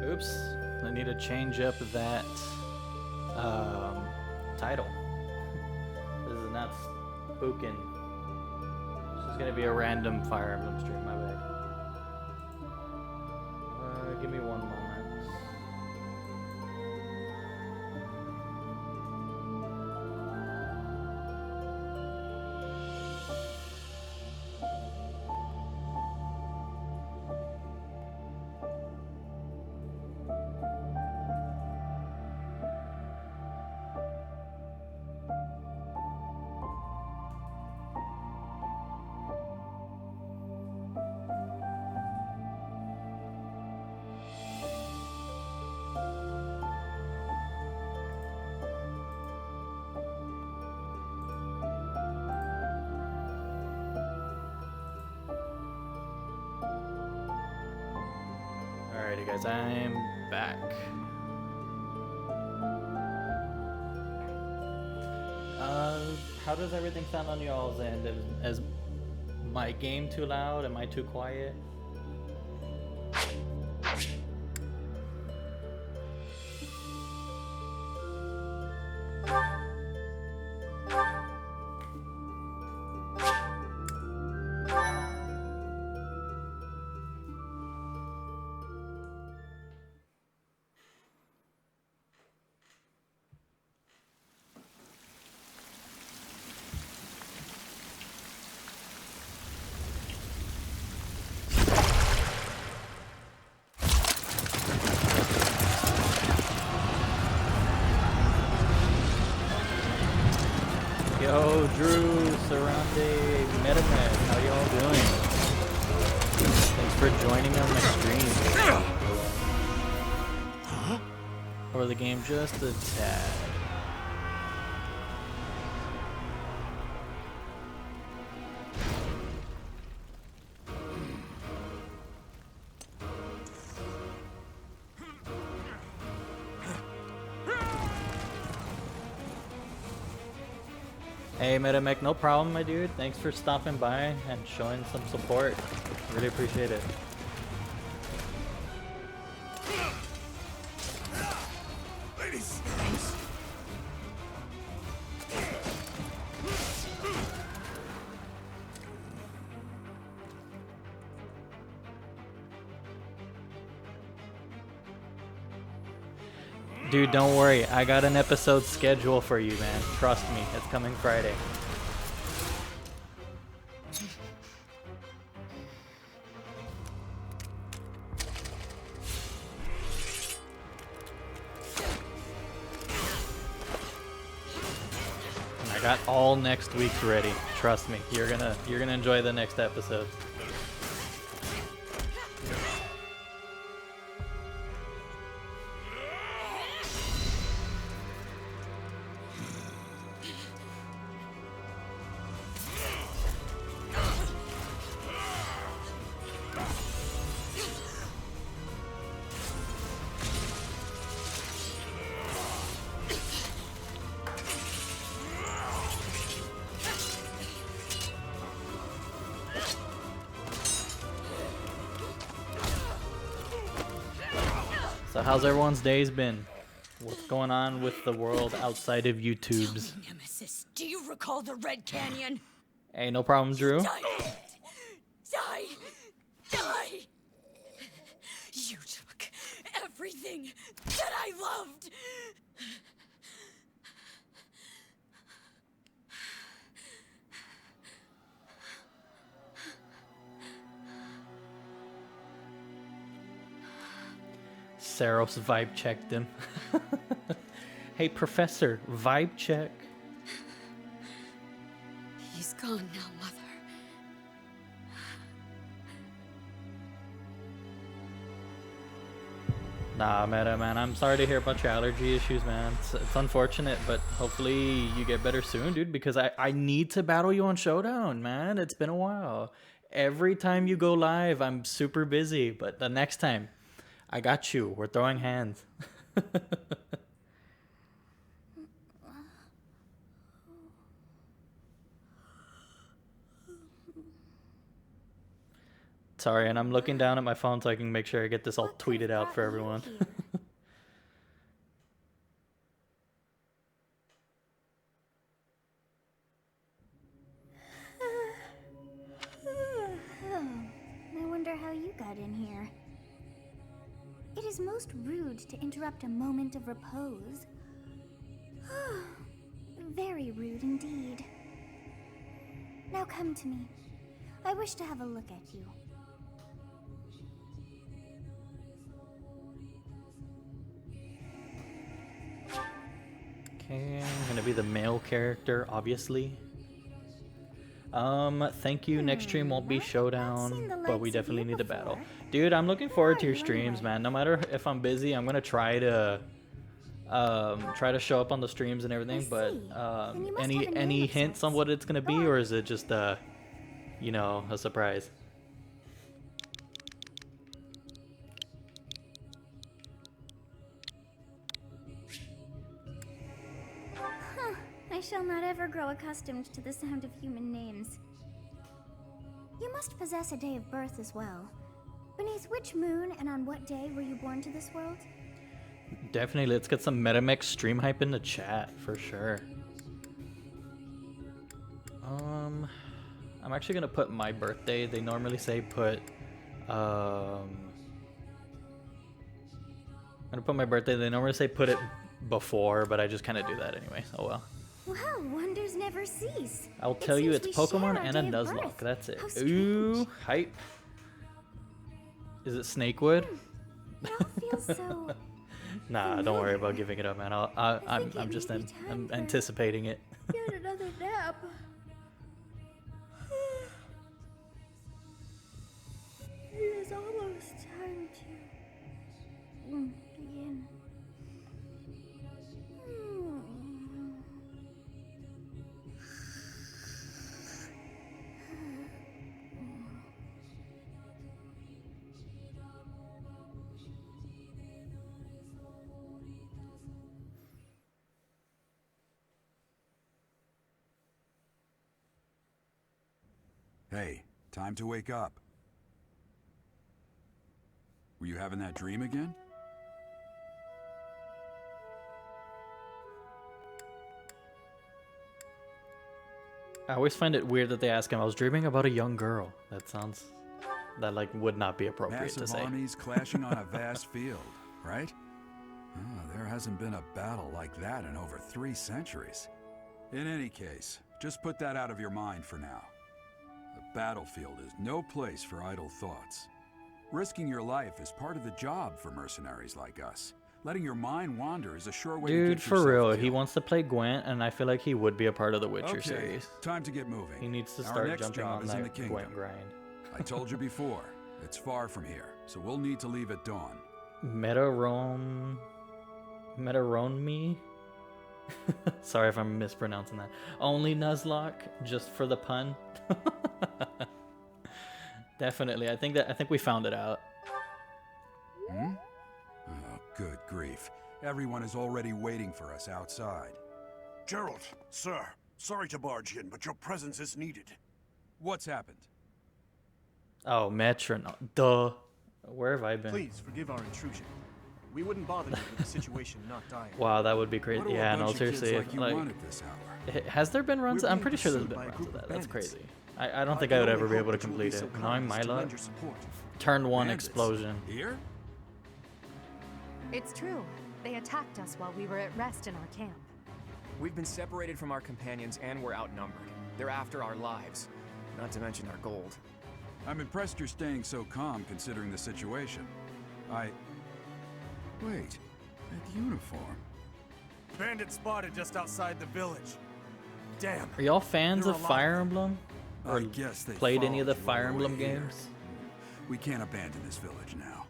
Oops, I need to change up that title. This is not spooking. This is gonna be a random Fire Emblem stream, my bad. Give me one moment. Alrighty guys, I'm back. How does everything sound on y'all's end? Is my game too loud? Am I too quiet? Yo, Drew, Surrounding, MetaMed, how y'all doing? Thanks for joining on my stream. Or the game just a tad. Hey Metamech, no problem my dude. Thanks for stopping by and showing some support. Really appreciate it. Ladies. Dude, don't worry. I got an episode schedule for you, man. Trust me, it's coming Friday. I got all next week's ready. Trust me, you're gonna enjoy the next episode. So how's everyone's days been? What's going on with the world outside of YouTube's? Tell me, Nemesis, do you recall the Red Canyon? Hey, no problem, Drew. Die! Die! Die! You took everything that I loved! Saros vibe checked him. Hey, Professor, vibe check. He's gone now, Mother. Nah, Meta, man, I'm sorry to hear about your allergy issues, man. It's unfortunate, but hopefully you get better soon, dude, because I need to battle you on Showdown, man. It's been a while. Every time you go live, I'm super busy, but the next time, I got you. We're throwing hands. Sorry, and I'm looking down at my phone so I can make sure I get this all What could have tweeted out for brought you everyone. here? I wonder how you got in here. It is most rude to interrupt a moment of repose. Very rude indeed. Now come to me. I wish to have a look at you. Okay, I'm gonna be the male character, obviously. Thank you. Next stream won't be I've seen showdown, the but we likes of definitely you need a battle. before. Dude, I'm looking forward to your are you streams, anyway? man. No matter if I'm busy, I'm gonna try to show up on the streams and everything. But see. Then you must any have a name of hints on sorts. what it's gonna Go be, or on. is it just you know, a surprise? I shall not ever grow accustomed to the sound of human names. You must possess a day of birth as well. Beneath which moon and on what day were you born to this world? Definitely, let's get some MetaMech stream hype in the chat for sure. I'm actually gonna put my birthday. They normally say put I'm gonna put my birthday. They normally say put it before, but I just kind of do that anyway. Oh well. Well, wonders never cease. I'll It tell you, seems it's we share Pokemon our and a day of Nuzlocke. birth. That's it. How strange. Ooh, hype. Is it Snakewood? It all feels so. Nah, don't worry about giving it up, man. I'm think it just may be time I'm for- anticipating it. Get another nap. It is almost time to begin. Hey, time to wake up. Were you having that dream again? I always find it weird that they ask him. I was dreaming about a young girl. That like would not be appropriate to Massive say. armies clashing on a vast field, right? Oh, there hasn't been a battle like that in over 3 centuries. In any case, just put that out of your mind for now. The battlefield is no place for idle thoughts. Risking your life is part of the job for mercenaries like us. Letting your mind wander is a sure way to Dude, get for yourself real, killed. he wants to play Gwent, and I feel like he would be a part of the Witcher Okay, series. time to get moving. He needs to Our start next jumping job on is in the that kingdom. Gwent grind. I told you before, it's far from here, so we'll need to leave at dawn. Metaronme. Sorry if I'm mispronouncing that. Only Nuzlocke, just for the pun. Definitely, I think we found it out. Oh, good grief. Everyone is already waiting for us outside. Gerald, sir, sorry to barge in, but your presence is needed. What's happened? Oh, Metron. Duh. Where have I been? Please forgive our intrusion. We wouldn't bother you with the situation not dying. Wow, that would be What crazy. do a Yeah, bunch no, of kids seriously. like you want at this hour? Has there been runs? We're I'm being pretty sure there's pursued been by a runs of group that. of That's bandits. crazy. I don't I think can I would only ever be hope able to that you will be complete so it. Knowing kind my as to luck. lend your support. Turn 1 Bandits? explosion. Here? It's true. They attacked us while we were at rest in our camp. We've been separated from our companions and we're outnumbered. They're after our lives, not to mention our gold. I'm impressed you're staying so calm considering the situation. Wait, that uniform. Bandit spotted just outside the village. Damn. Are y'all fans They're of alive. Fire Emblem? Or I guess they played any of the followed you Fire all the way Emblem here. games? We can't abandon this village now.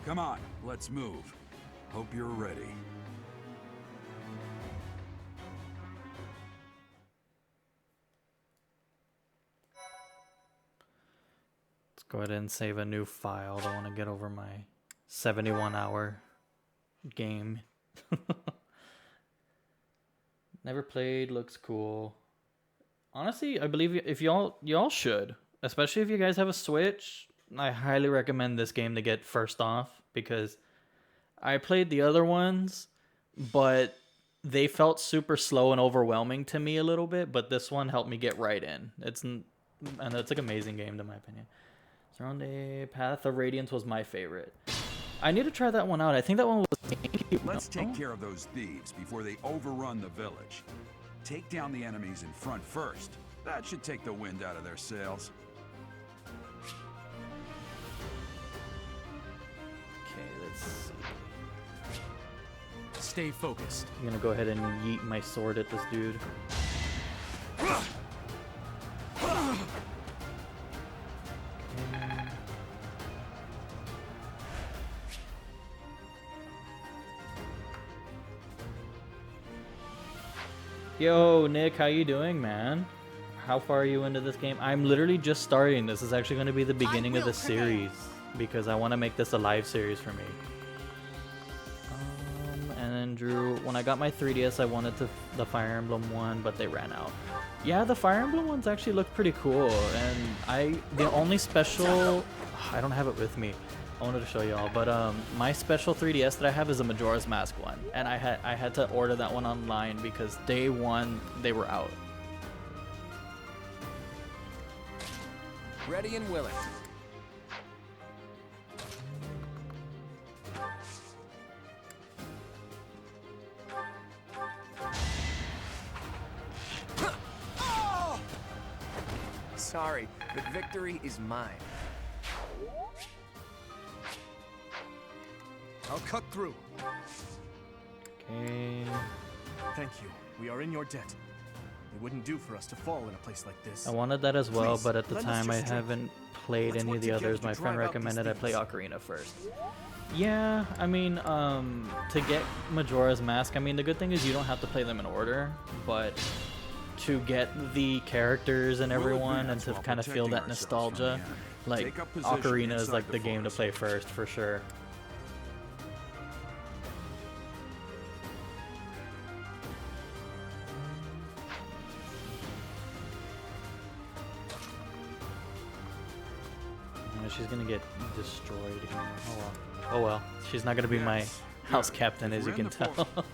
Come on, let's move. Hope you're ready. Let's go ahead and save a new file. I don't want to get over my 71-hour game. Never played, looks cool. Honestly, I believe if y'all should, especially if you guys have a Switch, I highly recommend this game to get first off, because I played the other ones, but they felt super slow and overwhelming to me a little bit, but this one helped me get right in. And it's like an amazing game to my opinion. Surrounding Path of Radiance was my favorite. I need to try that one out. I think that one was GameCube. Let's take care of those thieves before they overrun the village. Take down the enemies in front first. That should take the wind out of their sails. Okay, let's see. Stay focused. I'm gonna go ahead and yeet my sword at this dude. Yo, Nick, how you doing, man? How far are you into this game? I'm literally just starting. This is actually going to be the beginning of the series, because I want to make this a live series for me. And then Drew, when I got my 3DS, I wanted the Fire Emblem one, but they ran out. Yeah, the Fire Emblem ones actually look pretty cool, and the only special, I don't have it with me. I wanted to show y'all, but my special 3DS that I have is a Majora's Mask one, and I had to order that one online because day one they were out. Ready and willing. Sorry, but victory is mine. I'll cut through. Okay. Thank you. We are in your debt. It wouldn't do for us to fall in a place like this. I wanted that as well, Please, but at the lend us time your I strength. haven't played Let's any work of the together others. to My friend drive out these recommended I play thieves. Ocarina first. Yeah, I mean, to get Majora's Mask, I mean, the good thing is you don't have to play them in order, but to get the characters and We'll everyone and advance to while kind of feel protecting that ourselves from nostalgia, the enemy. like Take up position Ocarina is inside like the the game to forest. play first for sure. She's gonna get destroyed here. Oh well. Oh well. She's not gonna be my Yes. house Good. captain, If as you we're in can the tell.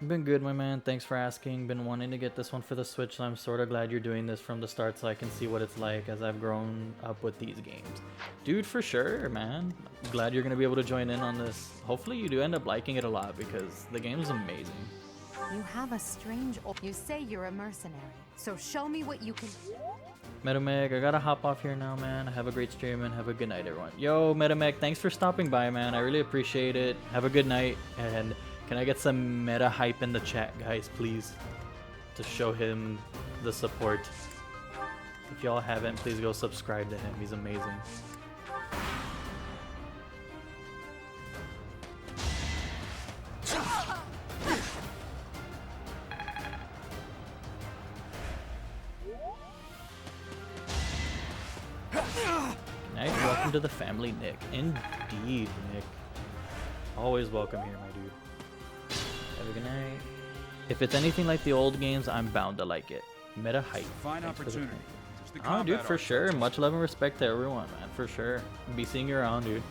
Been good, my man. Thanks for asking. Been wanting to get this one for the Switch, so I'm sort of glad you're doing this from the start so I can see what it's like as I've grown up with these games. Dude, for sure, man. Glad you're gonna be able to join in on this. Hopefully you do end up liking it a lot because the game's amazing. You have a strange. You say you're a mercenary, so show me what you can. Metameg, I gotta hop off here now, man. Have a great stream and have a good night, everyone. Yo, Metameg, thanks for stopping by, man. I really appreciate it. Have a good night, and can I get some meta hype in the chat, guys, please? To show him the support. If y'all haven't, please go subscribe to him. He's amazing. Nice, welcome to the family, Nick. Indeed, Nick. Always welcome here, my dude. Have a good night. If it's anything like the old games, I'm bound to like it. Meta hype. Fine Thanks for the opportunity. thing. Just the Oh, dude, combat for art sure. tells us. Much love and respect to everyone, man. For sure. Be seeing you around, dude.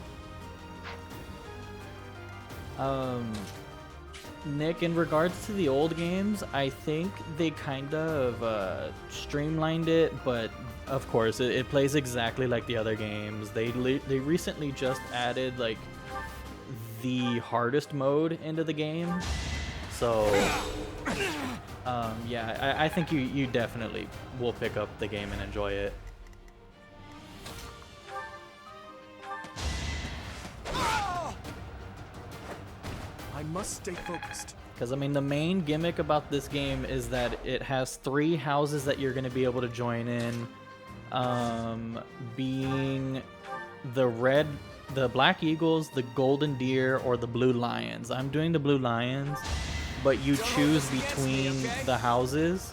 Nick, in regards to the old games, I think they kind of streamlined it, but of course, it plays exactly like the other games. They recently just added like the hardest mode into the game, so yeah, I think you definitely will pick up the game and enjoy it. I must stay focused. Because, I mean, the main gimmick about this game is that it has 3 houses that you're going to be able to join in. Being the black eagles, the golden deer, or the blue lions. I'm doing the blue lions, but you choose between the houses.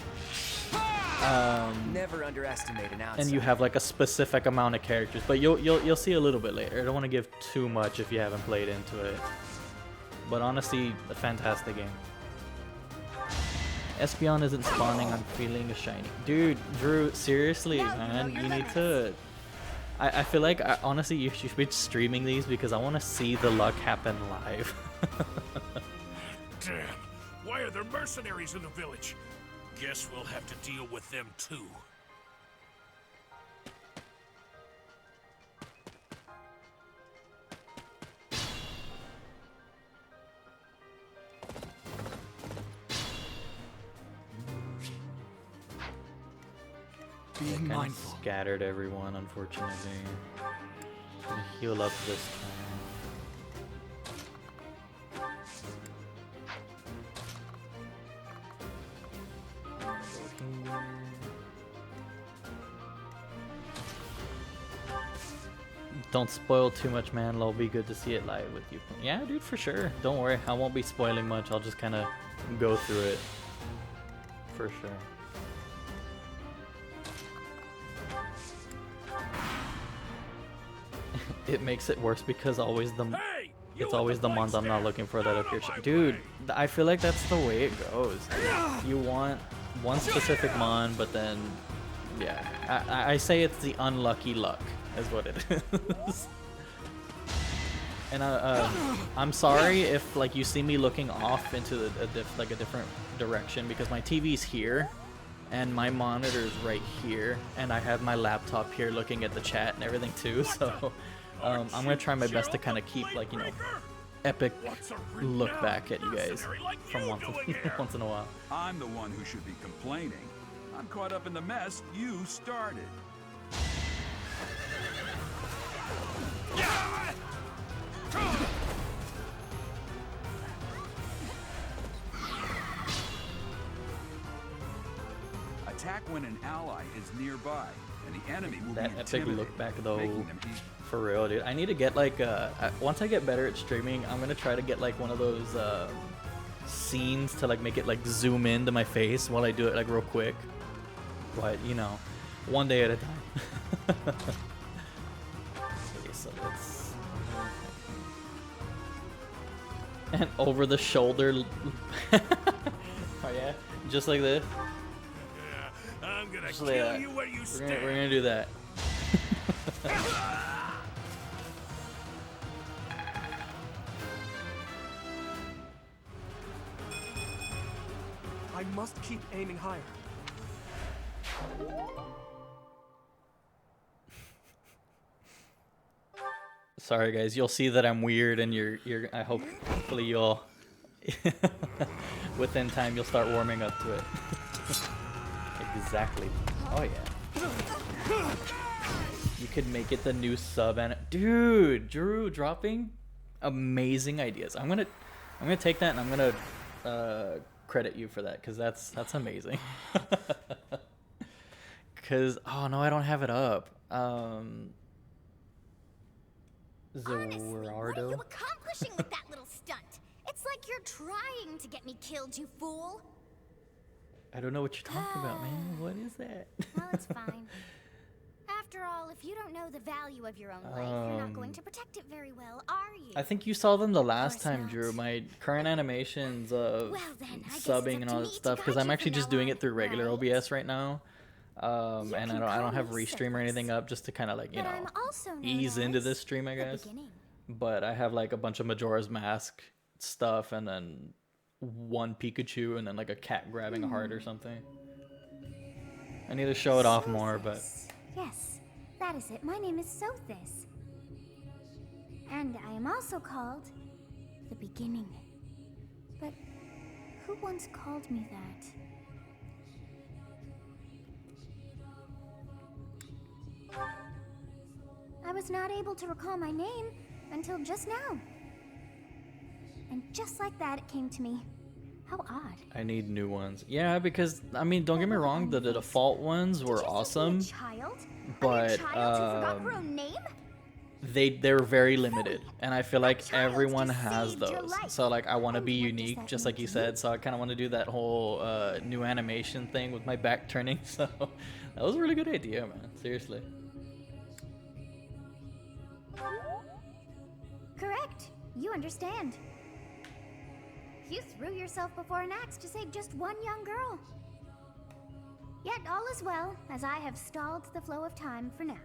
Never underestimate an outsider. And you have like a specific amount of characters, but you'll see a little bit later. I don't want to give too much if you haven't played into it. But honestly, a fantastic game. Espeon isn't spawning. I'm feeling a shiny. Dude, Drew, seriously, man, you need to. I feel like honestly you should be streaming these because I want to see the luck happen live. Damn! Why are there mercenaries in the village? Guess we'll have to deal with them too. Being mindful. Scattered everyone, unfortunately. Gonna heal up this time. Don't spoil too much, man. It'll be good to see it live with you. Yeah, dude, for sure. Don't worry. I won't be spoiling much. I'll just kind of go through it. For sure. It makes it worse because it's always the ones I'm not looking for that appear. Dude, I feel like that's the way it goes. You want one specific mon, but then, yeah, I say it's the unlucky luck is what it is. And I'm sorry if like you see me looking off into a different direction because my TV's here and my monitor is right here, and I have my laptop here looking at the chat and everything too. So I'm gonna try my best to kind of keep like, you know, epic look back at you guys from once in a while. I'm the one who should be complaining. I'm caught up in the mess you started. Attack when an ally is nearby, and the enemy will that be epic look back though, making them eat. for real, dude. I need to get like once I get better at streaming, I'm gonna try to get like one of those scenes to like make it like zoom into my face while I do it like real quick. But you know, one day at a time. Okay, so let's and over the shoulder. Oh yeah, just like this. I'm gonna Just kill like that. you where you stand. We're gonna do that. I must keep aiming higher. Sorry guys, you'll see that I'm weird and you're I hope hopefully you'll within time you'll start warming up to it. Exactly. Oh yeah. You could make it the new sub and dude, Drew dropping amazing ideas. I'm gonna take that and I'm gonna credit you for that because that's amazing. Cause oh no, I don't have it up. Honestly, what are Zerardo. you accomplishing with that little stunt? It's like you're trying to get me killed, you fool. I don't know what you're talking about, man. What is that? Well, it's fine. After all, if you don't know the value of your own life, you're not going to protect it very well, are you? I think you saw them the last course time, not. Drew. My current animations of Well then, I guess it's subbing up and to all me that to stuff because guide I'm you actually from just now doing on, it through regular right? OBS right now. And I can don't call have me restream or anything Silas. up just to kind of like, you But know, I'm also known ease into as this stream, I the guess. beginning. But I have like a bunch of Majora's Mask stuff and then one Pikachu and then like a cat grabbing a heart or something. I need to show it off more, but Sothis. Yes, that is it. My name is Sothis. And I am also called the Beginning. But who once called me that? I was not able to recall my name until just now. And just like that, it came to me. How odd. I need new ones. Yeah, because I mean, don't get me wrong, the default ones were Did you awesome, say a child? but A child who forgot her own name? they're very limited, and I feel like child everyone just has saved your those. life. So like, I want to And be what does unique, that just mean like you to said. you? So I kind of want to do that whole new animation thing with my back turning. So that was a really good idea, man. Seriously. Correct. You understand. You threw yourself before an axe to save just one young girl. Yet all is well, as I have stalled the flow of time for now.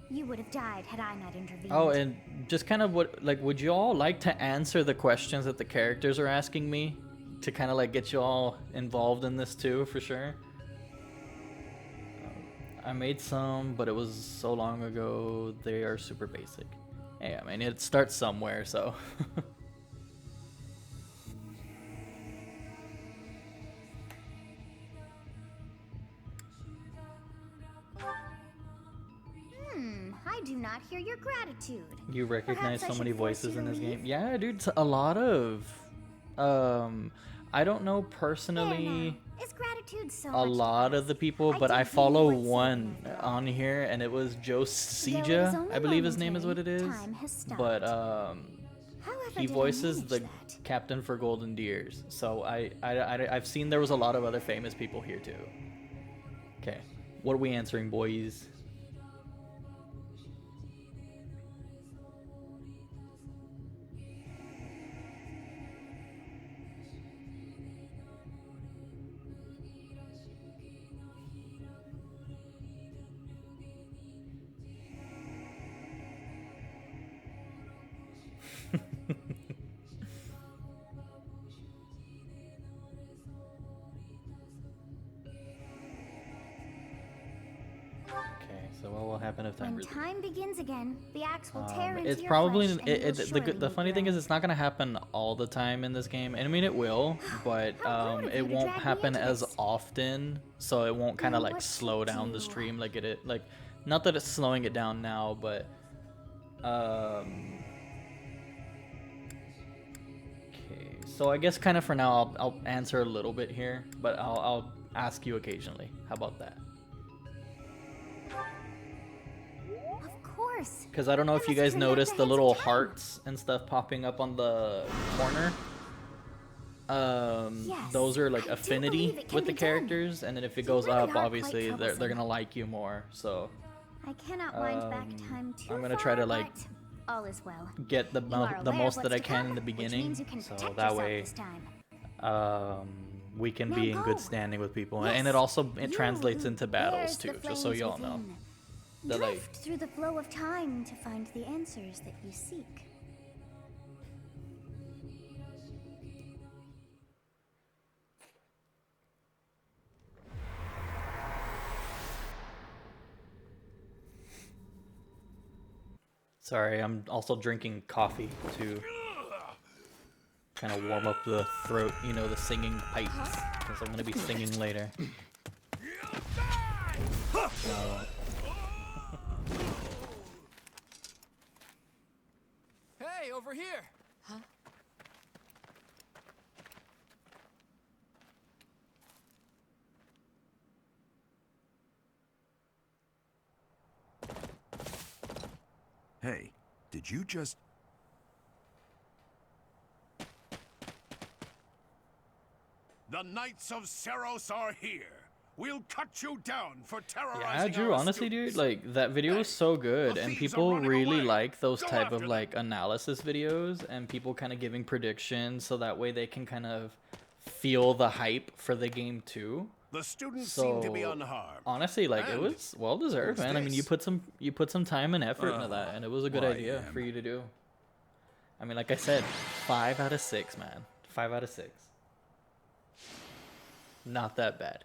You would have died had I not intervened. Oh, and just kind of would you all like to answer the questions that the characters are asking me? To kind of like get you all involved in this too, for sure. I made some, but it was so long ago, they are super basic. Hey, I mean, it starts somewhere, so. I do not hear your gratitude. You recognize Perhaps so I many should force voices you in to this leave? game. Yeah, dude, it's a lot of. I don't know personally There now. Is gratitude so a much to lot ask? of the people, I but I did the follow Lord's one servant. on here, and it was Joe Though it is Seja, only I believe his name is what it momentary, is. time has stopped. But However he did I voices manage the that? captain for Golden Deers. So I've seen there was a lot of other famous people here too. Okay, what are we answering, boys? Okay, so what will happen if time When time begins again, the axe will tear into it's your probably flesh, and you will surely the be funny thing is growing. it's not gonna happen all the time in this game, and I mean it will, but How rude of it you to won't drag me happen into as this. often, so it won't kind of Then like what to slow down the do? stream like it like, not that it's slowing it down now, but okay, so I guess kind of for now I'll answer a little bit here, but I'll ask you occasionally. How about that? Of course. Because I don't know if I you must guys turn back noticed the the hands of little time. hearts and stuff popping up on the corner. Yes, Those are like I do affinity believe it can with the be done. characters, and then if it You goes really up, are quite obviously they're troublesome. gonna like you more. So I cannot wind back time too I'm gonna far, try to like but all is well. get the You are the aware most of that I what's to can come, in the which beginning, means you can so protect that yourself way this time. we can Now be in good go. standing with people, Yes, and it also you translates who into battles bears too, the just so flames y'all know. within. That like Drift through the flow of time to find the answers that you seek. sorry, I'm also drinking coffee to kind of warm up the throat, you know, the singing pipes, because I'm gonna be singing later. Hey, over here! Hey, did you just... The Knights of Seros are here. We'll cut you down for terrorizing Yeah, Drew, our honestly, students. dude, like, that video was so good, the and thieves are people running really away. like those Go type after of, them. like, analysis videos, and people kind of giving predictions, so that way they can kind of feel the hype for the game, too. The students seem to be So, unharmed. honestly, like, it And was well deserved, who's man. I mean, you this? put some time and effort into that, and it was a good why, idea for you to do. I mean, like I said, 5 out of 6, man. 5 out of 6. Not that bad.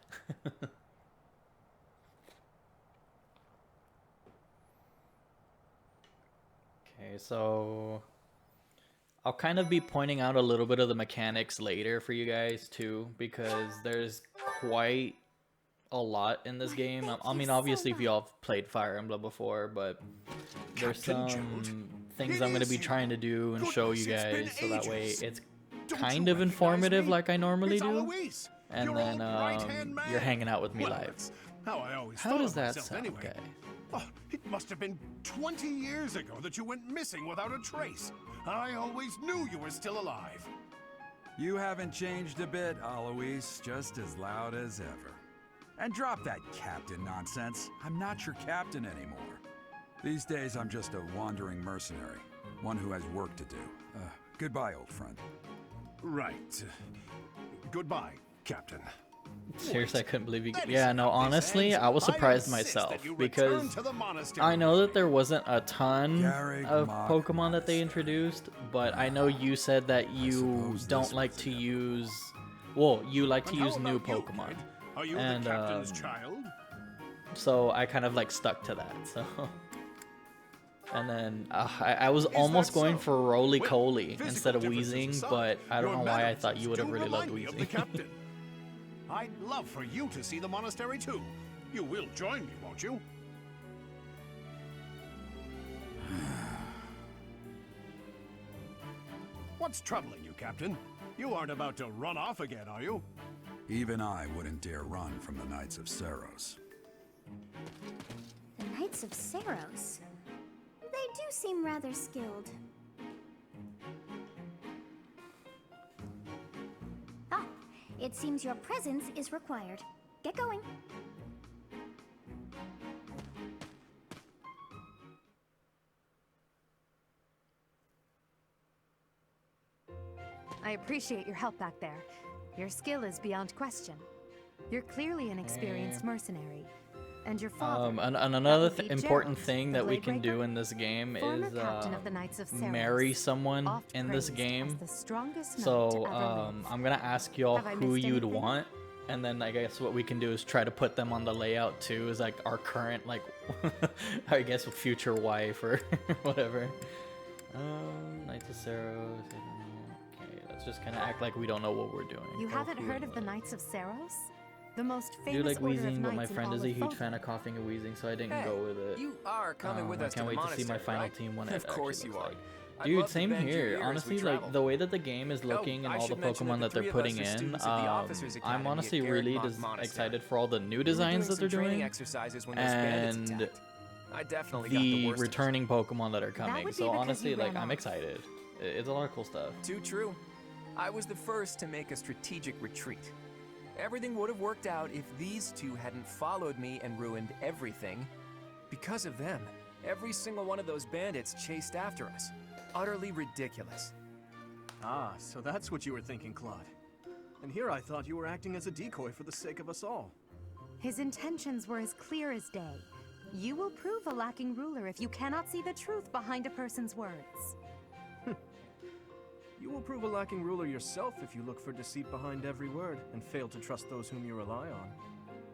Okay, so I'll kind of be pointing out a little bit of the mechanics later for you guys too, because there's quite a lot in this game. I mean, obviously, if y'all have played Fire Emblem before, but there's Captain some Gerald, things it I'm going to is be you. trying to do and show you Goodness, it's been guys, so that way ages. it's Don't kind you of recognize informative me? like I normally It's do. Alois, And your then old right-hand man. you're hanging out with me Well, live. that's how I always How thought does of that myself sound, anyway. guy? Oh, it must have been 20 years ago that you went missing without a trace. I always knew you were still alive. You haven't changed a bit, Alois, just as loud as ever. And drop that captain nonsense. I'm not your captain anymore. These days, I'm just a wandering mercenary, one who has work to do. Goodbye, old friend. Right. Goodbye, Captain. Seriously, I couldn't believe you. That is Yeah, no, how this honestly, ends. I was surprised insist myself that you because return to the monastery. I know that there wasn't a ton Garrick of Mock Pokemon that they Monastery. introduced, but I know you said that you suppose don't this like was to it. use. Well, you like to And how use new about you, Pokemon, kid? Are you and the captain's child? so I kind of like stuck to that. So, and then I was almost that going so? for Roly Well, Coly physical instead of differences Wheezing, aside, but I don't your know why I thought mannerisms you would have do really loved remind me of the Wheezing. captain. I'd love for you to see the monastery too. You will join me, won't you? What's troubling you, Captain? You aren't about to run off again, are you? Even I wouldn't dare run from the Knights of Saros. The Knights of Saros. They do seem rather skilled. Ah, it seems your presence is required. Get going. I appreciate your help back there. Your skill is beyond question. You're clearly an experienced mercenary. And your father, And that another would be important Gerald, thing the that we can do Bladebreaker, in this game former is captain of the Knights of Saros, marry someone oft in this praised game. as the strongest knight So to ever live. I'm gonna ask y'all Have I who missed you'd anything? want, and then I guess what we can do is try to put them on the layout too, as like our current like, I guess future wife or whatever. Knights of Saros. Okay, let's just kind of act like we don't know what we're doing. You or haven't who heard it of the was. Knights of Saros? The most I do famous like order of wheezing, but my knights in friend all is a of huge fan Fotha. of coughing and wheezing, so I didn't Hey, go with it. you are coming with I us to can't the wait to see my monastery, final right? team when it Of course actually you looks are. like. I'd Dude, love to same bend your here. ear as we Honestly, travel. like the way that the game is looking I and all the should mention Pokemon that that the they're three of us putting are in, students at the Officers Academy I'm honestly at really Garrick Monastery. excited for all the new We were designs doing that they're some training doing, exercises when those bandits and attacked. I definitely got the the worst of it. returning Pokemon that are coming. would be So because honestly, you like ran I'm off. excited. It's a lot of cool stuff. Too true. I was the first to make a strategic retreat. Everything would have worked out if these two hadn't followed me and ruined everything. Because of them, every single one of those bandits chased after us. Utterly ridiculous. Ah, so that's what you were thinking, Claude. And here I thought you were acting as a decoy for the sake of us all. His intentions were as clear as day. You will prove a lacking ruler if you cannot see the truth behind a person's words. You will prove a lacking ruler yourself if you look for deceit behind every word and fail to trust those whom you rely on.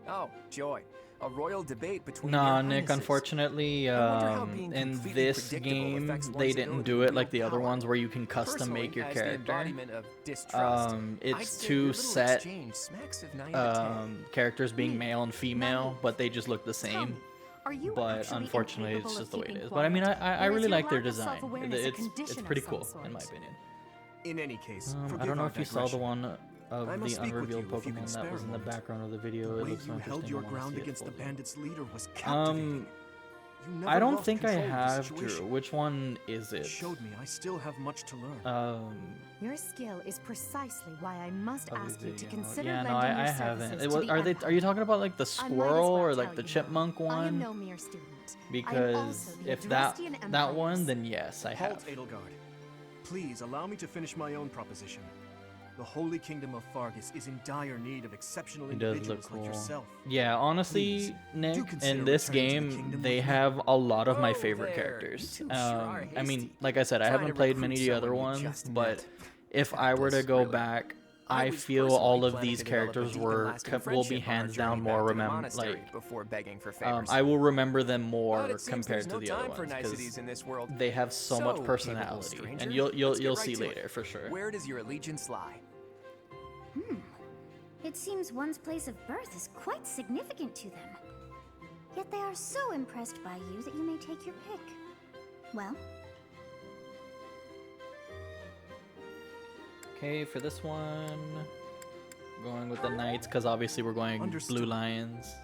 Oh, joy. A royal debate between Nah, your Nick, highnesses. unfortunately, I wonder how being in completely this predictable game, affects they one's didn't ability do to it like wield the other power. ones where you can custom make your Personally, as the character. embodiment of distrust, I'd It's say your two little set exchange smacks of naivete. characters being Nick, male and female, naive. but they just look the Tell same. me, are you But actually unfortunately, it's incapable just of the way it keeping is. But I mean, quiet? I Or is really your like their lack of design. self-awareness a It's condition pretty of cool, some in my sort? opinion. In any case, I forgive don't know our if you saw the digression. one of I must the speak with unrevealed you if you can Pokemon spare that was a in the moment. background of the video. The It way looks so you held interesting. your I wanna ground see it against the fully. bandits' leader was captivating. You never I don't lost think I control of the have, situation. Drew. Which one is It it? showed me I still have much to learn. Your skill is precisely why I must ask you to Obviously, consider yeah, lending no, your I services haven't. to the Are they? Empire. Are you talking about like the I might as squirrel well or tell like the you chipmunk now. I am one? no mere student. I am Because also the if that Adrestian that one, Empire's. then yes, I Halt, have. Edelgard. Please allow me to finish my own proposition. The Holy Kingdom of Fargus is in dire need of exceptional It does individuals look like cool. yourself. Yeah, honestly, Please, do Nick, consider in this returning to the game, kingdom they with me. have a lot of my Whoa favorite there, characters. you two sure are I mean, hasty. like I said, I Trying haven't to played recruit many of the other someone you ones, just but met. if I were to Cactus, go really. back, I I was feel personally all of planning these to develop a characters deep and will lasting be friendship on our hands journey down back more to the remember monastery like before begging for favors. I will remember them more But it seems compared there's to no the other time for ones niceties because in this world. they have so much capable personality, stranger, and let's get you'll right see to it. later for sure. Where does your allegiance lie? It seems one's place of birth is quite significant to them. Yet they are so impressed by you that you may take your pick. Well, Okay, for this one, going with the knights because obviously we're going Understood. blue lions.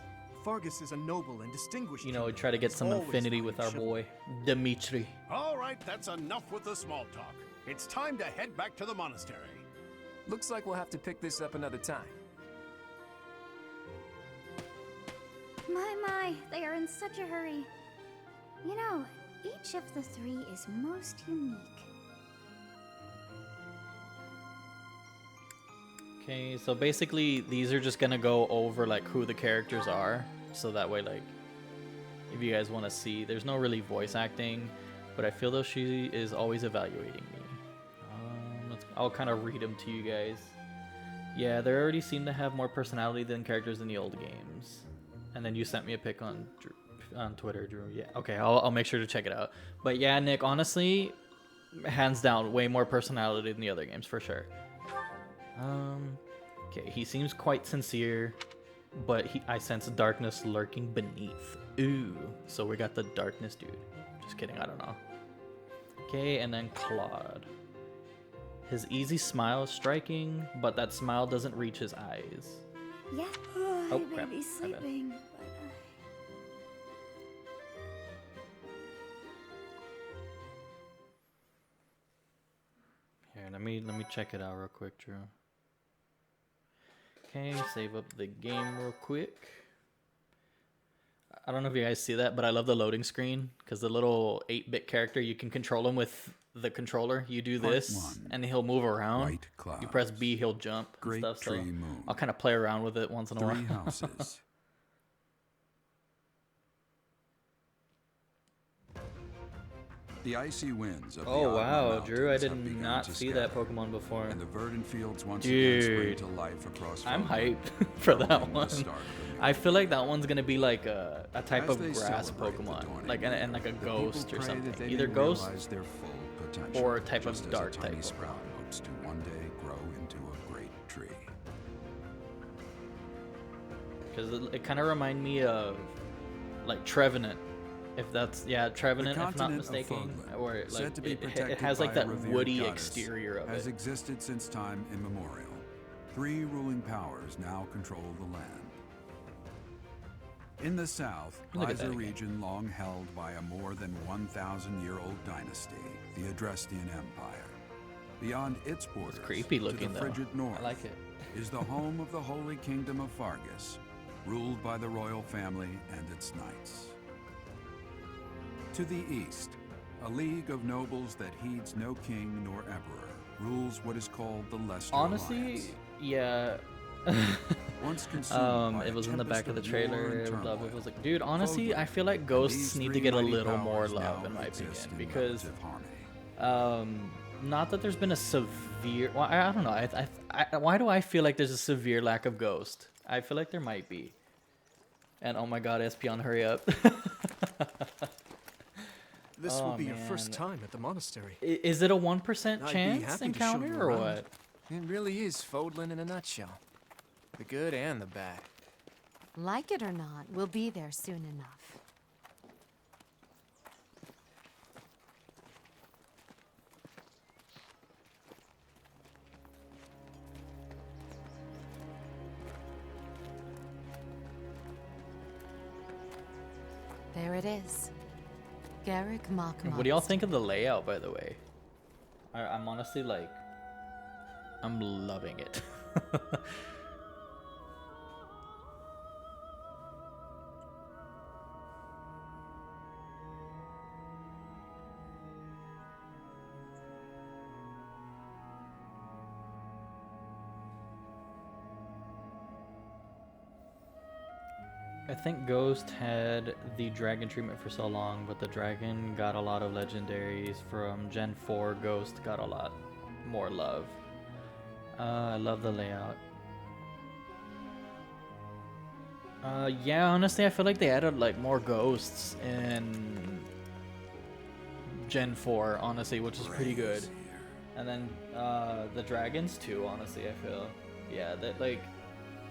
Fargus is a noble and distinguished You know, kingdom try to that get has some always affinity valued with our chivalry. boy Dimitri. All right, that's enough with the small talk. It's time to head back to the monastery. Looks like we'll have to pick this up another time. my, they are in such a hurry. You know, each of the three is most unique. Okay, so basically these are just gonna go over like who the characters are, so that way like if you guys want to see, there's no really voice acting, but I feel though she is always evaluating me. I'll kind of read them to you guys. Yeah, they already seem to have more personality than characters in the old games. And then you sent me a pic on Twitter, Drew. Yeah, okay, I'll make sure to check it out. But yeah, Nick, honestly, hands down, way more personality than the other games for sure. Okay, he seems quite sincere, but I sense darkness lurking beneath. Ooh, so we got the darkness dude. Just kidding, I don't know. Okay, and then Claude. His easy smile is striking, but that smile doesn't reach his eyes. Yeah, Oh, I crap. may be My bad. sleeping, but Here, let me check it out real quick, Drew. Okay, save up the game real quick. I don't know if you guys see that, but I love the loading screen because the little 8-bit character, you can control him with the controller. You do Part this, one. and he'll move around. White You press clouds. B, he'll jump Great and stuff. So tree moon. I'll kind of play around with it once in a while. 3 houses. The icy winds of the Oh wow, Mountains Drew! I have did begun not to see that scatter, Pokemon before. and the verdant fields once again spring Dude, to life across I'm Frontline, hyped for that heralding the one. start of a new I feel like that one's gonna be like a type As of they grass celebrate the Pokemon, dawning like and year, like a the people ghost or pray that something. they Either may ghost realize their full potential, or a type of just as dark a tiny type sprout Pokemon. hopes to one day grow into a great tree. Because it kind of remind me of like Trevenant, if that's Trevenant, if not continent of mistaken, Fogland, or like said to be it protected has like by a that revered woody goddess, exterior of has it. existed since time immemorial. 3 ruling powers now control the land. In the south Look at lies a that again. region long held by a more than 1,000-year-old dynasty, the Adrestian Empire. Beyond its borders, Creepy looking to the though. frigid north, I like it. is the home of the Holy Kingdom of Fargus, ruled by the royal family and its knights. To the east, a league of nobles that heeds no king nor emperor rules what is called the Leicester Honestly, Alliance. yeah. Once consumed by It a was in the back tempest of the of war and trailer. Love it turmoil, was like, dude, honestly, Fogland I feel like and ghosts these need to 3 get a mighty little more powers love, now in my exist opinion, in because relative harmony. not that there's been a severe. Well, I don't know. Why do I feel like there's a severe lack of ghost? I feel like there might be. And oh my God, Espion, hurry up! This will Oh, be your first man. time at the monastery. Is it a 1% I'd be chance happy to show you encounter or around. what? It really is Fodlan in a nutshell. The good and the bad. Like it or not, we'll be there soon enough. There it is. Garrick Mock What do y'all think of the layout, by the way? I'm honestly like, I'm loving it. I think Ghost had the dragon treatment for so long, but the dragon got a lot of legendaries from Gen 4. Ghost got a lot more love. I love the layout. Yeah, honestly, I feel like they added like more ghosts in Gen 4, honestly, which is pretty good. And then the dragons too, honestly, I feel. Yeah, that like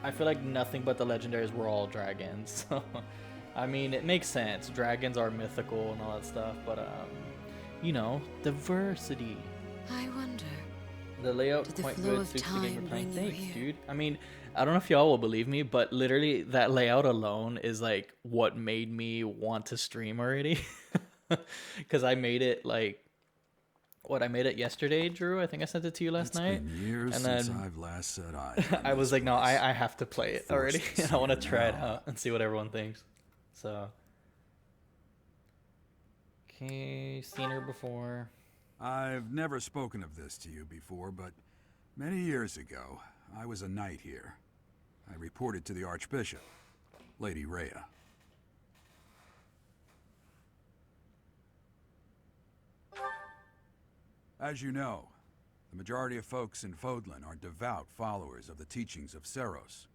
I feel like nothing but the legendaries were all dragons. So I mean, it makes sense. Dragons are mythical and all that stuff, but you know, diversity. I wonder. The layout Did the quite flow good. of Suits the game time you're playing. bring you Thanks, here? dude. I mean, I don't know if y'all will believe me, but literally that layout alone is like what made me want to stream already. Because I made it like I made it yesterday, Drew. I think I sent it to you last night. It's been years and since then I've last set eyes on I was this like, no, place. I have to play it Forced already. to And I want to see it try it now. out and see what everyone thinks. So, okay, seen her before. I've never spoken of this to you before, but many years ago, I was a knight here. I reported to the Archbishop, Lady Rhea. As you know, the majority of folks in Fodlan are devout followers of the teachings of Seros.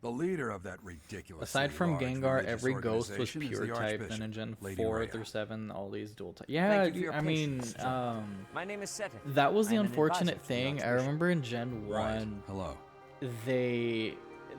The leader of that ridiculous. Aside from Gengar, every ghost was pure type, and in Gen 4 through 7, all these dual type. Yeah, I mean, my name is Seta. that was the unfortunate thing. I remember in Gen 1, Right. Hello.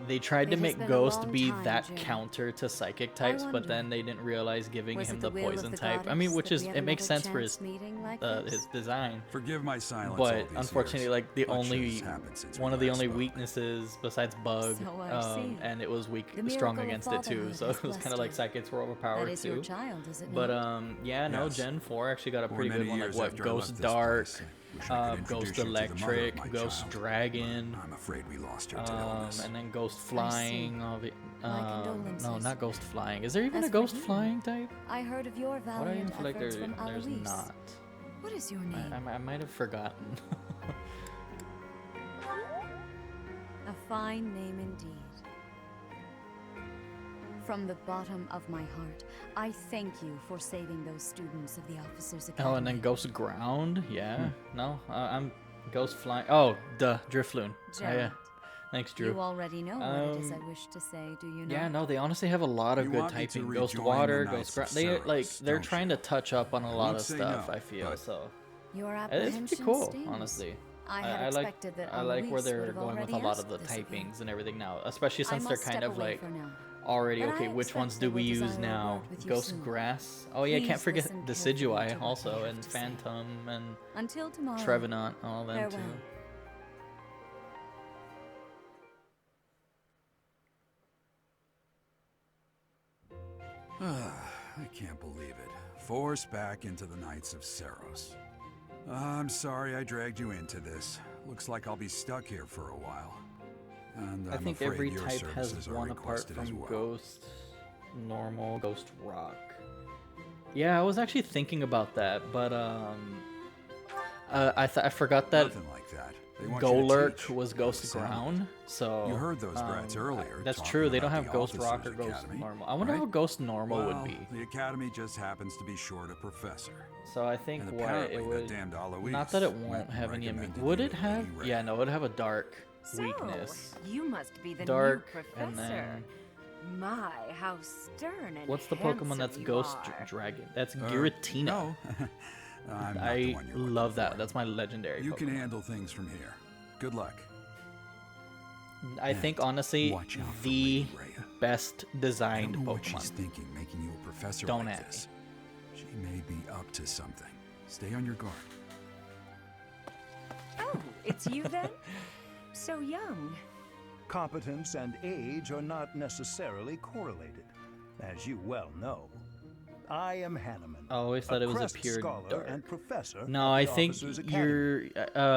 they tried to It has make been a Ghost long be time, that Jin. counter to psychic types, but wonder, then they didn't realize giving Was him it the the will of poison the type. I mean, goddess which that is, we it have makes another sense for his chance meeting like his this? design. Forgive my silence all But these unfortunately, years. like the Much only has happened since one we of the last only spoke. weaknesses besides Bug, So I see. and it was weak, The strong miracle of against it too. fatherhood So has it was kind of blessed like you. psychics were overpowered That is too. your child, is it But not? yeah, no, Yes. Gen 4 actually got a For pretty good many one. Like years what, after I Ghost left this Dark, place, I wish I could Ghost introduce you to the mother of Electric, my Ghost child. Dragon. I'm afraid we lost her to illness. And then Ghost Flying. All the, no, condolences. not Ghost Flying. Is there even As a for Ghost you, Flying type? I heard of your Why do I even valiant feel like efforts from there's Alois. not? What is your name? I might have forgotten. A fine name indeed. From the bottom of my heart, I thank you for saving those students of the Officers Academy. Oh, and then Ghost Ground? Yeah. No, I'm Ghost Flying. Oh, duh, Drifloon. Yeah. Gerald, Thanks, Drew. You already know what it is I wish to say, do you not? Yeah, no, they honestly have a lot of You good want me to typing. Ghost rejoin Water, the Ghost Knights Ground. of They like Seros, they're don't trying you? to touch up on a lot won't of say stuff. no, I feel but- so. Your It's apprehension pretty cool, stings. honestly. I had I like expected that I like where Alois they're would have going with a already lot of asked the this of you. typings and everything now, especially I since they're must kind step of away like for now. already But I okay. Which expect ones do that we we use desire a now? word with you Ghost soon. Grass. Oh yeah, can't Please forget listen the carefully to Decidueye what I also, have and to say. Phantom and Until tomorrow. Trevenant, all them Farewell. too. I can't believe it. Forced back into the Knights of Seros. I'm sorry I dragged you into this. Looks like I'll be stuck here for a while. And I I'm think afraid every your type has services are one apart requested as from well. Ghost, Normal, Ghost Rock. Yeah, I was actually thinking about that, but I forgot that Nothing like that. They want you to Golurk teach. was Ghost Sound it. Ground, so You heard those brats earlier That's talking true. They don't about have the Ghost Rock or Officers Ghost Academy, Normal. I wonder right? how Ghost Normal Well, would be. the academy just happens to be short a professor. So I think And what apparently it that would. damned Alois Not that it went won't and have any. recommended Would you it to have? Lady Yeah, Rhea. no, it'd have a dark So, weakness. you must be the Dark, new and professor. then My, how stern and what's the Pokemon that's handsome you Ghost are. Dragon? That's Giratina. No. I'm not the I one you're looking love that. for. That's my legendary. You Pokemon. can handle things from here. Good luck. I think honestly, Watch out for the Lady Rhea. best I designed don't know what she's Pokemon. thinking, making you a professor Don't like at me. this. She may be up to something. Stay on your guard. Oh, it's you then? So young. Competence and age are not necessarily correlated, as you well know. I am Hanneman. I always thought it was a Crest pure scholar dark. and professor No, at I the think Officers Academy. you're.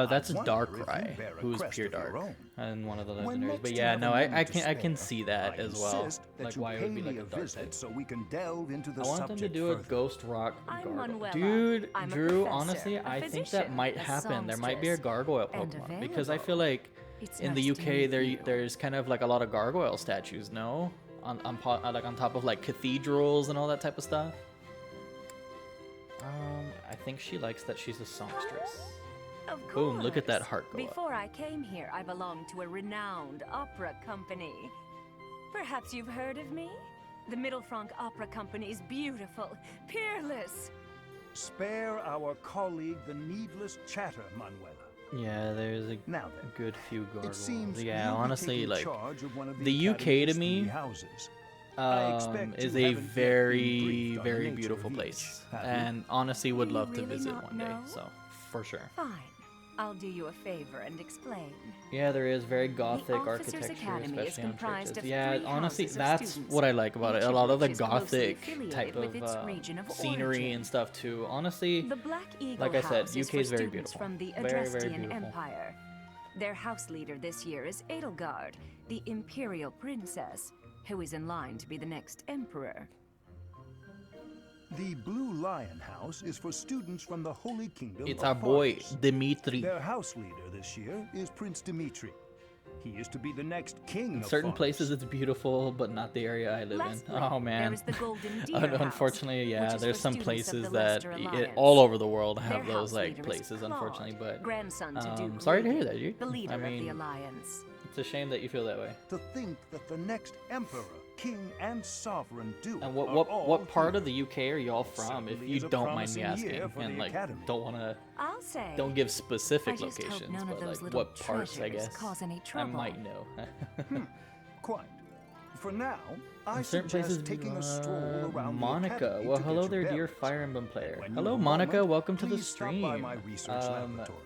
That's I wonder Darkrai, if you bear a who's crest pure of your dark, own. and one of the When legendaries. next But you yeah, have a no, I moment to can spare, see that I as well. insist that Like you why it pay would be me like a a dark visit type. so we can delve into the I want them to subject do a further. Ghost Rock I'm Gargoyle. Manuela. Dude, I'm a Drew, professor, honestly, a I think that physician, might a happen. There might be a songstress, gargoyle and Pokemon because I feel available. like It's in the nice to UK meet there you. there's kind of like a lot of gargoyle statues, no? Like on top of like cathedrals and all that type of stuff. I think she likes that she's a songstress. Of course. Boom, look at that heart go up. Before I came here, I belonged to a renowned opera company. Perhaps you've heard of me? The Middle Franc Opera Company is beautiful, peerless. Spare our colleague the needless chatter, Manuela. Yeah, there's a Now then, good few gargoyles. it seems Yeah, you'll be honestly, taking like charge of one of the UK to Academy's me, three houses. I expect is you a haven't yet been very, briefed on the very nature beautiful of each, place, have you? and honestly would Do you love to really visit not one day. know? So for sure. Fine. I'll do you a favor and explain. Yeah, there is very gothic Officers' architecture, Academy is especially on comprised churches. of Yeah, 3 honestly, houses of that's students, what I like about it. each A of lot of the which is closely gothic affiliated type with of its region of scenery origin. and stuff too. Honestly, The Black Eagle like I said, House UK for is very students beautiful. from the Very, very Adrestian beautiful. Empire. Their house leader this year is Edelgard, the Imperial Princess, who is in line to be the next Emperor. The Blue Lion House is for students from the Holy Kingdom it's of our boy Fargus. Dimitri. Their house leader this year is Prince Dimitri. He is to be the next king In of certain Fargus. places it's beautiful, but not the area I live Lastly, in. Oh man. there is the goldendeer Unfortunately, house, yeah, which is there's for some students of places the that Leicester Alliance. all over the world Their have those house like leader is places, Claude, unfortunately. But grandson to Duke sorry to hear Regan, that, dude. the leader I of the mean, Alliance. it's a shame that you feel that way. To think that the next emperor, king, and sovereign duke And are all what part here. of the UK are y'all from, if Certainly you is a don't mind me promising year asking, for and the like Academy. don't wanna I'll say. don't give I specific just hope locations, none of but those like little what parts, I treasures guess. cause any I trouble. might know. Quite. For now, I In certain suggest places, taking a stroll around the Monica. academy Well, to hello get your there, dear bearings. Fire Emblem player. When you Hello, have a Monica. moment, Welcome to the please stop by stream. my research laboratory.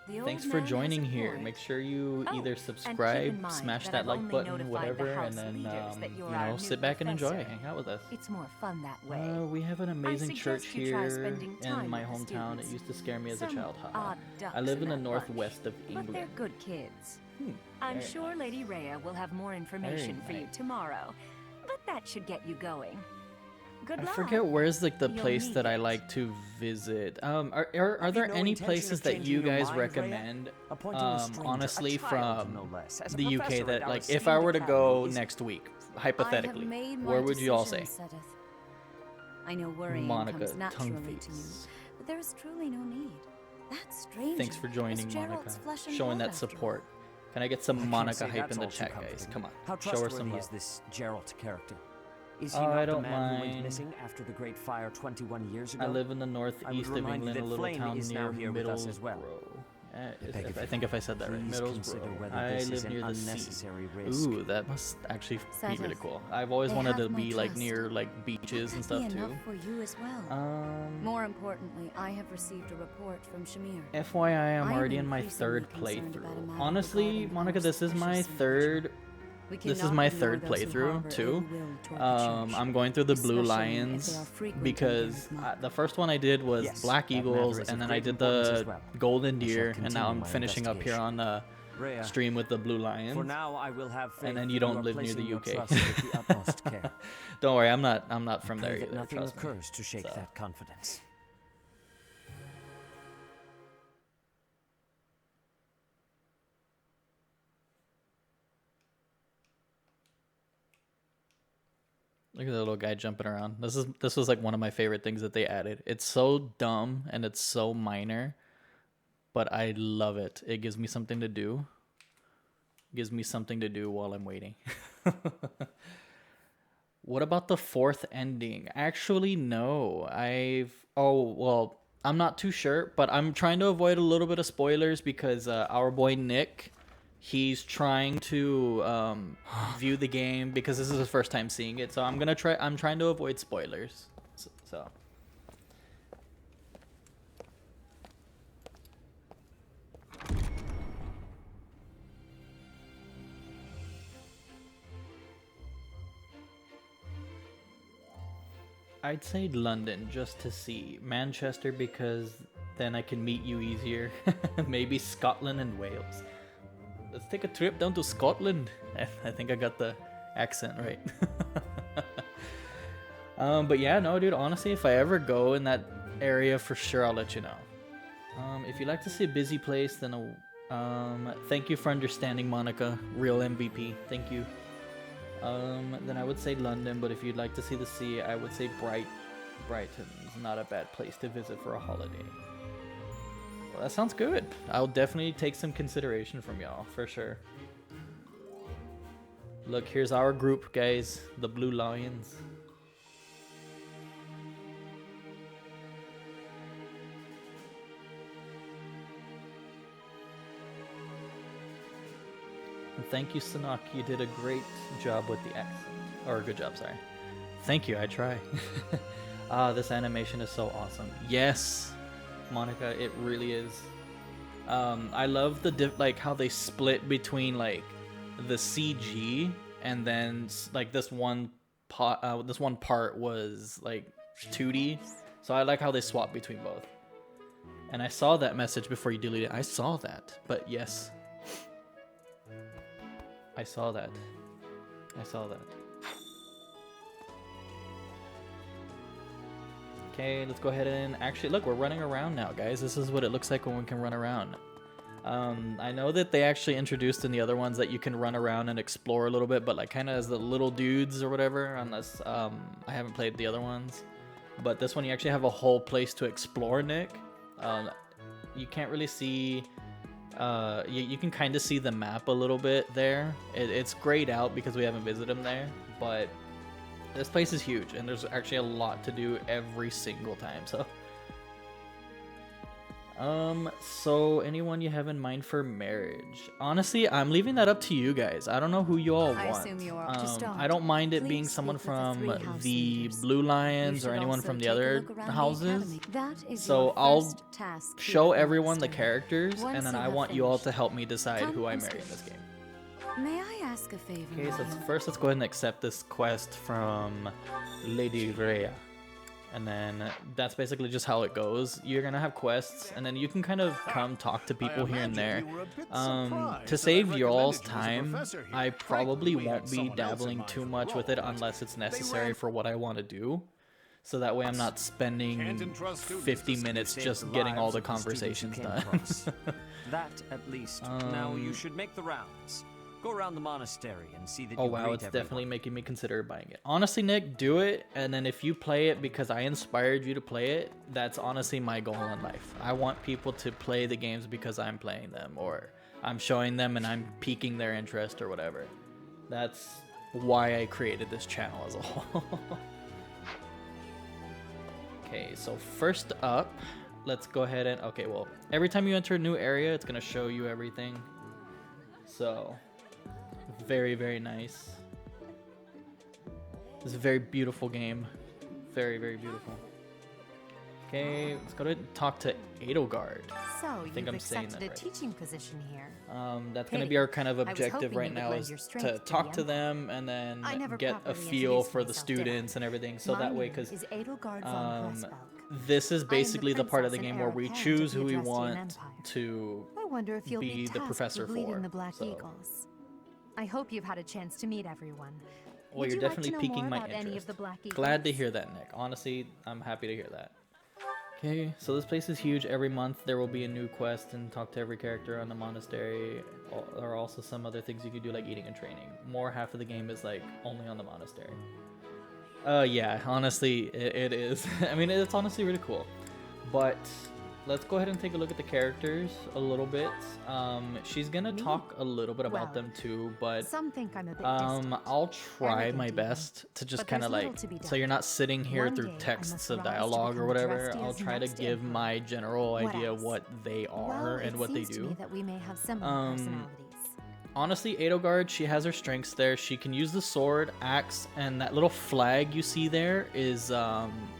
The old Thanks for man has joining a here. point. Make sure you Oh, either and keep in subscribe, mind smash that that I've like only button, notified the whatever, and house then leaders that you you're our know, new sit back and enjoy, professor. hang out with us. It's more fun that way. We have an amazing church suggest you try here spending time in my with the hometown. It students. used to scare me as a Some child. Haha. odd ducks I live in the that northwest bunch, of but England. they're good kids. I'm very sure nice. Lady Rhea will have more information for you nice. tomorrow, but that should get you going. Good I luck. forget where's like the You'll place need that I it. like to visit. Are Have there you no any intention places of that changing you your guys mind, Rhea? recommend? Appointing a stranger, Honestly, a child, from no less, as a the UK professor that at our like if esteemed I were to go academy is- next week, I hypothetically, have made my where would you all say? decision, Sedith. I know worrying Monica, comes naturally tongue to you, face. but there is truly no need. That stranger Thanks for joining, is Monica. Gerald's flesh and Showing blood, that after support. Can I get some I can't Monica say hype that's in the all too chat, guys? comforting. Come on, How show her some trustworthy love. is this Geralt character? Is he Oh, not I the don't man who went mind. missing after the Great Fire 21 years ago? I live in the I would northeast of remind you England, a that little Flame town is near now here with us as well. Middlesbrough. beg of I you, think if I said that right, please consider Middlesbrough. whether I this is live an near the sea. unnecessary risk. Ooh, that must actually be really Sedith, cool. I've always they wanted to have my be like trust. near like beaches and That stuff be enough too. for you as well. More importantly, I have received a report from Shamir. FYI, I'm I am already in my increasingly third concerned about a playthrough. matter Honestly, regarding Monica, our this is my precious third. We This is cannot my ignore third those who playthrough harbor too. ill will toward the church, I'm going through the Blue especially if they Lions are frequenting because their mob. the first one I did was Yes, Black that matter Eagles, is and of then I great did importance the as well. Golden I shall Deer, and now continue I'm my finishing up here on the Rhea, stream with the Blue Lions. for now, I will have faith And then that you don't are live near placing the your UK. trust with the utmost care. Don't worry, I'm not from Pray there that either. nothing Trust me. occurs to shake So. that confidence. Look at the little guy jumping around. This was like one of my favorite things that they added. It's so dumb and it's so minor, but I love it. It gives me something to do. Gives me something to do while I'm waiting. What about the fourth ending? Actually, no. I'm not too sure, but I'm trying to avoid a little bit of spoilers because our boy Nick, he's trying to view the game because this is his first time seeing it. So I'm trying to avoid spoilers. So. I'd say London just to see. Manchester because then I can meet you easier. Maybe Scotland and Wales. Let's take a trip down to Scotland. I think I got the accent right. But yeah, no, dude, honestly, if I ever go in that area, for sure, I'll let you know. If you like to see a busy place, then thank you for understanding, Monica. Real MVP. Thank you. Then I would say London, but if you'd like to see the sea, I would say Brighton's not a bad place to visit for a holiday. Well, that sounds good. I'll definitely take some consideration from y'all, for sure. Look, here's our group, guys. The Blue Lions. And thank you, Sunaak. You did a great job with the accent. Or a good job, sorry. Thank you, I try. This animation is so awesome. Yes, Monica, it really is. I love the like how they split between like the CG and then like this one part was like 2D. So I like how they swap between both. And I saw that message before you deleted it. I saw that, but yes. I saw that. Okay, let's go ahead and actually look, we're running around now, guys. This is what it looks like when we can run around. I know that they actually introduced in the other ones that you can run around and explore a little bit, but like kind of as the little dudes or whatever, unless I haven't played the other ones. But this one you actually have a whole place to explore, Nick. You can't really see, you can kind of see the map a little bit there. It's grayed out because we haven't visited them there, but this place is huge and there's actually a lot to do every single time, so. So anyone you have in mind for marriage? Honestly, I'm leaving that up to you guys. I don't know who you all want. I assume you are. To start, I don't mind it being please someone speak with the from three house the leaders. Blue You Lions or should anyone also from the take a other look around the houses. academy. That is So your I'll first task here show at the everyone the monastery. characters, Once and then you I have want you all finished, to help me decide come who I and marry in stay. this game. May I ask a favor? Okay, so Ryan? first let's go ahead and accept this quest from Lady Rhea. And then that's basically just how it goes. You're gonna have quests, and then you can kind of come talk to people here and there. To save y'all's time, I probably won't be dabbling too much with it unless it's necessary for what I want to do. So that way I'm not spending 50 minutes just getting all the conversations done. That at least. Now you should make the rounds. Go around the monastery and see that Oh you wow, greet it's everyone. definitely making me consider buying it. Honestly, Nick, do it, and then if you play it because I inspired you to play it, that's honestly my goal in life. I want people to play the games because I'm playing them, or I'm showing them and I'm piquing their interest or whatever. That's why I created this channel as a whole. Okay, so first up, let's go ahead and, okay, well, every time you enter a new area, it's gonna show you everything. So, very, very nice. It's a very beautiful game. Very, very beautiful. Okay, let's go to talk to Edelgard. So, I think I'm saying accepted that a right. teaching position here. That's going to Pity. be our kind of I was objective hoping right you would now lend is your to strength to the talk to Empire. them and then I never get a properly feel introduced for the myself, did I? students and everything. So My that way, name because is Edelgard von Hresbalg. this is I am basically the part of the princess game and where heir we apparent choose of who the we Adrestian want Empire. to I wonder if you'll be the tasked professor with leading for. the Black So, Eagles. I hope you've had a chance to meet everyone. well, Would you're you like to definitely know piquing more my about any of interest. the Black Glad to Eagles? hear that, Nick. Honestly, I'm happy to hear that. Okay, so this place is huge. Every month there will be a new quest and talk to every character on the monastery. There are also some other things you can do like eating and training. More half of the game is like only on the monastery. Yeah, honestly, it is. I mean, it's honestly really cool. But let's go ahead and take a look at the characters a little bit. She's gonna talk a little bit about Well, them too, but Some think I'm a bit distant. I'll try arrogant my even. best to just But kind of there's little like, to be so done. you're not sitting here One through day I texts must of rise to dialogue or become whatever. I'll Adrestia's try to next give emperor. my general What idea else? what they are Well, and it what they seems to do. me that we may have similar personalities. Honestly, Edelgard, she has her strengths there. She can use the sword, axe, and that little flag you see there is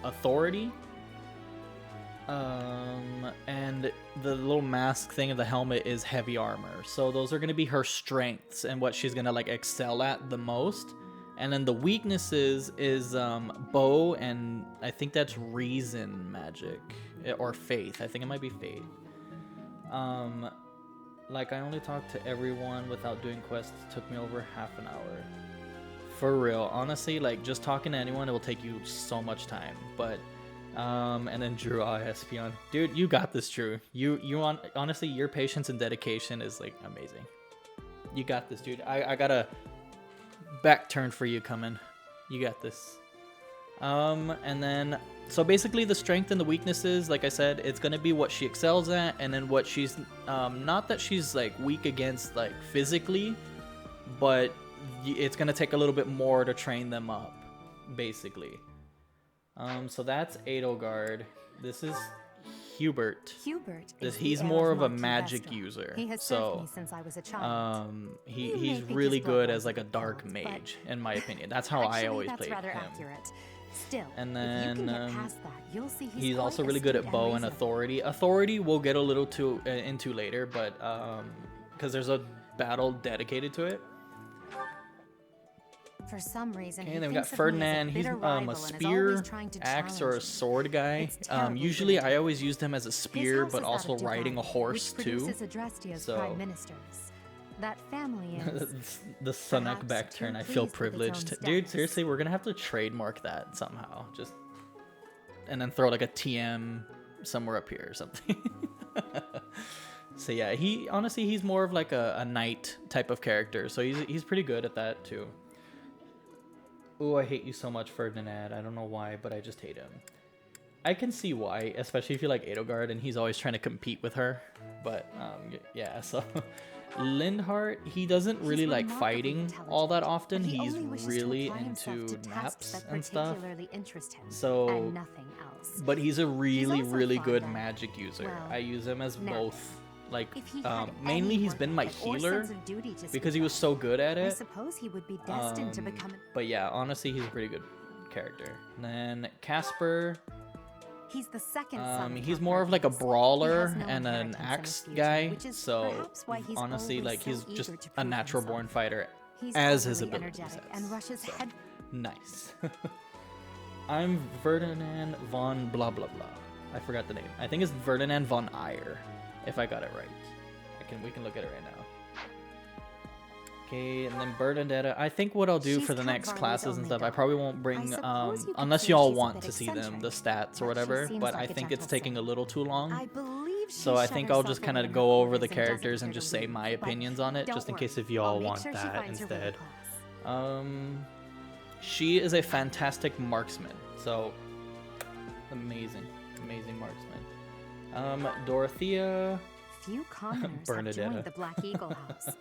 authority. And the little mask thing of the helmet is heavy armor. So those are going to be her strengths and what she's going to like excel at the most. And then the weaknesses is bow, and I think that's reason magic or faith. I think it might be faith. Like, I only talked to everyone without doing quests. Took me over half an hour. For real. Honestly, like, just talking to anyone, it will take you so much time. But, and then Drew Espion. Dude, you got this, Drew. You want, honestly, your patience and dedication is, like, amazing. You got this, dude. I got a back turn for you coming. You got this. And then, so basically the strength and the weaknesses, like I said, it's going to be what she excels at, and then what she's, not that she's like weak against like physically, but it's going to take a little bit more to train them up, basically. So that's Edelgard. This is Hubert. Hubert This, is the he's heir more of a Marquis magic Vestal. user. He has served So, me since I was a child. You may he's think really his blood good runs as like a in dark veins, but mage, in my opinion. That's how I actually, always that's played rather him. accurate. Still, And if you can then get past that, you'll see he's quite also really good astute at bow and reasonable. authority. Authority we'll get a little into later, but because there's a battle dedicated to it. For some reason, Okay, he and then we got thinks of me as Ferdinand. He's bitter a rival and is spear, always trying to axe, or a challenge me. sword guy. It's terribly Usually, I limited. always used him as a His spear, house but is out also of riding a Dubai, horse which too. produces Adrestia's So prime ministers. That family is the Sunaak perhaps back too turn. I feel pleased with its own privileged, dude. status. Seriously, we're gonna have to trademark that somehow. Just and then throw like a TM somewhere up here or something. So yeah, he honestly he's more of like a knight type of character, so he's pretty good at that too. Ooh, I hate you so much, Ferdinand. I don't know why, but I just hate him. I can see why, especially if you like Edelgard and he's always trying to compete with her. But yeah, so Lindhart, he doesn't really like fighting all that often. He's really into naps and stuff. So, but he's a really good magic user. I use him as both. Like, mainly he's been my healer because he was so good at it. I suppose he would be destined to become. But yeah, honestly, he's a pretty good character. And then Casper. He's the second son. He's more of like a brawler and an axe guy. So honestly, like he's just a natural born fighter, as his ability says. And rushes head. Nice. I'm Ferdinand von blah blah blah. I forgot the name. I think it's Ferdinand von Eyre, if I got it right. We can look at it right now. Okay, and then Bernadetta. I think what I'll do for the next classes and stuff, I probably won't bring, unless y'all want to see them, the stats or whatever, but I think it's taking a little too long. So I think I'll just kind of go over the characters and just say my opinions on it, just in case if y'all want that instead. She is a fantastic marksman, so amazing marksman. Dorothea. Few commoners have joined the Black Eagle House.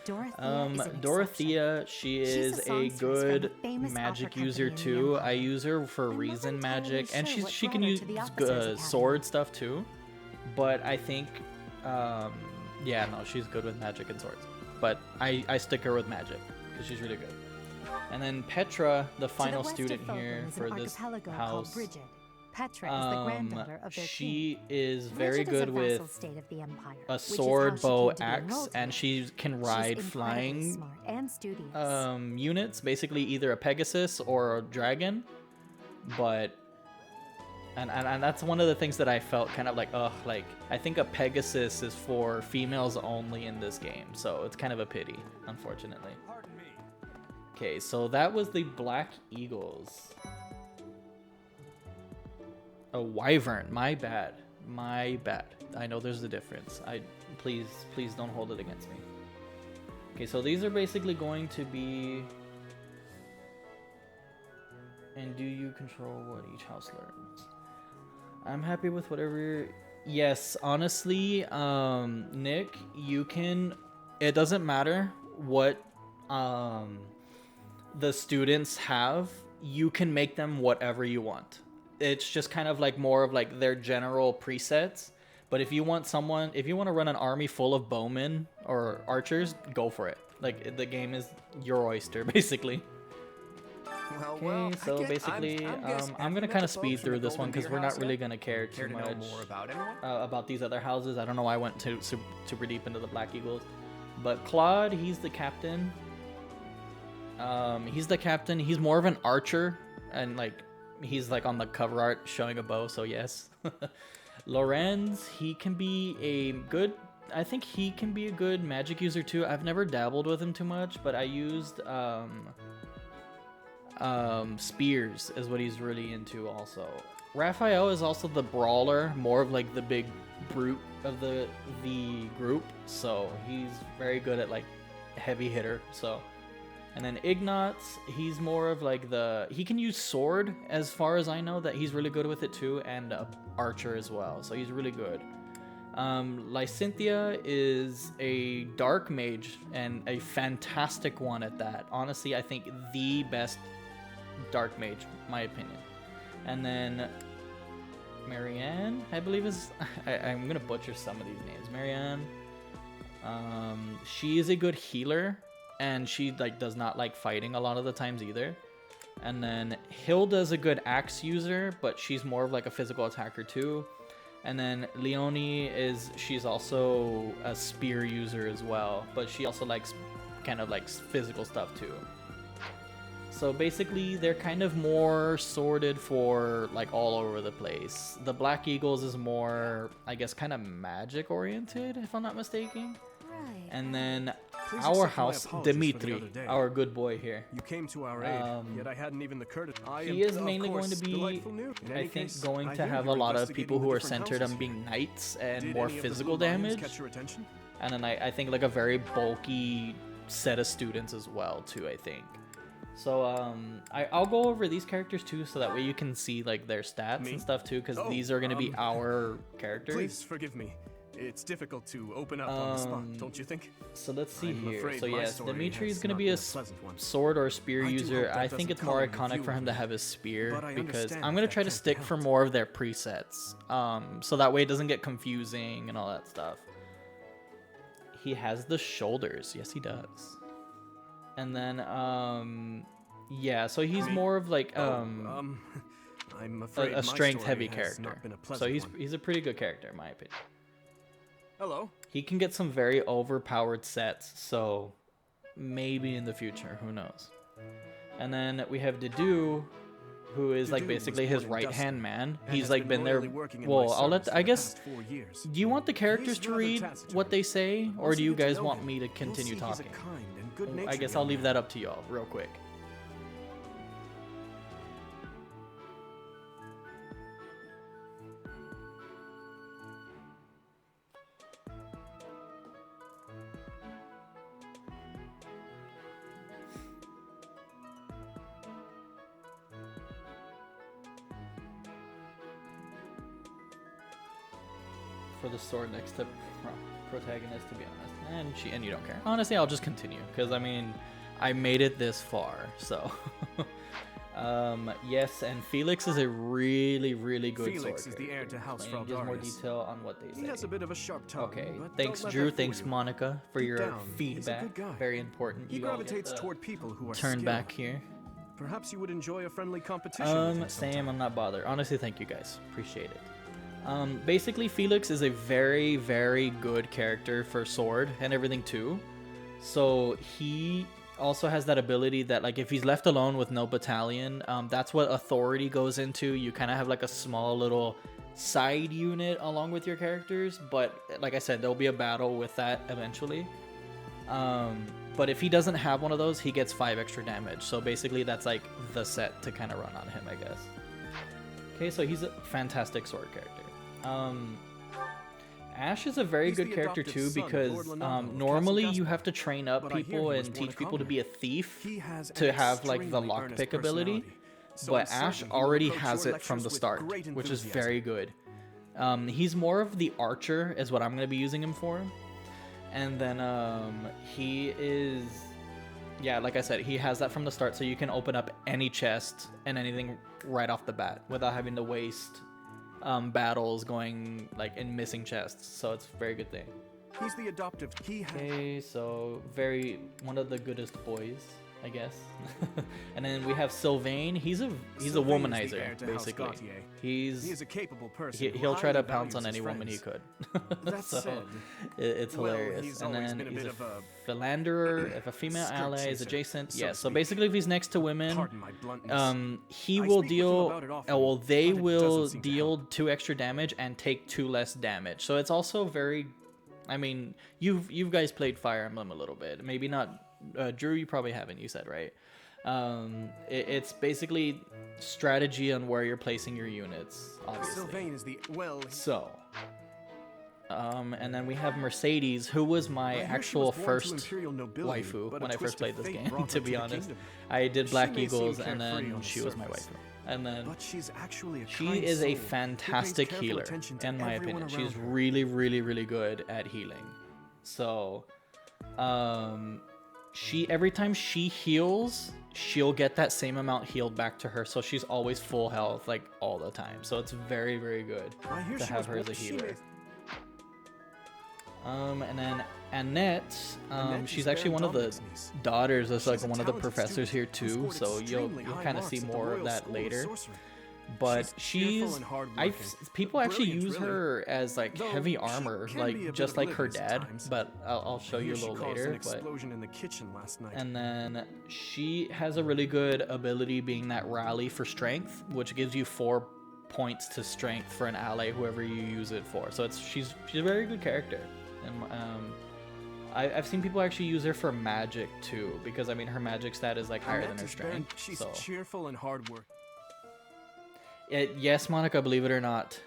But Dorothea, she is a good magic user too. I use her for reason magic, and she can use sword stuff too. But I think, yeah, no, she's good with magic and swords. But I stick her with magic because she's really good. And then Petra, the final student here for this house. Petra is the granddaughter of their she king. is very Bridget good is with state of the empire, a which is sword, how she bow, came to be axe, enrolled and she can She's ride incredibly flying smart and studious. units, basically either a Pegasus or a dragon. But and that's one of the things that I felt kind of like, like I think a Pegasus is for females only in this game, so it's kind of a pity, unfortunately. Okay, so that was the Black Eagles. A wyvern, my bad. I know there's a difference. Please don't hold it against me. Okay, so these are basically going to be. And do you control what each house learns? I'm happy with whatever. Yes, honestly, Nick, you can. It doesn't matter what the students have. You can make them whatever you want. It's just kind of like more of like their general presets. But if you want to run an army full of bowmen or archers, go for it. Like the game is your oyster, basically. Okay, so basically, I'm gonna kind of speed through this one because we're not really gonna care too much about these other houses. I don't know why I went super deep into the Black Eagles, but Claude, he's the captain. He's more of an archer, and like. He's like on the cover art showing a bow, so yes. Lorenz, he can be I think he can be a good magic user too. I've never dabbled with him too much, but I used spears is what he's really into also. Raphael is also the brawler, more of like the big brute of the group, so he's very good at like heavy hitter, so. And then Ignatz, he's more of like he can use sword as far as I know, that he's really good with it too, and archer as well, so he's really good. Lysynthia is a dark mage and a fantastic one at that. Honestly, I think the best dark mage, my opinion. And then Marianne, I believe is, I'm gonna butcher some of these names. Marianne, she is a good healer. And she like does not like fighting a lot of the times either. And then Hilda's a good axe user, but she's more of like a physical attacker too. And then Leonie she's also a spear user as well, but she also likes kind of like physical stuff too. So basically they're kind of more sorted for like all over the place. The Black Eagles is more, I guess, kind of magic oriented, if I'm not mistaken. Right. And then Please our accept my house, apologies for the Dimitri, other day. our good boy here. You came to our aid, yet I hadn't even the courtesy. He is mainly going to be, I think, going to have a lot of people who are centered on being knights and more physical damage. Catch your attention? And then I think like a very bulky set of students as well too, I think. So I'll go over these characters too, so that way you can see like their stats and stuff too, because these are going to be our characters. Please forgive me. It's difficult to open up on the spot, don't you think? So let's see I'm here. afraid So my yes, story Dimitri is has going to not be been a a pleasant one. sword or spear I do user. hope that I think doesn't it's more color your iconic view for him of to me. have his spear, But I because understand I'm going to that try to can't be stick for helped. more of their presets, so that way it doesn't get confusing and all that stuff. He has the shoulders. Yes, he does. And then yeah, so he's more of like I'm afraid a my strength story heavy has character. not been a So pleasant one. he's a pretty good character in my opinion. Hello. He can get some very overpowered sets, so maybe in the future, who knows. And then we have Dedu, who is like Dedu basically was his born in right hand Dusty man. and He's has like been there. loyally working in my Well, I'll let. service I for the guess. past 4 years. Do you want the characters He's to rather read taciturn. what they say, or Once do you you get to guys know want him, me to you'll continue see he's a talking? kind and good I natured guess young I'll leave man. that up to y'all real quick. For the sword next to protagonist, to be honest, and you don't care. Honestly, I'll just continue because I mean, I made it this far, so. Yes, and Felix is a really good Felix sword is the heir to House Explain, gives more Fraldarius. detail on what they say. He has a bit of a sharp tongue. Okay, but thanks don't let Drew, that fool thanks you. Monica for Deep your down, he's a feedback. good guy. Very important. He You all get gravitates the toward people who are turn skilled. back here. Perhaps you would enjoy a friendly competition. with him Sam, sometime. I'm not bothered. Honestly, thank you guys. Appreciate it. Basically, Felix is a very good character for sword and everything too. So he also has that ability that like if he's left alone with no battalion, that's what authority goes into. You kind of have like a small little side unit along with your characters, but like I said, there'll be a battle with that eventually. But if he doesn't have one of those, he gets 5 extra damage. So basically that's like the set to kind of run on him, I guess. Okay, so he's a fantastic sword character. Ash is a very He's good the character adopted too son of because Lord Leonardo of normally Castle you Gaspar. have to train up But I hear people he was and born teach a people to be a commoner. thief He has an to have like the extremely earnest lockpick ability. personality, so But I'm Ash certain he will already approach has your it from the lectures with start, great which is enthusiasm. very good. He's more of the archer is what I'm going to be using him for. And then he is, yeah, like I said, he has that from the start, so you can open up any chest and anything right off the bat without having to waste battles going like in missing chests. So it's a very good thing. He's the adoptive. He has. Okay, so one of the goodest boys, I guess. And then we have Sylvain. He's a Sylvain is the womanizer, heir to House basically. Gautier. He is a capable person. who he'll try to highly pounce on values any his woman he friends. could. That So, said, it's well, hilarious. he's And always then been a he's bit a of a philanderer. If a female skirt ally is chaser, adjacent, so yeah. to So speak. basically, if he's next to women, Pardon my bluntness. he I will speak with him deal. about it often, Well, they but it will doesn't seem to deal 2 extra damage and take 2 less damage. So it's also very. I mean, you guys played Fire Emblem a little bit. Maybe not. Drew, you probably haven't. You said right. It's basically strategy on where you're placing your units, obviously. Sylvain is the So, and then we have Mercedes, who was my hear she actual was born to first imperial nobility, waifu but a when I first twist of played this fate game. brought To her be to the honest, kingdom. I did She Black may seem Eagles, and carefree then on the she was my surface, waifu. And then but she's actually a she kind is a soul who pays fantastic careful healer, attention to in my everyone opinion. She's around her. really good at healing. So, every time she heals, she'll get that same amount healed back to her. So she's always full health, like all the time. So it's very good I hear to she have was her as a born- she healer. may- And then Annette, Annette she's is actually Baron one of the Dominic's niece. daughters of like She's a one of the talented professors here student who too, scored so you'll extremely high kind of see marks at the more of Royal that School of later. Sorcery. But She's cheerful and hardworking. people actually Brilliant, use really. her as like Though heavy she armor, can be a like bit just like her oblivious at dad. times. But I'll show you a She little caused later. an But explosion in the kitchen last night. and then she has a really good ability being that rally for strength, which gives you 4 points to strength for an ally, whoever you use it for. So she's a very good character. And I've seen people actually use her for magic too, because I mean her magic stat is like higher than her Amanda's been- strength. She's so. cheerful and hardworking. Yes, Monica, believe it or not,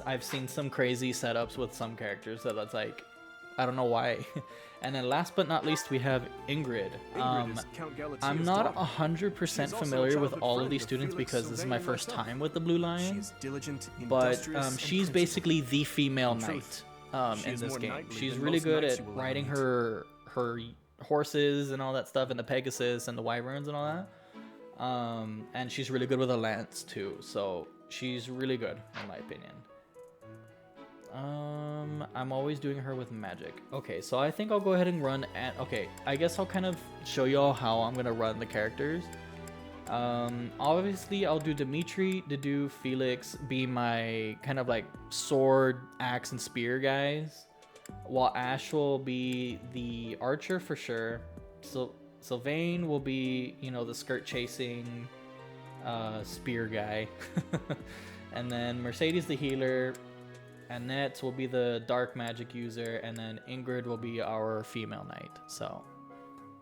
I've seen some crazy setups with some characters that's like, I don't know why. And then last but not least, we have Ingrid. Ingrid is Count Galatia's I'm not daughter. 100% She's also a familiar with childhood all of friend these of students Felix, because this is my Sylvain, and first myself. time with the Blue Lions. She's diligent, But industrious, and she's principled. basically the female In knight truth, she in is this more game. knightly She's than really most good knights at you will ever riding meet. her horses and all that stuff, and the Pegasus and the Wyverns and all that. And she's really good with a lance too. So she's really good in my opinion. I'm always doing her with magic. Okay, so I think I'll go ahead and run at... Okay, I guess I'll kind of show y'all how I'm gonna run the characters. Obviously, I'll do Dimitri, Dedu, Felix be my kind of like sword, axe, and spear guys. While Ash will be the archer for sure. So Sylvain will be, you know, the skirt chasing spear guy. And then Mercedes the healer. Annette will be the dark magic user, and then Ingrid will be our female knight. So,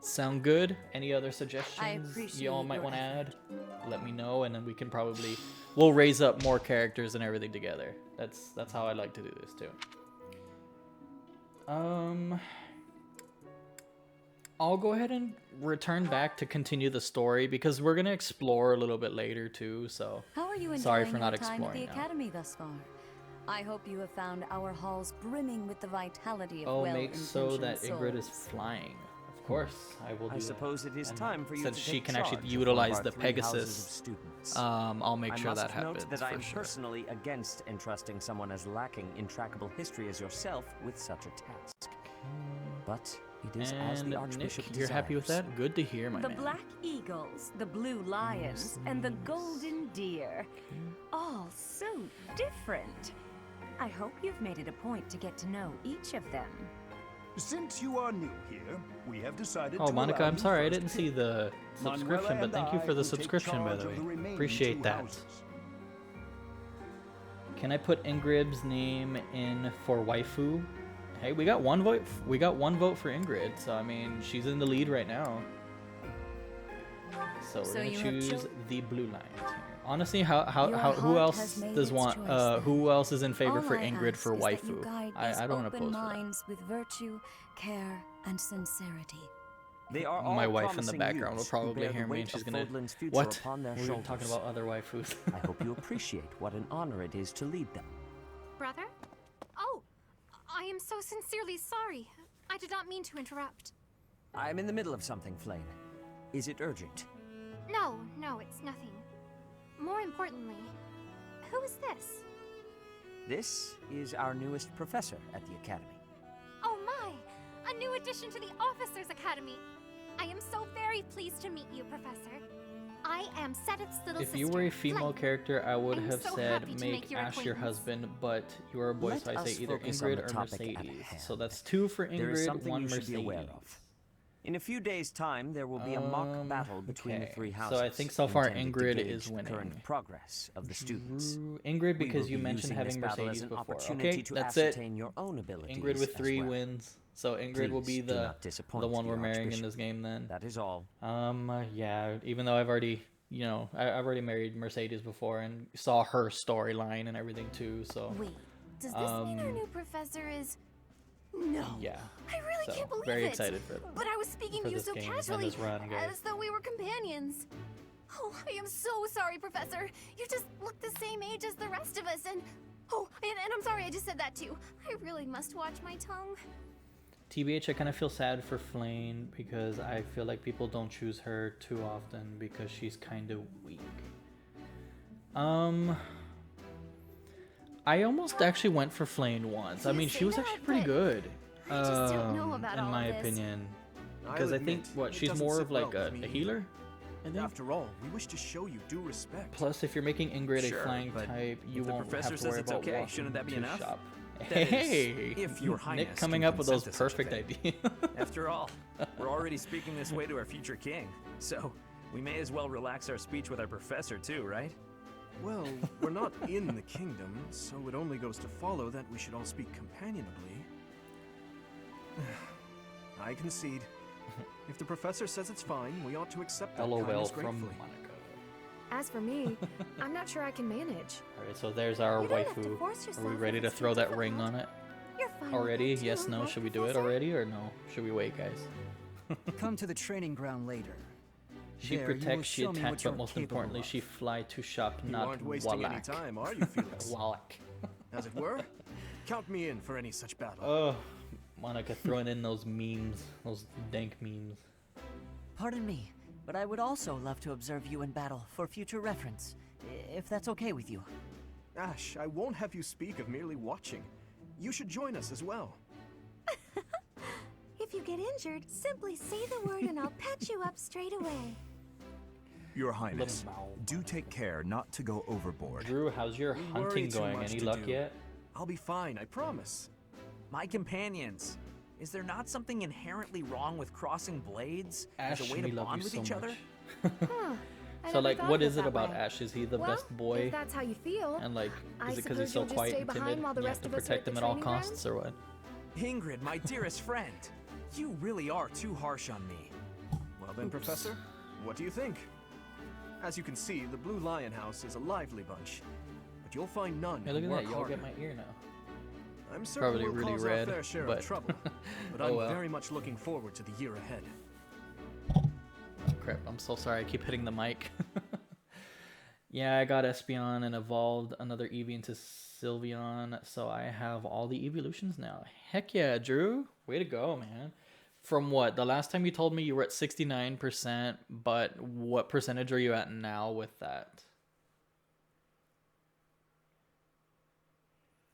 sound good? Any other suggestions y'all might want to add? Let me know, and then we can we'll raise up more characters and everything together. That's how I like to do this too. I'll go ahead and return back to continue the story because we're gonna explore a little bit later too. So, How are you sorry enjoying for not your time at exploring the now. academy thus far? I hope you have found our halls brimming with the vitality of Oh, well-intentioned make so that Ingrid is souls. flying. Of course, I will do I that. suppose it is And time for you since to she take can charge actually of one of utilize our the 3 houses of Pegasus, students. I'll make sure I that must note happens that I for am sure. personally against entrusting someone as lacking in trackable history as yourself with such a task. But it is as And the Nick, Archbishop you're happy with desires. that? Good to hear, my The man. black eagles, the blue lions, and the golden deer. All so different. I hope you've made it a point to get to know each of them. Since you are new here, we have decided Oh, to Monica, allow I'm you sorry I first didn't see pick. the Manuela subscription, but and thank you I for the will take subscription, by charge the of way. the remaining Appreciate 2 that. houses. Can I put Ingrid's name in for waifu? Hey, we got one vote. We got one vote for Ingrid, so I mean, she's in the lead right now. So we're So gonna you have choose cho- the blue lions here. Honestly, Your who heart else has made does its want? choice, then. Who else is in favor All for I Ingrid ask for is that you waifu? guide I these don't want to open pose for that. minds with virtue, care, and sincerity. They are all My wife in the promising background will youths who probably bear the hear me, and weight she's of gonna. Fodlan's future What? upon their We're shoulders. talking about other waifus. I hope you appreciate what an honor it is to lead them. Brother? Oh, I am so sincerely sorry. I did not mean to interrupt. I'm in the middle of something, Flame. Is it urgent? No, it's nothing. More importantly, who is this? This is our newest professor at the Academy. Oh my! A new addition to the Officers Academy! I am so very pleased to meet you, Professor. I am Sedith's little If sister. you were a female Flame. character, I would I'm have so said happy to make your Ash your acquaintance. husband, but you are a boy, so I Let say us either focus on Ingrid the or topic at Mercedes. hand. So that's 2 for There is Ingrid, something 1 you should Mercedes. be aware of. In a few days' time, there will be a mock battle between the 3 houses. So I think so far intended to Ingrid gauge is the winning. current progress of the students. Ingrid, We because will you be mentioned using having this battle as Mercedes an before. opportunity Okay, to that's it. ascertain your own abilities Ingrid with as 3 well. wins. So Ingrid will Please be do the not disappoint the one the we're marrying in Archbishop. this game then. That is all. Yeah, even though I've already, you know, I've already married Mercedes before and saw her storyline and everything too, so. Wait, does this mean our new professor is... No. Yeah. I really So, can't believe very it. excited for But I was speaking for to you this so game and casually, this run, guys. as though we were companions. Oh, I am so sorry, Professor. You just look the same age as the rest of us, and... Oh, and I'm sorry I just said that too. I really must watch my tongue. TBH, I kind of feel sad for Flame because I feel like people don't choose her too often because she's kind of weak. I almost actually went for Flame once. I mean, she was actually pretty good. I just don't know about in all my this. opinion. I'll Because I think, admit, what, it she's doesn't more sit of like well a with me healer? I think. After all, we wish to show you due respect. Plus, if you're making Ingrid Sure, a flying but type, you if the won't professor have to says worry it's about okay, walking shouldn't that be to enough? shop. That is, Hey, if your highness Nick coming can up with consent those to such a perfect thing. ideas. After all, we're already speaking this way to our future king, so we may as well relax our speech with our professor too, right? Well, we're not in the kingdom, so it only goes to follow that we should all speak companionably. I concede. If the professor says it's fine, we ought to accept that LOL kindness from gratefully. Monica. As for me, I'm not sure I can manage. Alright, so there's our You don't have to waifu. force Are yourself we if ready to it's too throw that ring difficult. on it? You're fine with Already? that too, Yes, no? right, Should we do it Professor? already or no? Should we wait, guys? Come to the training ground later. She There, you will protects, she show me attacks, what but you're most capable importantly, of. she fly to shop, You not aren't wasting any wallach. time, are you, Felix? Wallach. As it were, count me in for any such battle. Oh, Monica throwing in those memes, those dank memes. Pardon me, but I would also love to observe you in battle for future reference, if that's okay with you. Ash, I won't have you speak of merely watching. You should join us as well. If you get injured, simply say the word and I'll patch you up straight away. Your Highness, do take care not to go overboard. Drew, how's your We hunting worry too going? much Any to luck do. yet? I'll be fine, I promise. My companions, is there not something inherently wrong with crossing blades Ash, as a way we to love bond you with so each other? Huh. I So never like, thought what of is it that about way. Ash? Is he the Well, best boy? if that's how you feel, And like, I is it because he's suppose so you'll just quiet stay and behind timid? while the You have rest to of us are protect at him the at all training costs, or what? Ingrid, my dearest friend, you really are too harsh on me. Well then, Professor, what do you think? As you can see, the Blue Lion House is a lively bunch, but you'll find none Hey, who look at work that! Y'all harder. get my ear now. I'm certain Probably we'll really cause red, our fair share but of trouble, but oh I'm well. very much looking forward to the year ahead. Oh, crap! I'm so sorry. I keep hitting the mic. Yeah, I got Espeon and evolved another Eevee into Sylveon, so I have all the evolutions now. Heck yeah, Drew! Way to go, man. From what? The last time you told me you were at 69%, but what percentage are you at now with that?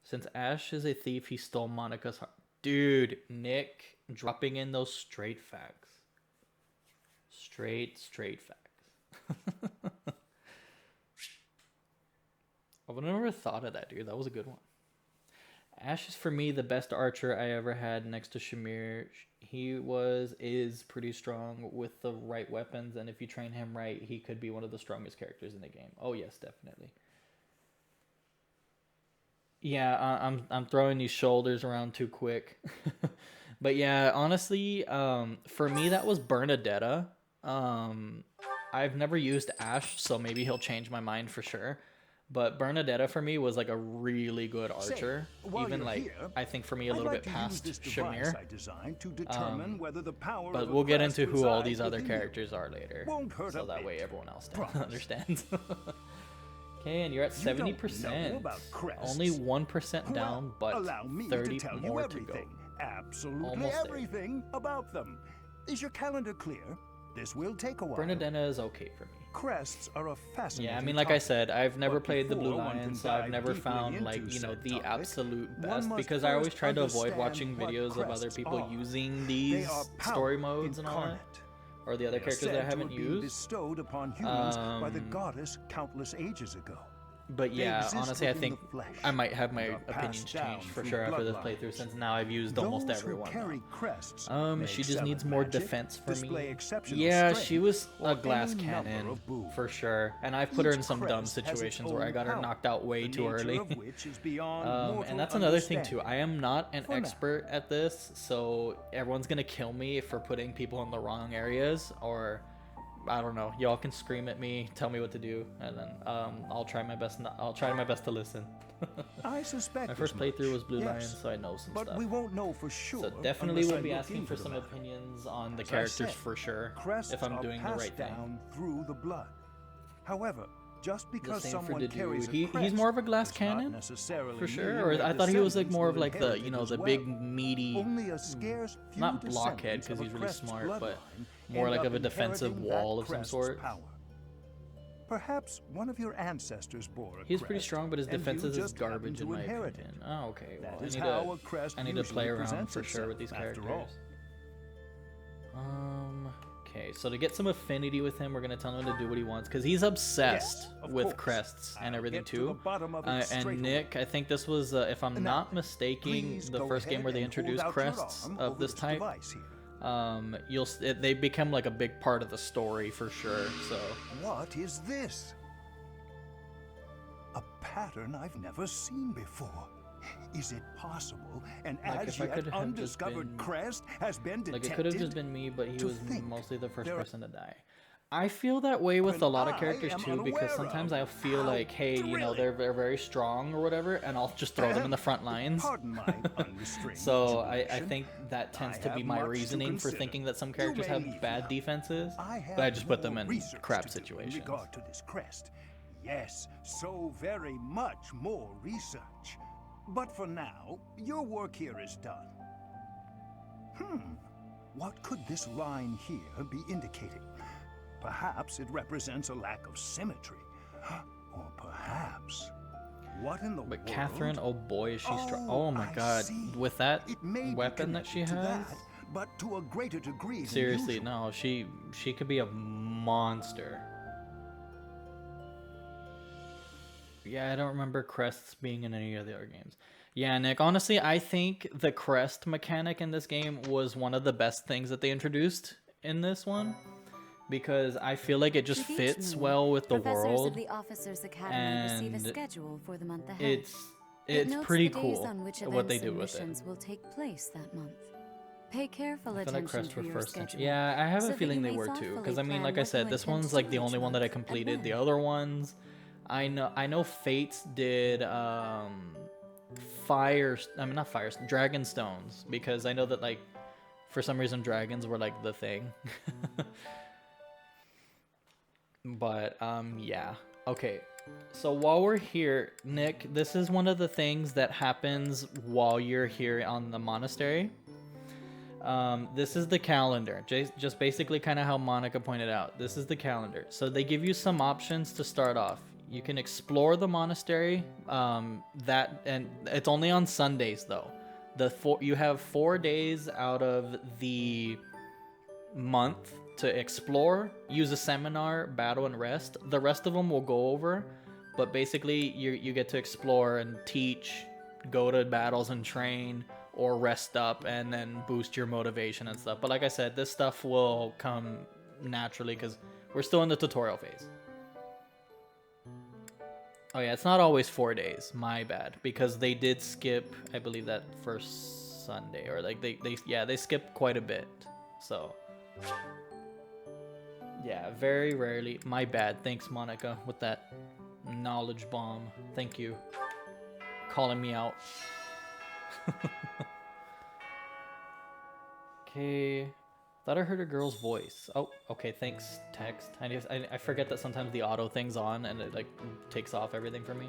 Since Ash is a thief, he stole Monica's heart. Dude, Nick dropping in those straight facts. Straight facts. I've never thought of that, dude. That was a good one. Ash is for me the best archer I ever had next to Shamir. He is pretty strong with the right weapons, and if you train him right, he could be one of the strongest characters in the game. Oh yes, definitely. Yeah, I'm throwing these shoulders around too quick. But yeah, honestly, for me that was Bernadetta. I've never used Ash, so maybe he'll change my mind for sure. But Bernadetta for me was like a really good archer. Even like here, I think for me a little bit past Shamir. I designed to determine whether the power But of a we'll get crest into who all resides these other within you. characters are later. Won't hurt So a that bit. way everyone else Promise. understands. Okay, and you're at You don't 70%. know about crests. Only 1% down, Well, but allow me 30 to tell you more to go. everything, absolutely Almost there. everything about them. Is your calendar clear? This will take a while. Bernadetta is okay for me. Crests are a fascinating Yeah, I mean, like I topic. said, I've never But played the Blue before one can Lions, so I've dive never deeply found, like, into you know, said the topic, absolute one best, must because I always first try to avoid understand watching what videos of other crests people are. using They these are power story modes and all that. incarnate. Or the other They are characters that I said to haven't have been used. bestowed upon humans by the goddess countless ages ago. But They yeah, exist honestly, I within think the flesh I might have my and are opinions passed down changed for through sure after this bloodlines. playthrough, since now I've used almost Those who everyone. carry now. crests may She just excel needs at more magic, defense for display me. exceptional Yeah, strength, she was or a glass any number cannon of boons. for sure, and I've put her in Each some dumb crest has its situations where I own got her power, knocked out way the too nature early. of which is beyond mortal And that's another thing too. understanding. I am not an For now. expert at this, so everyone's gonna kill me for putting people in the wrong areas, or I don't know. Y'all can scream at me, tell me what to do, and then I'll try my best. I'll try my best to listen. I suspect My first as much, playthrough was Blue yes. Lions, so I know some But stuff. we won't know for sure. So definitely unless will I be look asking into for the some matter. opinions on the As I characters said, for sure, crests if I'm are doing the passed right thing. down through the blood. However, just The because same for someone the dude. carries a He's crest more of a glass does not cannon, necessarily for mean sure. Or their I thought he was like descendants more of will like the, inherit you it know, as the well. big meaty, Only a scarce few not blockhead descendants because of he's a really crest's smart, but bloodline more end like up of a defensive inheriting that wall of some crest's sort. power. Perhaps one of your ancestors bore a He's pretty crest, strong, but his and you defenses is just happen garbage to in my inherit opinion. it. Oh, okay. Well, That is how a crest I need to usually play around presents for sure with these itself, after characters. all. Okay, so to get some affinity with him, we're gonna tell him to do what he wants because he's obsessed of with course. crests and I'll everything get to the too. bottom of it straight And Nick, I think this was, if I'm Now, not mistaken, please the go first game ahead where they and hold introduced out your crests arm of over this this type. device here. They become like a big part of the story for sure. So What is this? A pattern I've never seen before. Is it possible an Like, as if I could yet have undiscovered crest has been detected? Like, it could have just been me, but he To was think mostly the first there- person to die. I feel that way with a lot of characters am too, because unaware sometimes of. I feel How like, hey, you know, thrilling. they're very strong or whatever, and I'll just throw them in the front lines. Pardon my unrestrained So I jubilation. think that tends I to be have my much to reasoning for consider. thinking that some You characters may have leave bad now. defenses, I have but I just put them more in research crap to do in situations. regard to this crest. Yes, so very much more research. But for now, your work here is done. What could this line here be indicating? Perhaps it represents a lack of symmetry. Or perhaps... What in the But world? Catherine, oh boy, is she strong. Oh, Oh my I god, see. with that It may be weapon that she has, connected to that, but to a greater degree than seriously, usual. no, she could be a monster. Yeah, I don't remember crests being in any of the other games. Yeah, Nick, honestly, I think the crest mechanic in this game was one of the best things that they introduced in this one, because I feel like it just With each fits moon, well with the professors world. of the Officers Academy receive a and schedule for the month ahead. It's It notes pretty the days cool on which what they events do and with it. missions will take place that month. Pay careful I feel like attention Crest to were your first schedule. century. Yeah, I have so a that feeling you they may were too. thoughtfully Because I mean, plan like I what said, you this intend one's to like do the each only one that I month and completed. when. The other ones, I know Fates did not fire, dragon stones, because I know that like for some reason dragons were like the thing. But yeah. Okay. So while we're here, Nick, this is one of the things that happens while you're here on the monastery. This is the calendar. Just basically kind of how Monica pointed out. This is the calendar. So they give you some options to start off. You can explore the monastery. And it's only on Sundays though. You have 4 days out of the month to explore, use a seminar, battle, and rest. The rest of them we'll go over, but basically you get to explore and teach, go to battles and train, or rest up and then boost your motivation and stuff. But like I said, this stuff will come naturally because we're still in the tutorial phase. Oh yeah, it's not always 4 days, my bad, because they did skip, I believe, that first Sunday, or like they skipped quite a bit. So yeah, very rarely. My bad. Thanks, Monica, with that knowledge bomb. Thank you. Calling me out. Okay. Thought I heard a girl's voice. Oh, okay. Thanks, text. I forget that sometimes the auto thing's on and it like takes off everything for me.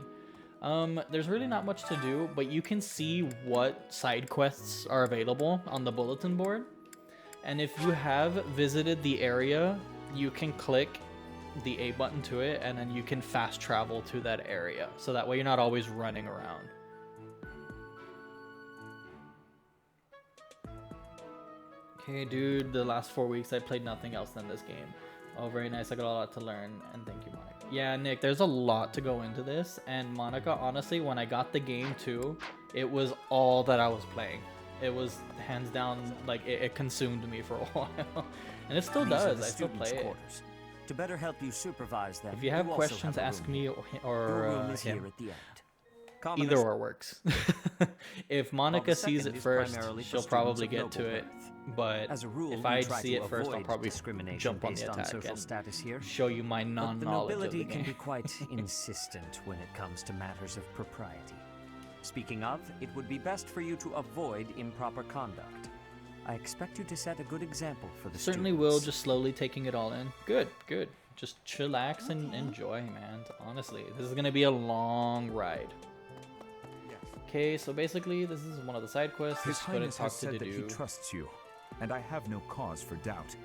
There's really not much to do, but you can see what side quests are available on the bulletin board. And if you have visited the area, you can click the A button to it, and then you can fast travel to that area. So that way you're not always running around. Okay, dude, the last 4 weeks I played nothing else than this game. Oh, very nice. I got a lot to learn, and thank you, Monica. Yeah, Nick, there's a lot to go into this, and Monica, honestly, when I got the game too, it was all that I was playing. It was hands down, like, it consumed me for a while. And it still These are does, the I still students' play it. quarters. To better help you supervise them, If you have also questions, have a ask room. me Your or room is him. here at the end. Either or works. If Monica sees second it is first, primarily for she'll students probably of get noble to it. birth. But As a rule, if we I try see to it first, I'll avoid probably discrimination jump on based the on attack social and status here. show you my But the non-knowledge of the nobility can game. be quite insistent when it comes to matters of propriety. Speaking of, it would be best for you to avoid improper conduct. I expect you to set a good example for the Certainly students. will, just slowly taking it all in. Good, good. Just chillax and enjoy, man. Honestly, this is gonna be a long ride. Okay, so basically, this is one of the side quests. His It's gonna Highness talk has to said that he Dedue. trusts you, and I have no cause for doubt.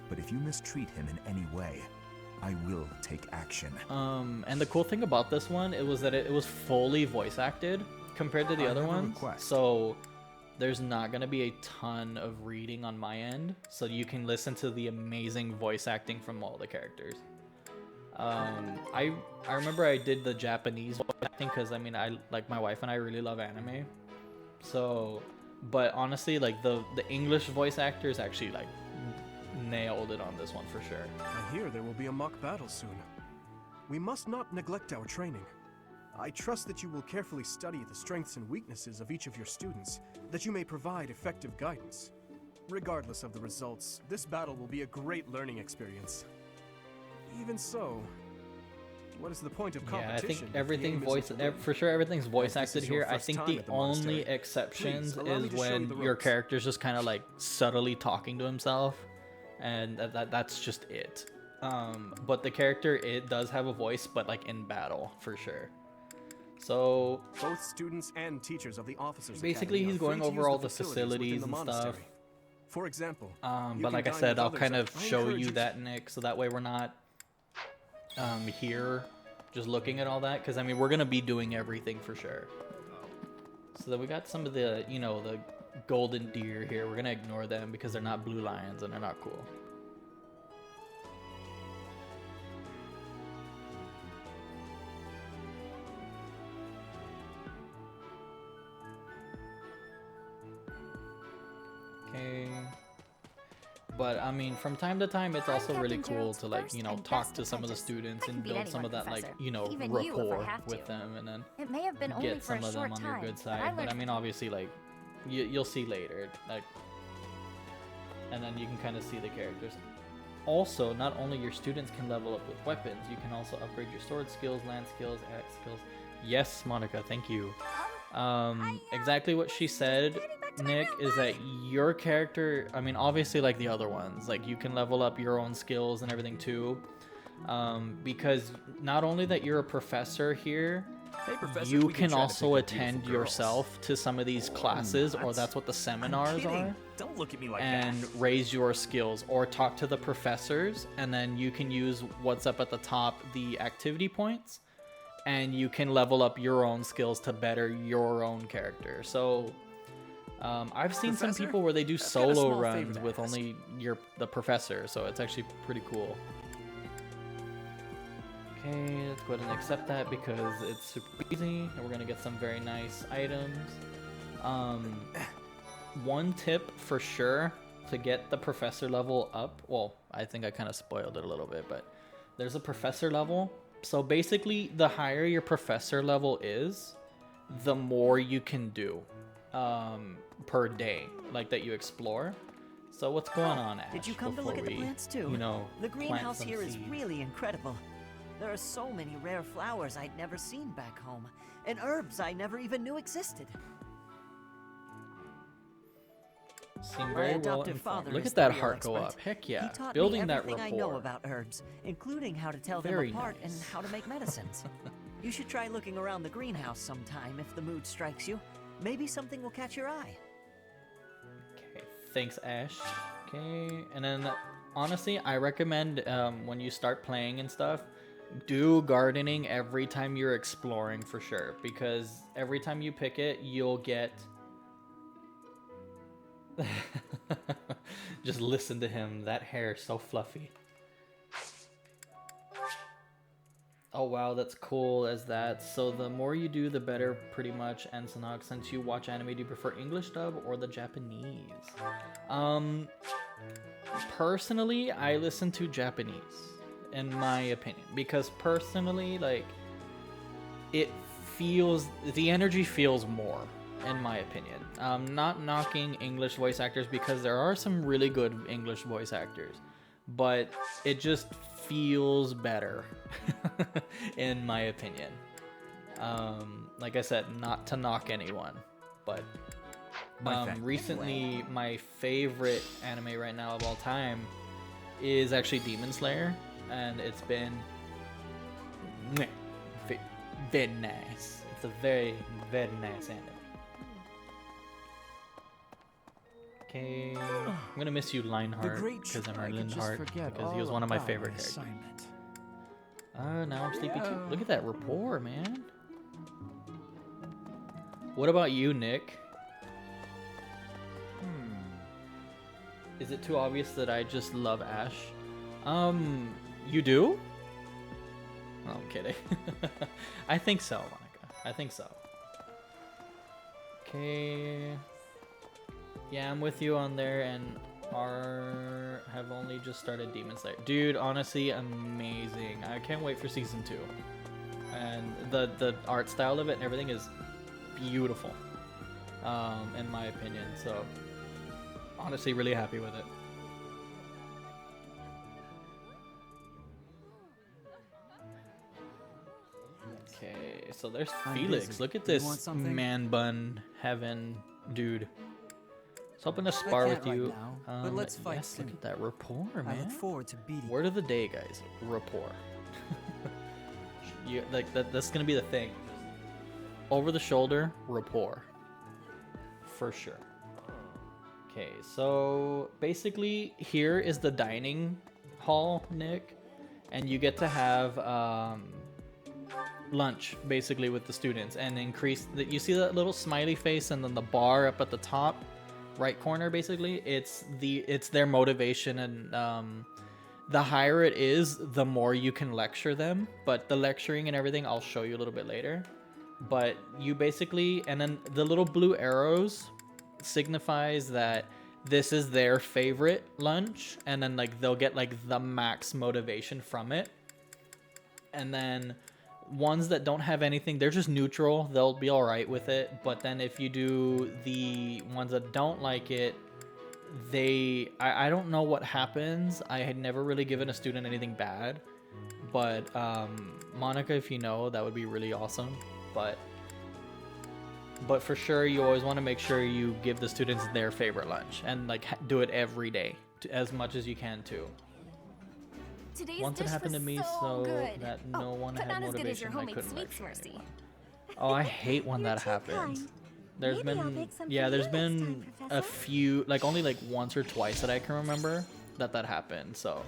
But if you mistreat him in any way, I will take action. And the cool thing about this one, it was that it was fully voice acted compared to the I other have a ones. request. So there's not gonna be a ton of reading on my end, so you can listen to the amazing voice acting from all the characters. I remember I did the Japanese voice acting because I mean like my wife and I really love anime. So, but honestly, like the English voice actors actually like nailed it on this one for sure. I hear there will be a mock battle soon. We must not neglect our training. I trust that you will carefully study the strengths and weaknesses of each of your students, that you may provide effective guidance. Regardless of the results, this battle will be a great learning experience. Even so, what is the point of competition? Yeah, I think if the everything aim voice isn't to win? for sure everything's voice As this acted is your here. I first think time the at the only monastery, exceptions please allow me is to show you when the your ropes. character's just kind of like subtly talking to himself, and that's just it. But the character, it does have a voice, but like in battle for sure. So both students and teachers of the officers basically Academy he's are going free to over use all the the facilities within the and stuff. monastery. For example, you but can like I dine said, with I'll others kind and of I show encourage you to- that, Nick, so that way we're not here just looking at all that, because I mean we're gonna be doing everything for sure. So then we got some of the, you know, the golden deer here. We're gonna ignore them because they're not blue lions and they're not cool. Okay. But I mean, from time to time, it's also really cool to, like, you know, talk to some of the students and build some of that, like, you know, Even you if I rapport have to. with them, and then It may have been only get for some a of them short on your time, good but I side. But I learned mean, obviously, like, you'll see later, like, and then you can kind of see the characters. Also, not only your students can level up with weapons, you can also upgrade your sword skills, land skills, axe skills. Yes, Monica, thank you. Exactly what she said, Nick, is that your character, I mean, obviously like the other ones, like you can level up your own skills and everything too. Because not only that you're a professor here, Hey, Professor, you we can try to also pick up beautiful attend girls. yourself to some of these classes, or What? that's what the I'm seminars kidding. are. Don't look at me like And that. raise your skills, or talk to the professors, and then you can use what's up at the top, the activity points, and you can level up your own skills to better your own character. So I've seen some Professor, people where they do I've got a solo small favor runs to with ask. only the professor, so it's actually pretty cool. Okay, let's go ahead and accept that because it's super easy, and we're gonna get some very nice items. One tip for sure to get the professor level up, well, I think I kind of spoiled it a little bit, but there's a professor level. So basically, the higher your professor level is, the more you can do per day, like that you explore. So what's going on, Ash? Did you come to look at the before we, plants too? You know, the plant greenhouse some here is seeds? really incredible. There are so many rare flowers I'd never seen back home, and herbs I never even knew existed. Seem My very well adoptive informed. father Look is at the that real heart go expert. up. Heck yeah. He taught Building me that everything rapport. I know about herbs, including how to tell them Very apart and nice. how to make medicines. You should try looking around the greenhouse sometime if the mood strikes you. Maybe something will catch your eye. Okay, thanks, Ash. Okay, and then honestly, I recommend when you start playing and stuff, do gardening every time you're exploring for sure, because every time you pick it, you'll get. Just listen to him. That hair is so fluffy. Oh wow, that's cool as that. So the more you do, the better, pretty much. And Sunaak, since you watch anime, do you prefer English dub or the Japanese? Personally, I listen to Japanese, in my opinion, because personally, like, it feels, the energy feels more, in my opinion. Not knocking English voice actors, because there are some really good English voice actors, but it just feels better, in my opinion. Like I said, not to knock anyone, but recently my favorite anime right now of all time is actually Demon Slayer, and it's been very nice. It's a very, very nice anime. Okay, I'm gonna miss you, Lionheart, because I'm Linhart, because he was one of my favorite characters. Now I'm sleepy too. Look at that rapport, man. What about you, Nick? Is it too obvious that I just love Ash? You do? Oh, I'm kidding. I think so, Monica. I think so. Okay. Yeah, I'm with you on there, and have only just started Demon Slayer. Dude, honestly, amazing. I can't wait for season 2. and the art style of it and everything is beautiful, in my opinion. So honestly, really happy with it. Okay, so there's Felix. busy. Look at You this want something? man bun heaven dude. It's hoping to I spar with can't right you. now, but let's fight yes, soon. look at that rapport, man. I look forward to beating Word of the day, guys. Rapport. You like that's gonna be the thing. Over the shoulder, rapport. For sure. Okay, so basically here is the dining hall, Nick, and you get to have lunch basically with the students and increase that. You see that little smiley face and then the bar up at the top right corner, basically it's their motivation, and the higher it is, the more you can lecture them. But the lecturing and everything I'll show you a little bit later. But you basically, and then the little blue arrows signifies that this is their favorite lunch, and then like they'll get like the max motivation from it. And then ones that don't have anything, they're just neutral, they'll be all right with it. But then if you do the ones that don't like it, I don't know what happens. I had never really given a student anything bad, but Monica, if you know, that would be really awesome. But for sure, you always want to make sure you give the students their favorite lunch, and like do it every day as much as you can too. Today's Once it dish happened to was me, so so good. that no one but had not as good as your motivation, I homemade couldn't sweets, lecture Mercy. anyone. Oh, I hate when that happens. There's been, yeah, there's been a few, like only like once or twice that I can remember that happened. So,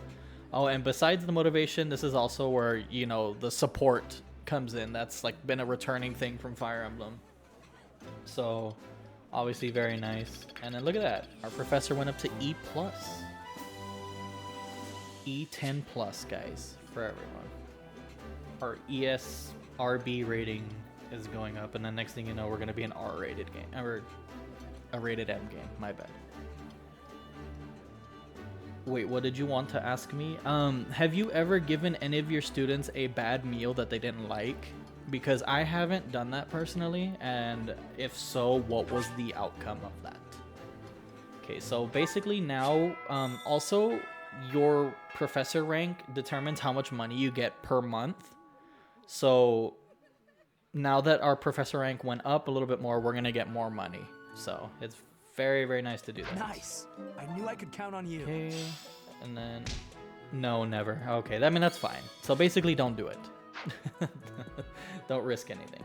oh, and besides the motivation, this is also where, you know, the support comes in. That's like been a returning thing from Fire Emblem. So, obviously very nice. And then look at that, our professor went up to E+. E10 plus, guys, for everyone. Our ESRB rating is going up, and then next thing you know, we're gonna be an R-rated game, or a rated M game. My bad. Wait, what did you want to ask me? Have you ever given any of your students a bad meal that they didn't like? Because I haven't done that personally, and if so, what was the outcome of that? Okay, so basically now, also your professor rank determines how much money you get per month. So now that our professor rank went up a little bit more, we're gonna get more money. So it's very, very nice to do that. Nice. I knew I could count on you. Okay, and then no, never. Okay, I mean that's fine. So basically, don't do it. Don't risk anything.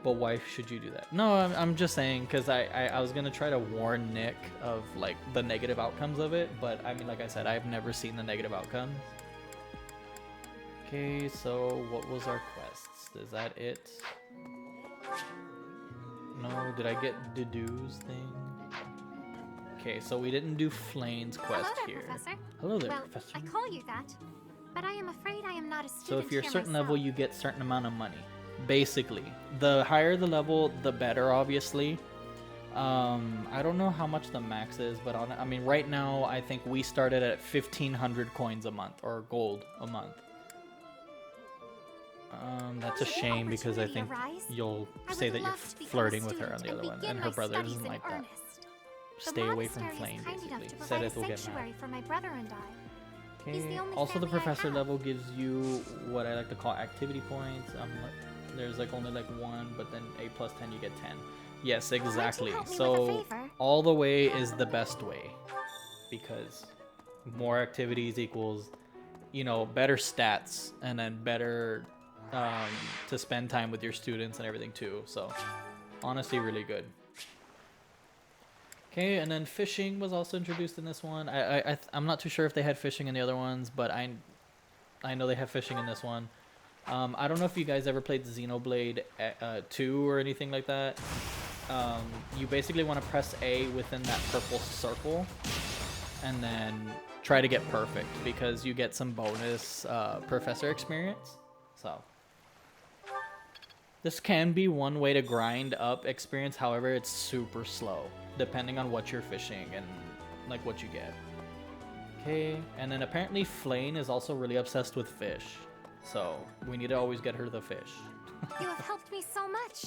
But why should you do that? No, I'm just saying because I was gonna try to warn Nick of like the negative outcomes of it, but I mean, like I said, I've never seen the negative outcomes. Okay, so what was our quests? Is that it? No, did I get Dedu's thing? Okay, so we didn't do Flane's quest Hello there, here. Professor. Hello there, well, Professor. I call you that, but I am afraid I am not a student So if you're a here certain myself. level, you get certain amount of money. Basically, the higher the level, the better, obviously. I don't know how much the max is, but I mean, right now, I think we started at 1,500 coins a month, or gold a month. That's a Should shame because I opportunity think arise, you'll I say would that you're love to become a flirting with her on student the other and one, begin and her my brother studies doesn't in like that. earnest. The Stay away from monastery Flame, is kind enough basically. to Said provide it will a get mad. sanctuary for my brother and I. He's the Okay. only Also, the family I professor have. level gives you what I like to call activity points. There's like only like 1, but then A plus 10 you get 10. Yes, exactly. help me with a So favor? all the way is the best way, because more activities equals, you know, better stats, and then better to spend time with your students and everything too. So honestly, really good. Okay, and then fishing was also introduced in this one. I'm not too sure if they had fishing in the other ones, but I know they have fishing in this one. I don't know if you guys ever played Xenoblade 2 or anything like that. You basically want to press A within that purple circle and then try to get perfect, because you get some bonus professor experience. So this can be one way to grind up experience. However, it's super slow depending on what you're fishing and like what you get. Okay, and then apparently Flane is also really obsessed with fish. So we need to always get her the fish. You have helped me so much.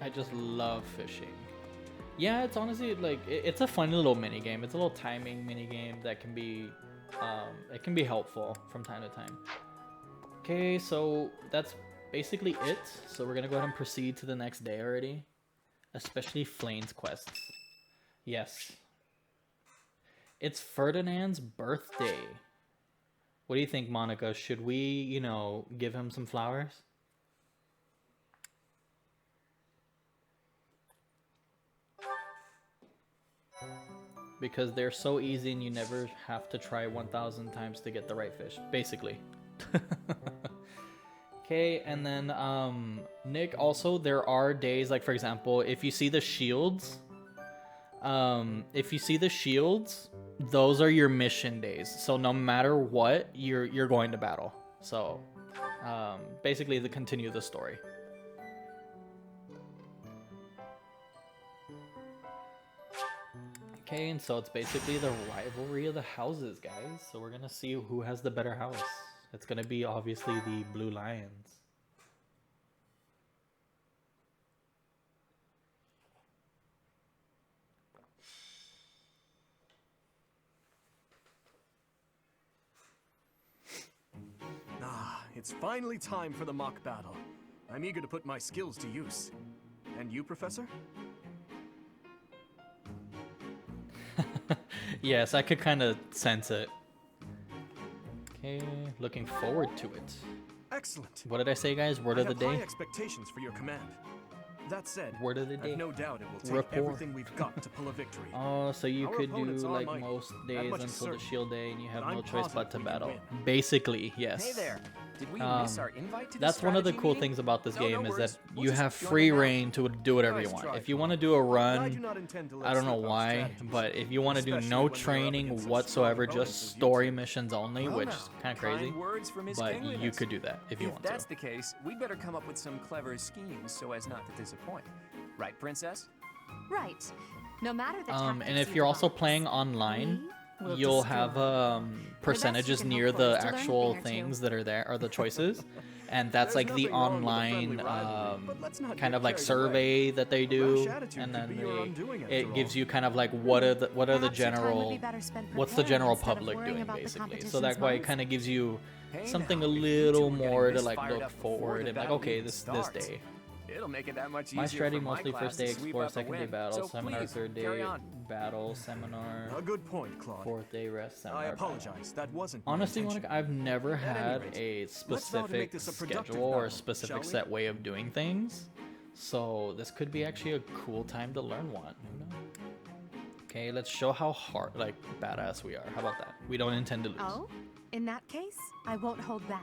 I just love fishing. Yeah, it's honestly like it's a fun little mini game. It's a little timing mini game that can be it can be helpful from time to time. Okay, so that's basically it. So we're gonna go ahead and proceed to the next day already, especially Flane's quests. Yes, it's Ferdinand's birthday. What do you think, Monica? Should we, you know, give him some flowers? Because they're so easy and you never have to try 1,000 times to get the right fish, basically. Okay, and then Nick, also there are days, like for example, if you see the shields, those are your mission days. So no matter what, you're going to battle. So basically to continue the story. Okay, and so it's basically the rivalry of the houses, guys. So we're gonna see who has the better house. It's gonna be obviously the Blue Lions. Ah, it's finally time for the mock battle. I'm eager to put my skills to use. And you, Professor? Yes, I could kind of sense it. Okay, looking forward to it. Excellent. What did I say, guys? Word of the I have high day? expectations for your command. That said, Word of the I day. have no doubt it will take Rapport. everything we've got to pull a victory. Oh, so you Our could do opponents are like mighty. most That days much is until the certain. shield day and you have But no I'm choice but to positive we can battle. win. Basically, yes. Hey there. Did we miss our invite to That's the one of the strategy cool meeting? things about this No, no game is that worries. We'll you just have join free them out. reign to do whatever you Nice want. try, If you want to Clyde. do a But I run, do not intend to let I don't slip know our why, strategies, but if you want to do especially no when we're up training against such whatsoever, strong opponents just as you story two. missions only, Well, which now, is kind of crazy, kind words from His but you Kingliness. could do that if you want that's to. the case, we'd better come up with some clever schemes so as not to disappoint. Right, Princess? Right. No matter the And tactics if you you're also devise, playing online, we will you'll destroy. have percentages can near hope for is the to learn a actual thing or two. things that are there, or the choices, and that's There's like the nothing wrong with a friendly online rivalry, but let's not kind get of like carried away. survey that they A do, rash attitude and could then be your undoing after it gives all. you kind of like what are the Perhaps your time would general be better spent what's the preparing general instead of public worrying doing about the basically. So competition's that way it modes. kind of gives you Hey something now, a if you little two are getting more to this like fired look up before forward the and like, battle okay, even this starts, day. It'll make it that much easier My strategy for my mostly class first day to sweep explore, up a second day win. battle, So seminar please, third carry day on. battle, seminar, A good point, Claude. fourth day rest, seminar. I battle. apologize. That wasn't my Honestly, intention. Monica, I've never At any had rate, a let's vow to make specific this a productive schedule or a battle, specific shall we? set way of doing things. So this could be actually a cool time to learn one. Who knows? Okay, let's show how hard, like, badass we are. How about that? We don't intend to lose. Oh, in that case, I won't hold back.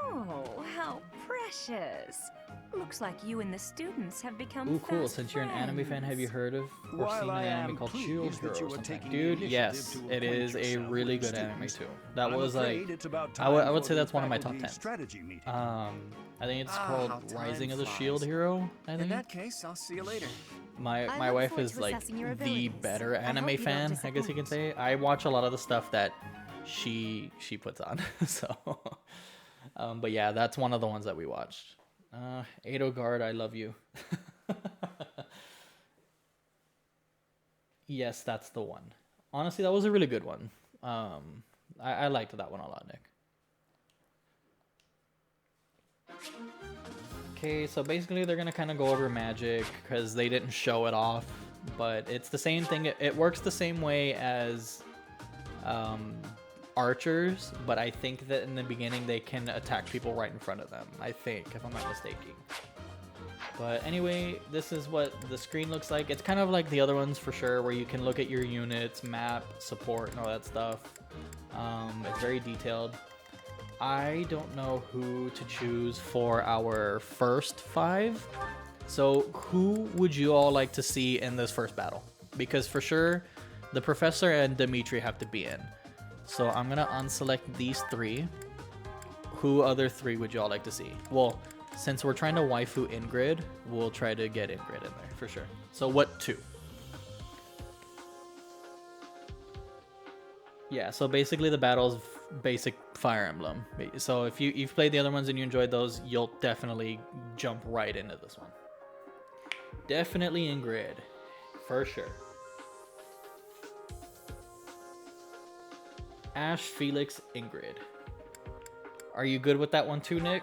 Oh, how precious. Looks like you and the students have become Ooh, cool. fast Since you're an anime fan, have you heard of or While seen an I anime am called pleased Shield that Hero you or are something? taking the Dude, initiative yes, to it acquaint is a yourself really with good anime students. too. That I'm was like, afraid it's about I would time say for the that's one of my top faculty 10. strategy meeting. I think it's how called time Rising of the flies. Shield Hero, I In think. that case, I'll see you later. My I my look wife forward is to like assessing your the abilities. better I hope anime you don't fan, I guess you can say. I watch a lot of the stuff that she puts on. So but yeah, that's one of the ones that we watched. Edelgard, I love you. Yes, that's the one. Honestly, that was a really good one. I liked that one a lot, Nick. Okay, so basically they're gonna kind of go over magic because they didn't show it off, but it's the same thing. It works the same way as archers, but I think that in the beginning they can attack people right in front of them. I think, if I'm not mistaken. But anyway, this is what the screen looks like. It's kind of like the other ones for sure, where you can look at your units, map, support, and all that stuff. It's very detailed. I don't know who to choose for our first 5. So who would you all like to see in this first battle? Because for sure, the Professor and Dimitri have to be in. So I'm gonna unselect these 3. Who other 3 would you all like to see? Well, since we're trying to waifu Ingrid, we'll try to get Ingrid in there for sure. So what 2? Yeah, so basically the battle's basic Fire Emblem. So if you've played the other ones and you enjoyed those, you'll definitely jump right into this one. Definitely Ingrid, for sure. Ash, Felix, Ingrid. Are you good with that one too, Nick?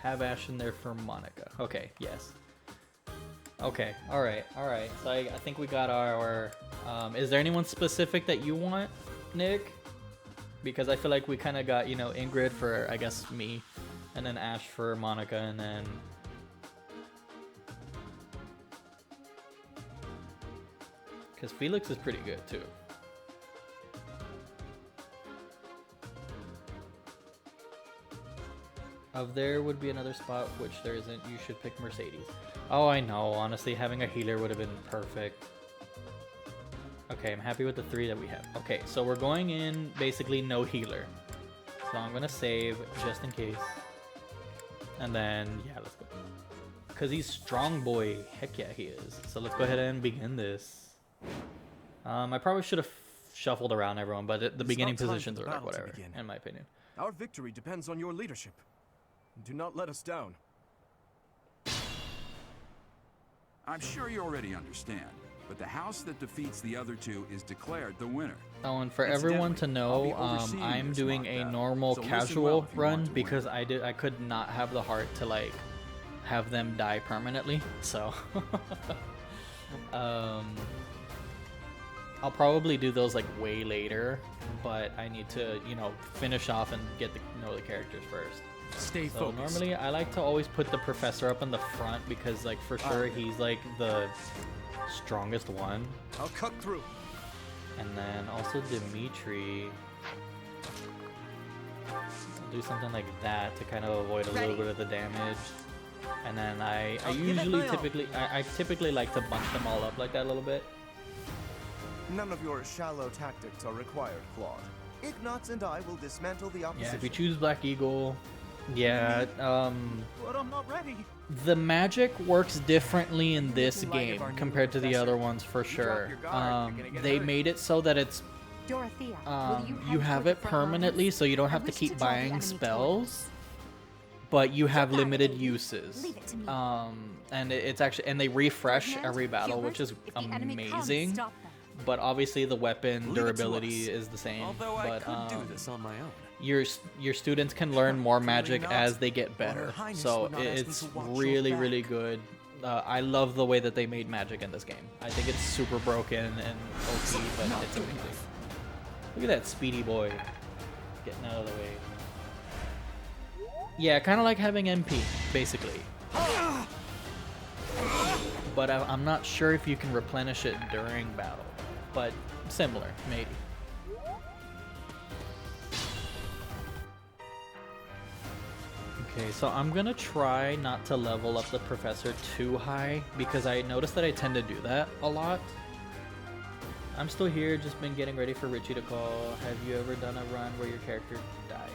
Have Ash in there for Monica. Okay, yes. Okay, alright. So I think we got our... is there anyone specific that you want, Nick? Because I feel like we kind of got, you know, Ingrid for, I guess, me. And then Ash for Monica, and then... Because Felix is pretty good, too. Of there would be another spot, which there isn't. You should pick Mercedes. Oh, I know. Honestly, having a healer would have been perfect. Okay, I'm happy with the 3 that we have. Okay, so we're going in basically no healer. So I'm going to save just in case. And then, yeah, let's go. Because he's strong boy. Heck yeah, he is. So let's go ahead and begin this. I probably should have shuffled around everyone, but the beginning positions are like whatever, in my opinion. Our victory depends on your leadership. Do not let us down. I'm sure you already understand, but the house that defeats the other 2 is declared the winner. Oh, and for everyone to know, I'm doing a normal casual run because I could not have the heart to like have them die permanently. So I'll probably do those like way later, but I need to, you know, finish off and get to know the characters first. Stay so focused. Normally I like to always put the professor up in the front because like for sure he's like the strongest one. I'll cut through. And then also Dimitri. I'll do something like that to kind of avoid a little bit of the damage. And then I typically like to bunch them all up like that a little bit. None of your shallow tactics are required, Claude. Ignatz and I will dismantle the opposition. Yeah, if you choose Black Eagle, yeah, But I'm not ready. the magic works differently in this game compared to the other ones for sure. They made it so that it's Dorothea, you have it permanently, so you don't have to keep buying spells, but you have limited uses. And it's actually, and they refresh every battle, which is amazing. But obviously the weapon durability is the same. Although but I could do this on my own. your students can learn more magic as they get better, so it's really good. I love the way that they made magic in this game. I think it's super broken and OP, but it's amazing. Look at that speedy boy getting out of the way. Yeah, kind of like having MP, basically. But I'm not sure if you can replenish it during battle, but similar, maybe. Okay, so I'm gonna try not to level up the professor too high because I noticed that I tend to do that a lot. I'm still here, just been getting ready for Richie to call. Have you ever done a run where your character dies?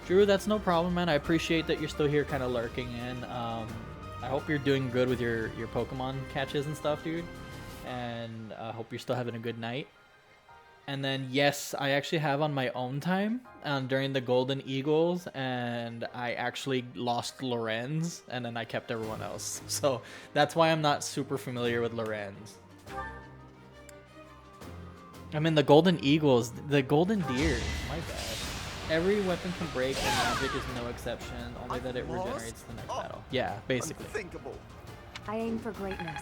Drew, that's no problem, man. I appreciate that you're still here kind of lurking in. I hope you're doing good with your Pokemon catches and stuff, dude. And I hope you're still having a good night. And then, yes, I actually have on my own time during the Golden Eagles, and I actually lost Lorenz, and then I kept everyone else. So that's why I'm not super familiar with Lorenz. I mean, the Golden Eagles, the Golden Deer, my bad. Every weapon can break, and magic is no exception, only that it regenerates the next battle. Yeah, basically. I aim for greatness.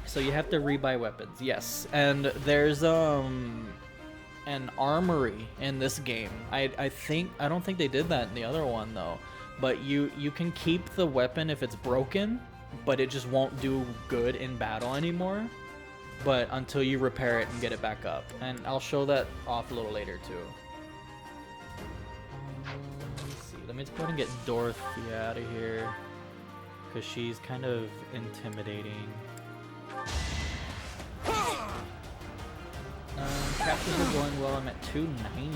So you have to rebuy weapons, yes. And there's an armory in this game. I don't think they did that in the other one though. But you can keep the weapon if it's broken, but it just won't do good in battle anymore. But until you repair it and get it back up. And I'll show that off a little later too. Let's see. Let me just go ahead and get Dorothy out of here, because she's kind of intimidating. Captain Practice is going well. I'm at 290.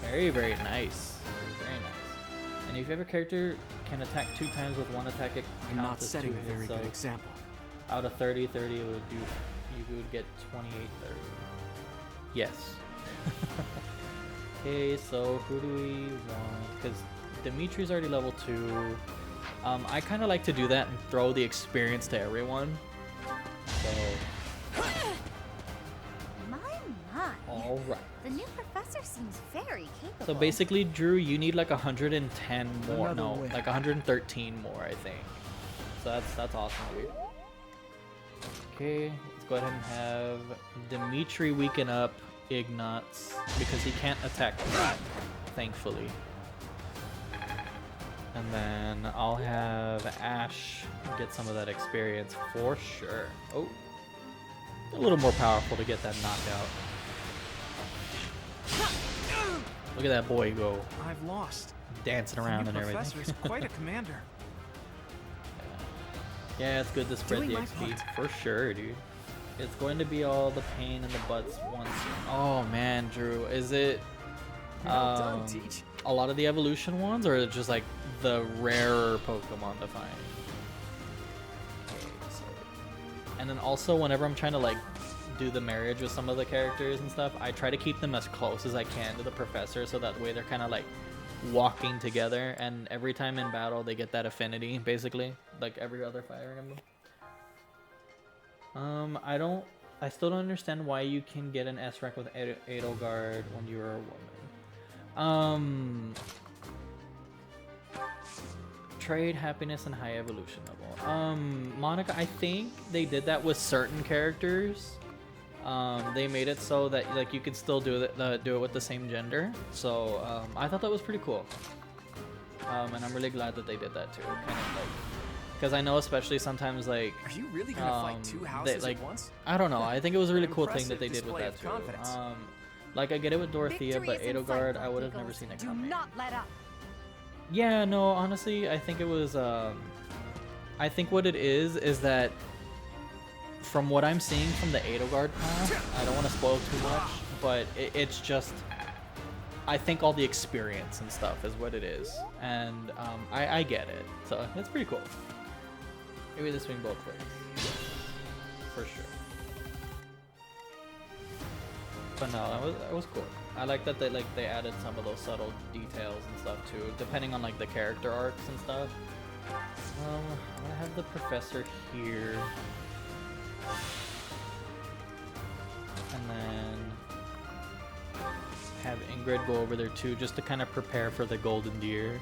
Very, very nice. Very nice. And if you have a character can attack 2 times with 1 attack, it I'm not counts as setting 2 a very hits. good So example. out of 30, 30 would do. You would get 28, 30. Yes. Okay, so who do we want? Because Dimitri's already level 2. I kind of like to do that and throw the experience to everyone. So. My. All right. The new professor seems very capable. So basically, Drew, you need like 110 more. Another No, win. like 113 more, I think. So that's awesome, dude. Okay, let's go ahead and have Dimitri weaken up Ignatz because he can't attack that, thankfully. And then I'll have Ash get some of that experience for sure. Oh, a little more powerful to get that knockout. Look at that boy go. I've lost. Dancing around and everything. Professor is quite a commander. Yeah, it's good to spread Doing the my XP part. for sure, dude. It's going to be all the pain in the butts once. Oh man, Drew, is it Well done, Teach. a lot of the evolution ones, or is it just like the rarer Pokemon to find? Okay, so, and then also whenever I'm trying to like do the marriage with some of the characters and stuff, I try to keep them as close as I can to the professor, so that way they're kind of like walking together, and every time in battle they get that affinity, basically, like every other Fire Emblem. I still don't understand why you can get an S rank with Edelgard when you're a woman. Trade, happiness, and high evolution level. Monica, I think they did that with certain characters. They made it so that like you could still do it with the same gender. So I thought that was pretty cool. And I'm really glad that they did that too. Kind of like, because I know especially sometimes like. Are you really gonna fight 2 houses like, at once? I don't know. I think it was a really An cool thing that impressive they did with display that of too. confidence. Like I get it with Dorothea, Victory but is in Edelgard, sight, I would have Black never Eagles. seen it Do coming. not let up. Yeah, no, honestly, I think it was, I think what it is that from what I'm seeing from the Edelgard path, I don't want to spoil too much, but it's just, I think all the experience and stuff is what it is, and I get it, so it's pretty cool. Maybe this swing both ways, for sure. But no, that was cool. I like that they added some of those subtle details and stuff too, depending on like the character arcs and stuff. I'm gonna have the professor here, and then have Ingrid go over there too, just to kind of prepare for the golden deer.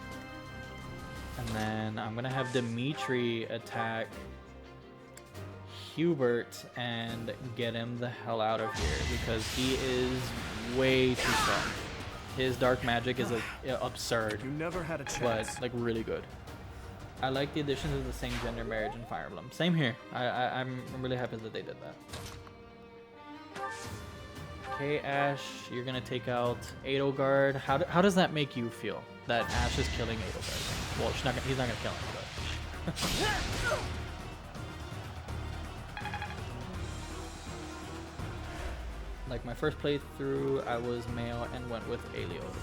And then I'm gonna have Dimitri attack Hubert and get him the hell out of here because he is way too strong. His dark magic is absurd. You never had a chance. But like really good. I like the additions of the same gender marriage in Fire Emblem. Same here. I'm really happy that they did that. Okay, Ash, you're gonna take out Edelgard. How does that make you feel? That Ash is killing Edelgard? Well, he's not gonna kill him, but. Like my first playthrough, I was male and went with Aelios.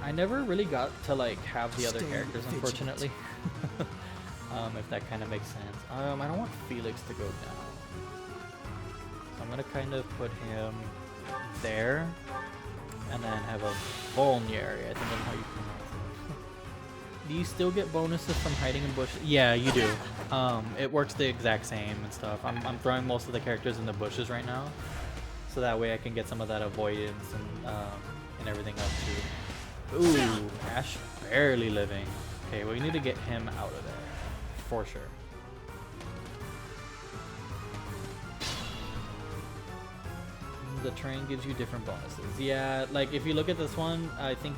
I never really got to like have the other characters, unfortunately. If that kind of makes sense. I don't want Felix to go down, so I'm gonna kind of put him there, and then have a Volnir. I think that's how you pronounce it. Do you still get bonuses from hiding in bushes? Yeah, you do. It works the exact same and stuff. I'm throwing most of the characters in the bushes right now, so that way I can get some of that avoidance and everything up too. Ooh, Ash barely living. Okay, well, we need to get him out of there for sure. The terrain gives you different bonuses. Yeah, like if you look at this one, I think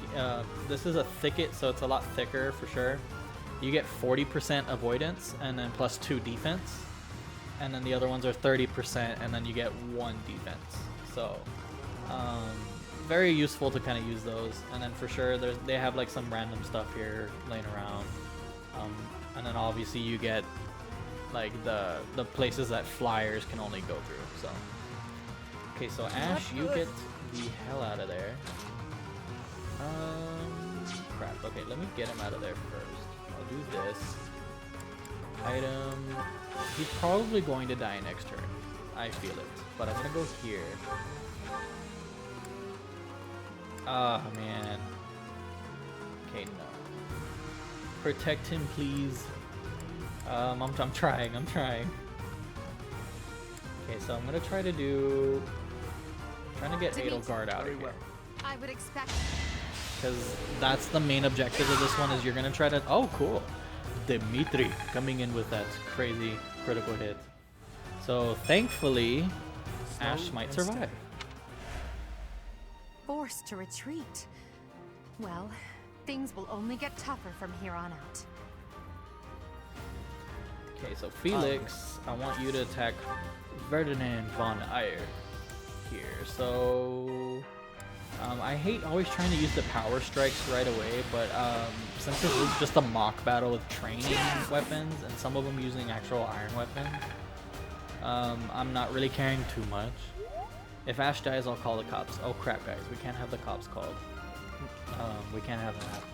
this is a thicket, so it's a lot thicker for sure. You get 40% avoidance and then plus 2 defense, and then the other ones are 30% and then you get 1 defense. So very useful to kind of use those. And then for sure they have like some random stuff here laying around, and then obviously you get like the places that flyers can only go through. So okay, so Ash, you get the hell out of there. Crap. Okay, let me get him out of there first. I'll do this. Item. He's probably going to die next turn. I feel it. But I'm gonna go here. Ah, man. Okay, no. Protect him, please. I'm trying. Okay, so I'm gonna try to do. Trying to get Edelgard out of here. I would expect. Because that's the main objective of this one, is you're gonna try to. Oh, cool. Dimitri coming in with that crazy critical hit. So thankfully, Ash might survive. Forced to retreat. Well, things will only get tougher from here on out. Okay, so Felix, I want you to attack Ferdinand von Eyre here. So I hate always trying to use the power strikes right away, but since this is just a mock battle with training weapons and some of them using actual iron weapons, I'm not really caring too much. If Ash dies, I'll call the cops. Oh crap, guys, we can't have the cops called. We can't have that happen.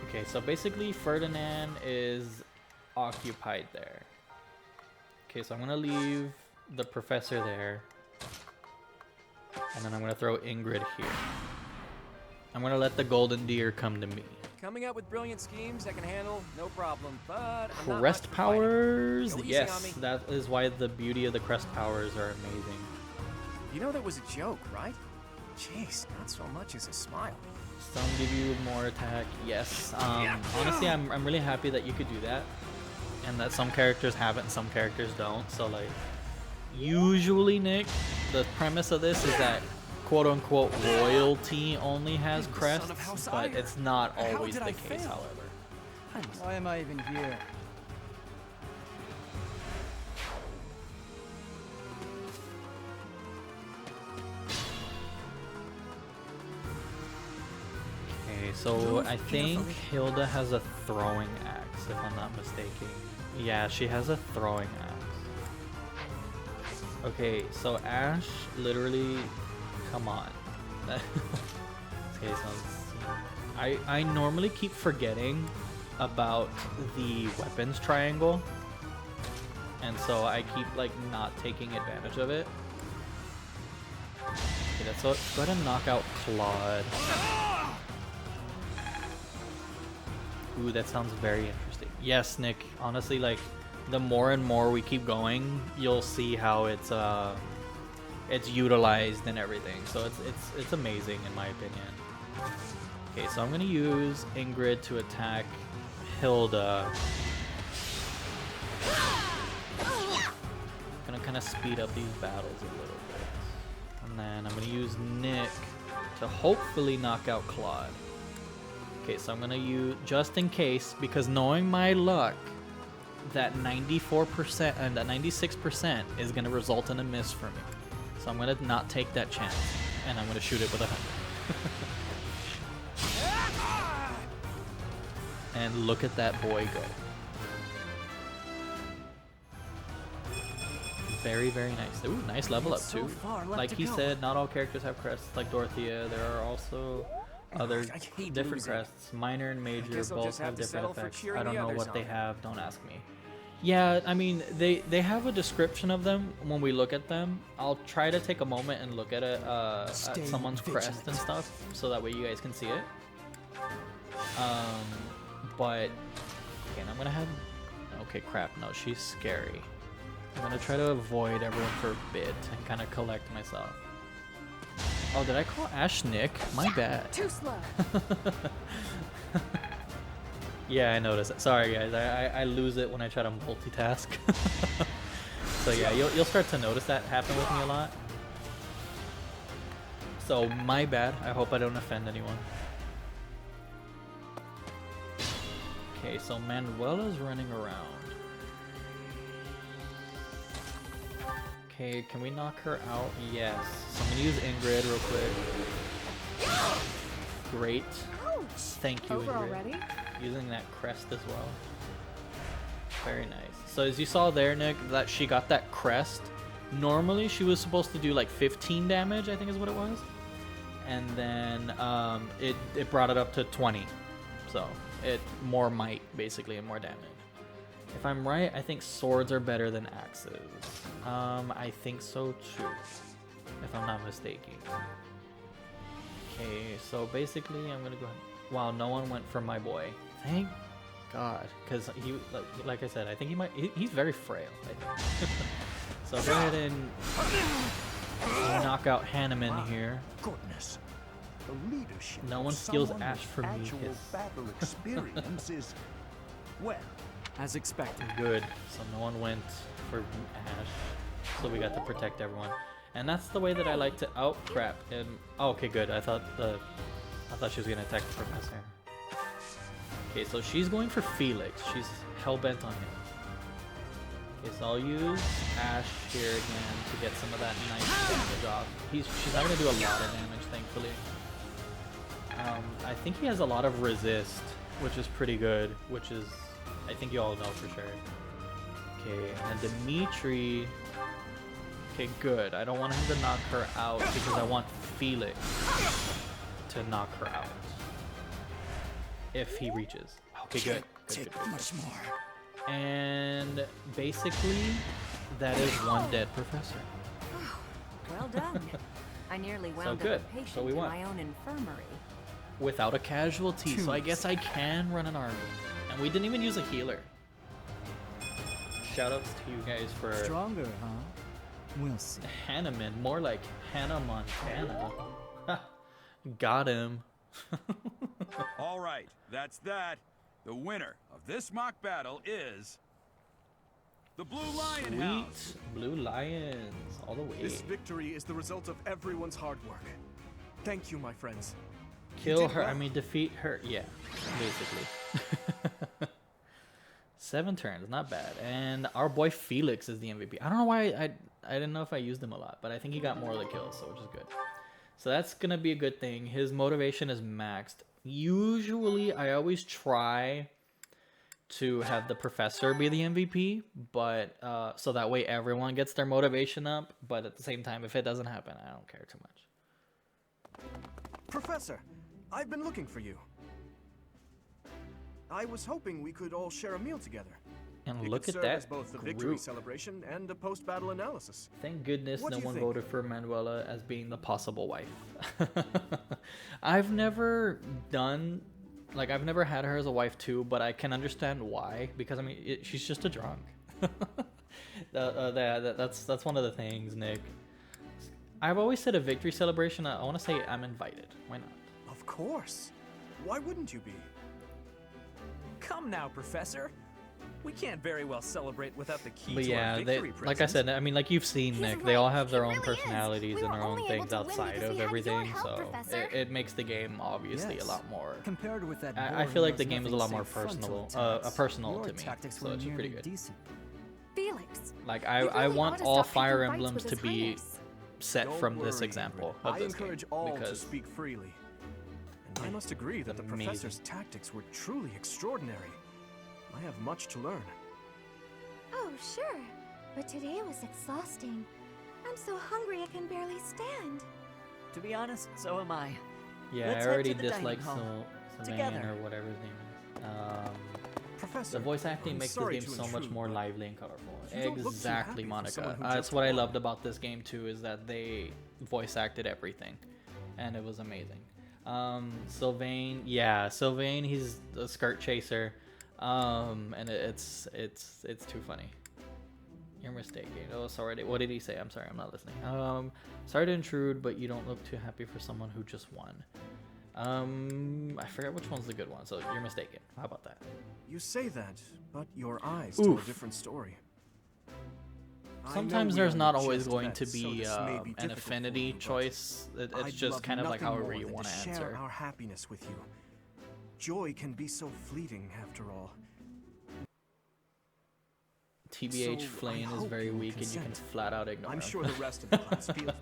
Okay, so basically Ferdinand is occupied there. Okay, so I'm gonna leave the professor there. And then I'm gonna throw Ingrid here. I'm gonna let the golden deer come to me. Coming up with brilliant schemes I can handle, no problem, but I'm not Crest much for powers? fighting. Go easy on Yes, me. that is why the beauty of the crest powers are amazing. You know that was a joke, right? Jeez, not so much as a smile. Some give you more attack, yes. Honestly, I'm really happy that you could do that. And that some characters have it and some characters don't. So like, usually, Nick, the premise of this is that quote-unquote royalty only has crests, but it's not always the case, however. Why am I even here? Okay, so I think Hilda has a throwing axe, if I'm not mistaken. Yeah, she has a throwing axe. Okay, so Ash, literally, come on. Okay, so I normally keep forgetting about the weapons triangle, and so I keep like not taking advantage of it. Okay, let's go ahead and knock out Claude. Ooh, that sounds very interesting. Yes, Nick. Honestly, like, the more and more we keep going, you'll see how it's utilized and everything. So it's amazing in my opinion. Okay, so I'm gonna use Ingrid to attack Hilda. Gonna kind of speed up these battles a little bit, and then I'm gonna use Nick to hopefully knock out Claude. Okay, so I'm gonna use, just in case, because knowing my luck, that 94% and that 96% is gonna result in a miss for me. So I'm gonna not take that chance, and I'm gonna shoot it with 100. And look at that boy go. Very, very nice. Ooh, nice level up too. Like he said, not all characters have crests like Dorothea. There are also other different crests. Minor and major both have different effects. I don't know what they have, don't ask me. Yeah, I mean, they have a description of them when we look at them. I'll try to take a moment and look at it, at someone's crest and stuff, so that way you guys can see it. But, okay, I'm gonna have, okay, crap, no, she's scary. I'm gonna try to avoid everyone for a bit and kind of collect myself. Oh, did I call Ash Nick? My bad. Too slow. Yeah, I noticed it. Sorry, guys. I lose it when I try to multitask. So yeah, you'll start to notice that happen with me a lot. So my bad. I hope I don't offend anyone. Okay, so Manuela's running around. Okay, can we knock her out? Yes. So I'm gonna use Ingrid real quick. Great. Thank you, Over Ingrid. already? Using that crest as well. Very nice. So as you saw there, Nick, that she got that crest. Normally she was supposed to do like 15 damage, I think is what it was. And then it brought it up to 20. So it more might basically and more damage. If I'm right, I think swords are better than axes. I think so too, if I'm not mistaken. Okay, so basically I'm gonna go ahead. Wow, no one went for my boy. Thank God, because he, like I said, I think he's very frail, I think. So go ahead and knock out Hanneman here. Goodness. The leadership No one of steals someone Ash with from me. actual battle experience is, well, as expected. Good. So no one went for Ash. So we got to protect everyone. And that's the way that I like to outcrap him. Oh, okay, good. I thought she was gonna attack the professor. Okay, so she's going for Felix. She's hell-bent on him. Okay, so I'll use Ash here again to get some of that nice damage off. She's not gonna do a lot of damage, thankfully. I think he has a lot of resist, which is pretty good, which is, I think you all know for sure. Okay, and Dimitri. Okay, good. I don't want him to knock her out because I want Felix to knock her out. If he reaches. Okay, good. Good. Much more. And basically, that is one dead professor. Well done. I nearly wound up good. a patient So we in won. my own infirmary. Without a casualty, so I guess I can run an army. And we didn't even use a healer. Shoutouts to you guys for Stronger, huh? We'll see. Hanneman, more like Hannah Montana. Got him. All right, that's that. The winner of this mock battle is the Blue Lion House. Sweet Blue Lions, all the way. This victory is the result of everyone's hard work. Thank you, my friends. Kill her, I mean defeat her. Yeah, basically. 7 turns, not bad. And our boy Felix is the MVP. I don't know why I didn't know if I used him a lot, but I think he got more of the kills, so which is good. So that's gonna be a good thing. His motivation is maxed. Usually, I always try to have the professor be the MVP, but so that way everyone gets their motivation up. But at the same time, if it doesn't happen, I don't care too much. Professor, I've been looking for you. I was hoping we could all share a meal together. And It look could at serve that as both a victory group. celebration and a post-battle analysis. Thank goodness What no do you one think? voted for Manuela as being the possible wife. I've never done, like, I've never had her as a wife too, but I can understand why, because I mean, she's just a drunk. That's one of the things, Nick. I've always said a victory celebration. I want to say I'm invited. Why not? Of course. Why wouldn't you be? Come now, Professor. We can't very well celebrate without the key But to yeah, our they, victory like I presents. said, I mean, like you've seen, He's Nick, they all right. have their It own really is. personalities We and were their own only able things to win outside because we of had your everything, help, so Professor. it makes the game obviously a lot more. Compared with that I feel like the boring game is a lot nothing more save frontal personal, attacks, personal your to me, tactics so were it's pretty nearly good. decent. Felix. Like You I really want ought to all stop Fire picking fights Emblems with to His be Highness. set Don't from this worry, example Ingrid. of I this encourage game all to because speak freely. And I must agree that the amazing. professor's tactics were truly extraordinary. I have much to learn. Oh, sure. But today was exhausting. I'm so hungry I can barely stand. To be honest, so am I. yeah, Let's I head already to the dining dislike hall. Sylvain Together. or whatever his name is. Professor, The voice acting I'm makes this sorry game to so much intrude, more but lively and colorful. you don't look too Exactly, happy for Monica. someone who That's just what I won. loved about this game too, is that they voice acted everything, and it was amazing. Sylvain, yeah, Sylvain, he's a skirt chaser, and it's too funny. You're mistaken. Oh, sorry. What did he say? I'm sorry, I'm not listening. Sorry to intrude, but you don't look too happy for someone who just won. I forget which one's the good one, so you're mistaken. How about that? You say that, but your eyes tell a Oof. different story. I know Sometimes we there's only not always just going met, to so be this may be an difficult for affinity you, but choice. It's I'd just love kind of like nothing however more you than want to share answer. our happiness with you. Joy can be so fleeting, after all. TBH So, Flame I is hope very you will weak and you can consent. flat out ignore I'm him. sure the rest of the class feels.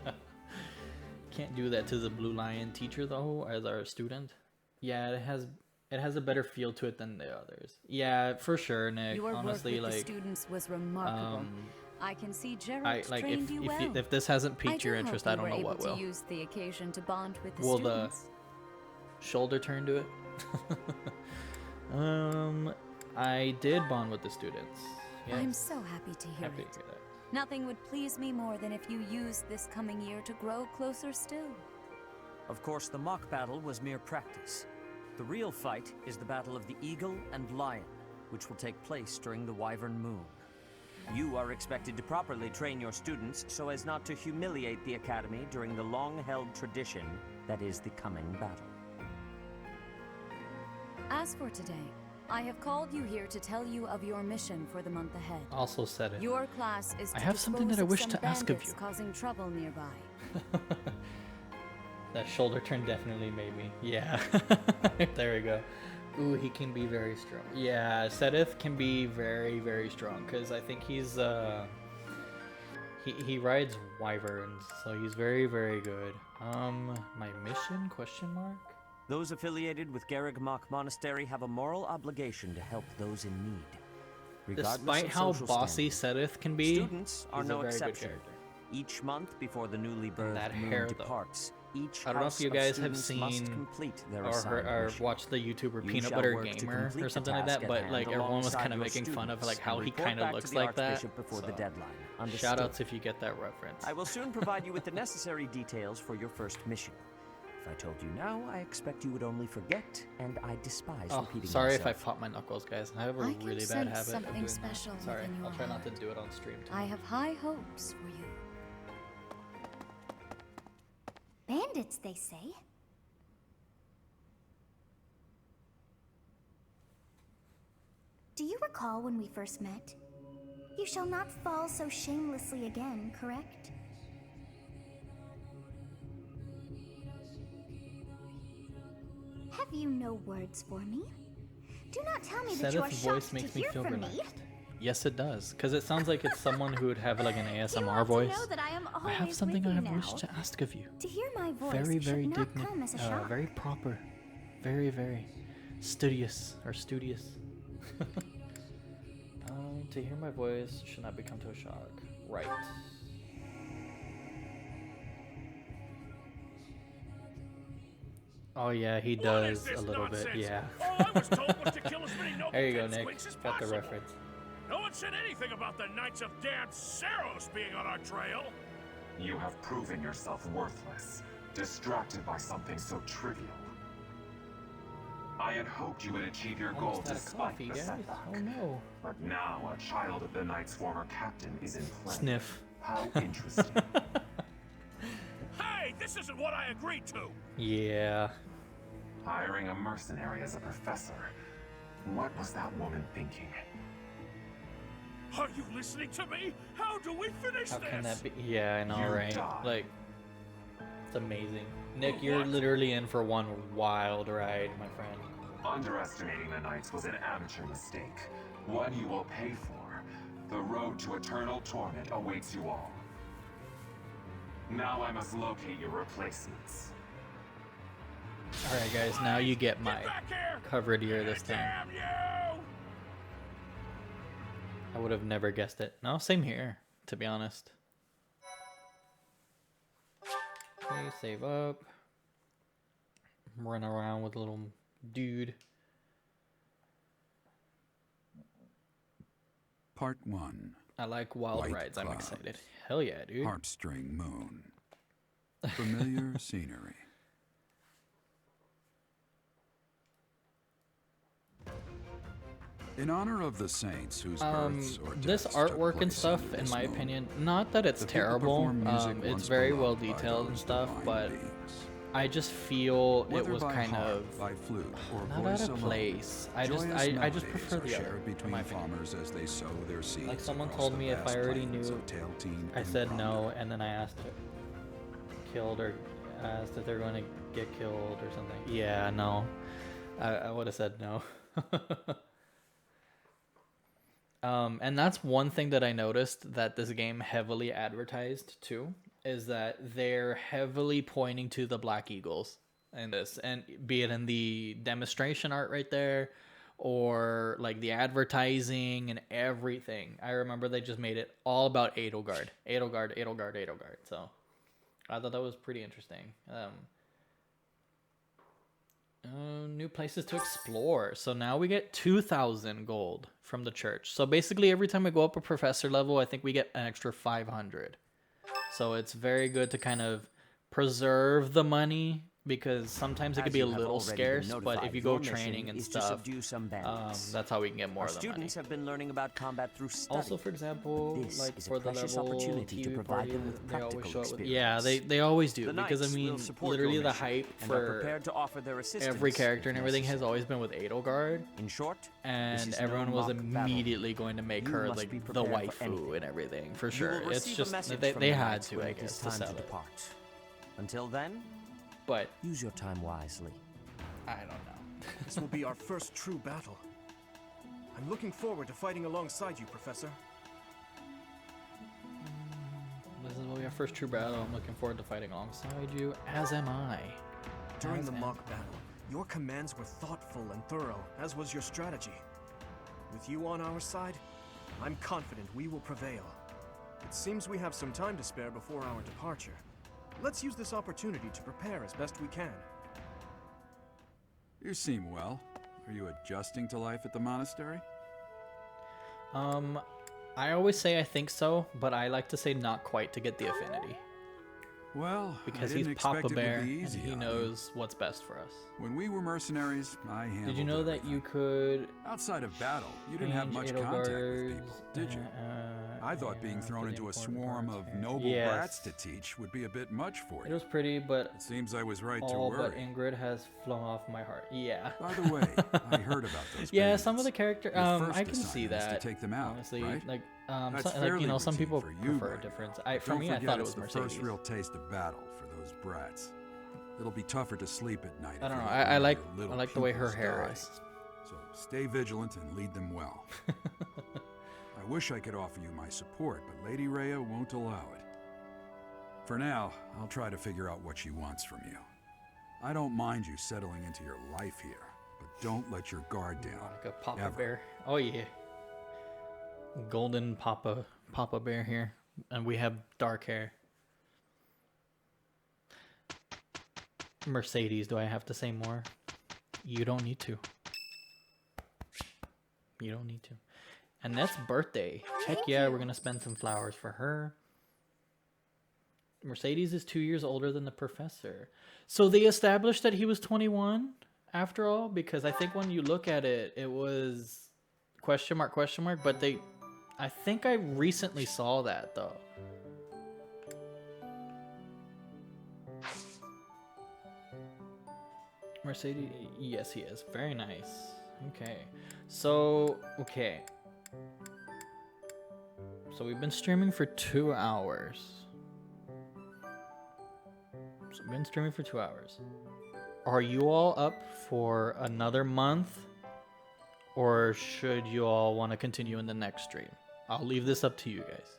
Can't do that to the Blue Lion teacher though, as our student. Yeah, it has. It has a better feel to it than the others. Yeah, for sure, Nick. Your Honestly, work with like, the students was remarkable. I can see Gerald I like trained you well. if this hasn't piqued your interest, I don't know what will. To use the occasion to bond with the Will students. the shoulder turn to it? I did bond with the students. Yes. I'm so happy to hear Happy it. to hear that. Nothing would please me more than if you used this coming year to grow closer still. Of course, the mock battle was mere practice. The real fight is the battle of the eagle and lion, which will take place during the Wyvern Moon. You are expected to properly train your students so as not to humiliate the Academy during the long-held tradition that is the coming battle. As for today, I have called you here to tell you of your mission for the month ahead. Also said it. Your class is to I have something that I wish some to ask of bandits you. causing trouble nearby. That shoulder turn definitely made me. Yeah. There we go. Ooh, he can be very strong. Yeah, Sedith can be very, very strong because I think he's he rides wyverns, so he's very, very good. My mission? Question mark. Those affiliated with Garreg Mach Monastery have a moral obligation to help those in need. Regardless Despite of how social bossy standing, Sedith can be, students are he's no a very good exception. character. Each month before the newly birthed That moon hair, though. departs, each I don't know if house you of guys have students must seen complete their or assigned mission. watched the YouTuber You Peanut shall Butter work to Gamer complete or the something like task that, at but hand like everyone was alongside kind of your making fun of like students how and he report kind of back to looks the like that. Archbishop before the deadline. Shout Understood? outs if you get that reference. I will soon provide you with the necessary details for your first mission. If I told you now, I expect you would only forget, and I despise Oh, repeating sorry myself. if I popped my knuckles, guys. I have a I can really bad sense habit of something doing special that. Sorry, within your I'll try not to heart. do it on stream too I much. have high hopes for you. Bandits, they say. Do you recall when we first met? You shall not fall so shamelessly again, correct? Have you no words for me? Do not tell me that you are Sedith's voice shocked makes to me hear feel from relaxed. me. Yes, it does, because it sounds like it's someone who would have like an ASMR To voice. know that I am I have always something with I you have wished now. to ask of you. To hear my voice Very, should very not come as a shock. very proper, very, very studious or studious. To hear my voice should not become to a shock. Right. Oh yeah, he does a little bit. Yeah. All I was told was to kill as many noble There you go, dead Nick. squinks as Got the possible. reference. No one said anything about the Knights of Damned Saros being on our trail. You have proven yourself worthless, distracted by something so trivial. I had hoped you would achieve your goal Almost out of despite coffee, the guys. setback. Oh no. But now a child of the Knight's former captain is in play. Sniff. How interesting. Hey, this isn't what I agreed to. Yeah. Hiring a mercenary as a professor. What was that woman thinking? Are you listening to me? How do we finish How this? can that be? Yeah, I know, You right? die. Like, it's amazing. Nick, you're literally in for one wild ride, my friend. Underestimating the Knights was an amateur mistake. One you will pay for. The road to eternal torment awaits you all. Now I must locate your replacements. Alright, guys, now you get my covered ear this time. Damn you! I would have never guessed it. No, same here, to be honest. Okay, save up. Run around with a little dude. Part 1. I like wild White rides. I'm clouds. excited. Hell yeah, dude. Heartstring moon. Familiar scenery. In honor of the saints whose births or This deaths took artwork and place stuff, under in this my moon, opinion, not that it's the people terrible. perform music It's once very well beloved by detailed and those stuff, divine but beings. I just feel it Whether was by kind harp, of by flute, or not voice out of alone, place. I just joyous prefer melodies the are other. shared in between my opinion. farmers as they sow their seeds Like someone across told the me if vast I already plains knew, of Tailteen I and said Gronder. no, and then I asked killed or asked if they're going to get killed or something. Yeah, no, I would have said no. And that's one thing that I noticed that this game heavily advertised too, is that they're heavily pointing to the Black Eagles. in this, and be it in the demonstration art right there, or like the advertising and everything. I remember they just made it all about Edelgard. So I thought that was pretty interesting. New places to explore. So now we get 2,000 gold from the church. So basically every time we go up a professor level, I think we get an extra 500. So it's very good to kind of preserve the money, because sometimes it could be a little scarce, but if you go training and stuff, that's how we can get more of the money. Students have been learning about combat through study. Also, for example, This like is a for the precious level opportunity to TV provide party, them with they always practical show it with, experience. they always do, The because I Knights mean, will support literally your the mission hype and are for prepared to offer their assistance every character if and everything has necessary. always been with Edelgard. In short, this and is no everyone was mock battle. immediately going to make You her must like be the prepared for waifu anything. and everything, for You sure. will It's receive a just message they from the had Knights to, when I it is guess, to time sell to it. depart. Until then, but use your time wisely. I don't know. This will be our first true battle. I'm looking forward to fighting alongside you, Professor. This is our first true battle. I'm looking forward to fighting alongside you, as am I. During As the am mock battle, your commands were thoughtful and thorough, as was your strategy. With you on our side, I'm confident we will prevail. It seems we have some time to spare before our departure. Let's use this opportunity to prepare as best we can. You seem well. Are you adjusting to life at the monastery? I always say I think so, but I like to say not quite to get the affinity. Well, because I he's didn't expect Papa it would Bear, be and easy he on knows what's best for us. When we were mercenaries, I handled Did you know that you could... Outside of battle, you didn't have much change contact with Edelgard's, people, did you? I thought being thrown into a swarm of noble Yes. brats to teach would be a bit much for It you. was pretty, but... It seems I was right to all but worry. Ingrid has flown off my heart. Yeah. By the way, I heard about those Yeah, bandits. some of the character... Your first I can see assignment is that. to take them out, honestly, right? like, That's like, fairly you know, some routine people for you, prefer a but difference. For don't me, I forget thought it it's was the Mercedes. first real taste of battle for those brats. It'll be tougher to sleep at night. I if don't you know. let I one like of your little I like the way her pupils hair die. is. So stay vigilant and lead them well. I wish I could offer you my support, but Lady Rhea won't allow it. For now, I'll try to figure out what she wants from you. I don't mind you settling into your life here, but don't let your guard down. Like a Papa ever. Bear. Oh yeah. Golden Papa Bear here, and we have dark hair. Mercedes, do I have to say more? You don't need to. You don't need to. Annette's birthday. Heck yeah, we're gonna spend some flowers for her. Mercedes is 2 years older than the professor. So they established that he was 21 after all? Because I think when you look at it, it was question mark, but they... I think I recently saw that though. Mercedes, yes he is. Very nice. Okay. So, okay. So we've been streaming for 2 hours. So we've been streaming for 2 hours. Are you all up for another month? Or should you all want to continue in the next stream? I'll leave this up to you guys.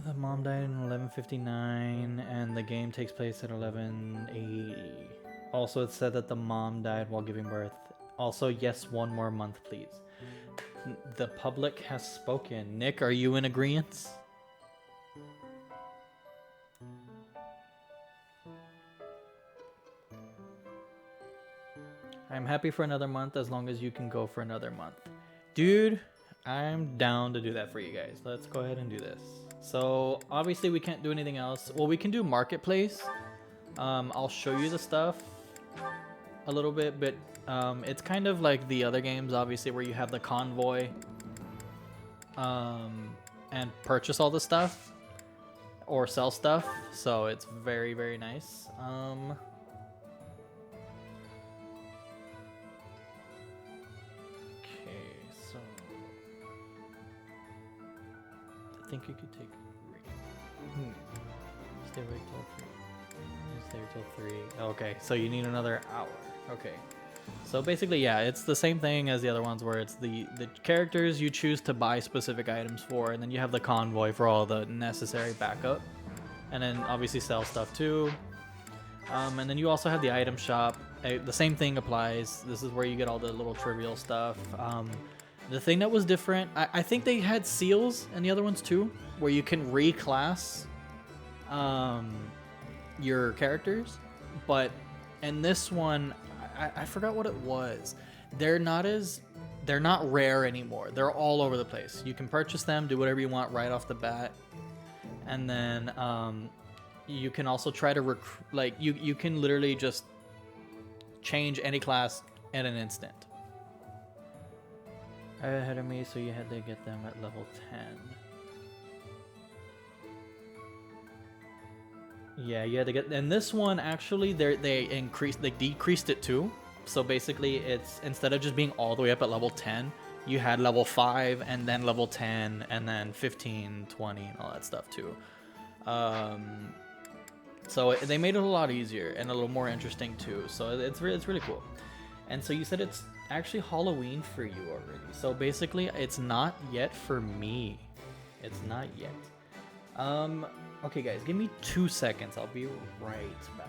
The mom died in 1159 and the game takes place at 1180. Also, it said that the mom died while giving birth. Also, yes, 1 more month, please. The public has spoken. Nick, are you in agreement? I'm happy for another month as long as you can go for another month. Dude, I'm down to do that for you guys. Let's go ahead and do this. So obviously we can't do anything else. Well, we can do marketplace. I'll show you the stuff a little bit, but it's kind of like the other games, obviously, where you have the convoy and purchase all the stuff or sell stuff. So it's very, very nice. Okay, so think you could take a break. Stay awake till 3. Stay till 3. Okay, so you need another hour. Okay. So basically, yeah, it's the same thing as the other ones where it's the characters you choose to buy specific items for, and then you have the convoy for all the necessary backup. And then obviously sell stuff too. And then you also have the item shop. The same thing applies. This is where you get all the little trivial stuff. The thing that was different, I think they had seals in the other ones too, where you can reclass your characters. But in this one, I forgot what it was. They're not rare anymore. They're all over the place. You can purchase them, do whatever you want right off the bat. And then you can also try to you can literally just change any class in an instant. Ahead of me, so you had to get them at level 10. Yeah, you had to get, and this one actually they decreased it too. So basically it's, instead of just being all the way up at level 10, you had level 5 and then level 10 and then 15, 20 and all that stuff too. So they made it a lot easier and a little more interesting too. So it's really cool. And so you said it's actually Halloween for you already. So basically it's not yet for me. It's not yet. Okay guys, give me 2 seconds. I'll be right back.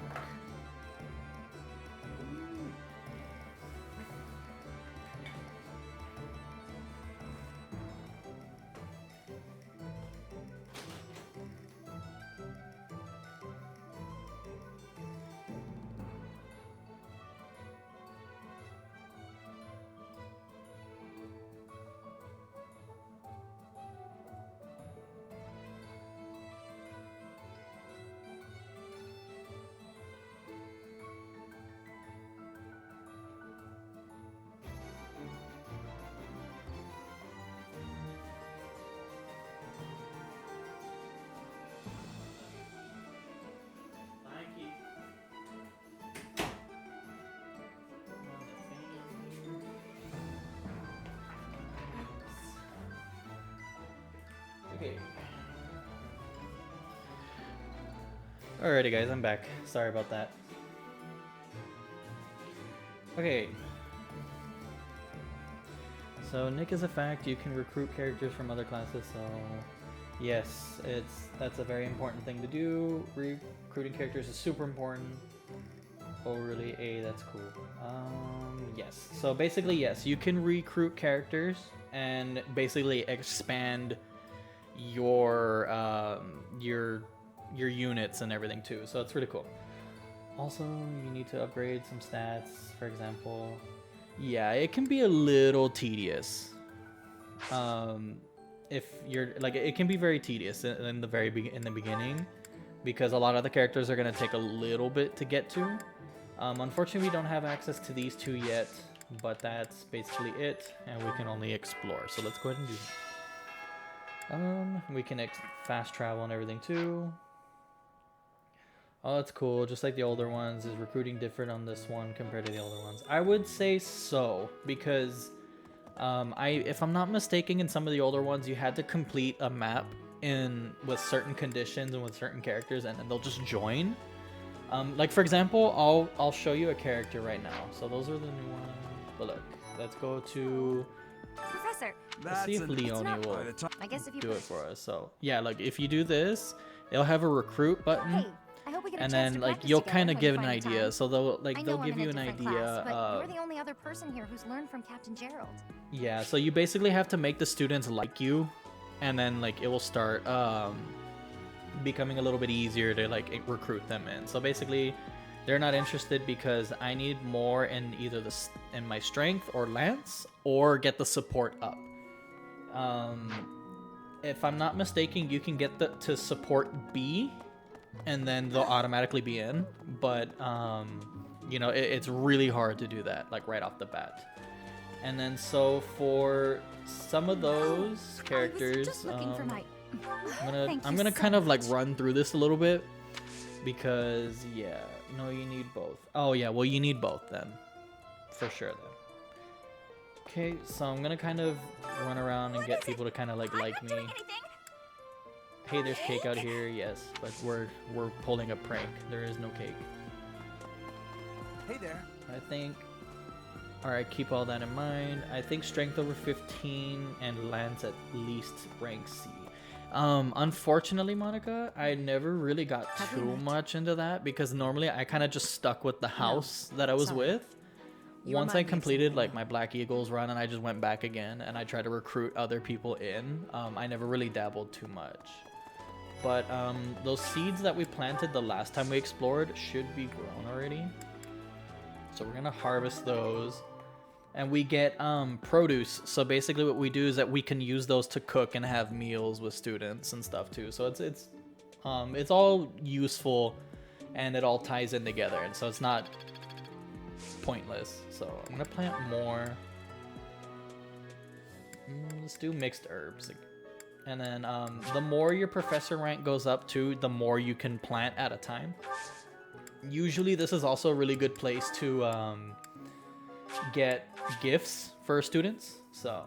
Okay. Alrighty guys, I'm back. Sorry about that. Okay. So Nick is a fact. You can recruit characters from other classes, so yes, that's a very important thing to do. Recruiting characters is super important. Oh really? That's cool. Yes. So basically yes, you can recruit characters and basically expand your units and everything too, so it's really cool. Also, you need to upgrade some stats, for example. Yeah, it can be a little tedious. If you're like, it can be very tedious in the beginning, because a lot of the characters are going to take a little bit to get to. Unfortunately, we don't have access to these two yet, but that's basically it, and we can only explore. So let's go ahead and do that. We can fast travel and everything too. Oh, that's cool. Just like the older ones, is recruiting different on this one compared to the older ones? I would say so, because if I'm not mistaken, in some of the older ones, you had to complete a map with certain conditions and with certain characters, and then they'll just join. Like for example, I'll show you a character right now. So those are the new ones. But look, let's go to. Professor. Let's see if Leonie will I guess if you do it for us. So yeah, like if you do this, it'll have a recruit button. Hey, I hope we get a and chance then to like practice you'll together kind of when give you an find idea. time. So they'll I know they'll I'm give in you a an different idea. class, but you're the only other person here who's learned from Captain Gerald. Yeah, so you basically have to make the students like you, and then like it will start becoming a little bit easier to like recruit them in. So basically, they're not interested because I need more in either in my strength or lance, or get the support up. If I'm not mistaken, you can get to support B, and then they'll automatically be in. But you know, it's really hard to do that like right off the bat. And then so for some of those characters, I'm gonna kind of like run through this a little bit, because yeah, no, you need both. Oh yeah, well you need both then, for sure then. Okay, so I'm gonna kind of run around and get people to kind of like me. hey, there's cake out here. Yes, but we're pulling a prank. There is no cake. Hey there. I think. All right, keep all that in mind. I think strength over 15 and lands at least rank C. Unfortunately, Monica, I never really got too much into that because normally I kind of just stuck with the house that I was with. Once I completed like my Black Eagles run and I just went back again and I tried to recruit other people in, I never really dabbled too much. But those seeds that we planted the last time we explored should be grown already. So we're gonna harvest those. And we get produce. So basically what we do is that we can use those to cook and have meals with students and stuff too. So it's all useful and it all ties in together. And so it's not pointless. So I'm gonna plant more. Let's do mixed herbs. And then the more your professor rank goes up to, the more you can plant at a time. Usually this is also a really good place to get gifts for students. So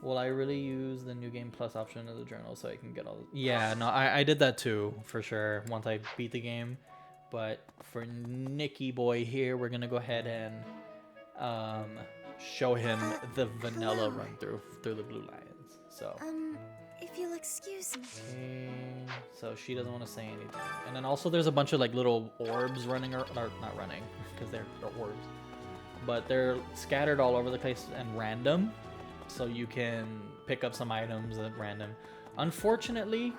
will I really use the new game plus option of the journal so I can get all yeah, no, I did that too for sure once I beat the game. But for Nicky boy here, we're gonna go ahead and show him the vanilla run through the blue lions. So if you'll excuse me. okay, so she doesn't want to say anything. And then also there's a bunch of like little orbs running, or not running because they're orbs, but they're scattered all over the place and random, so you can pick up some items at random. Unfortunately,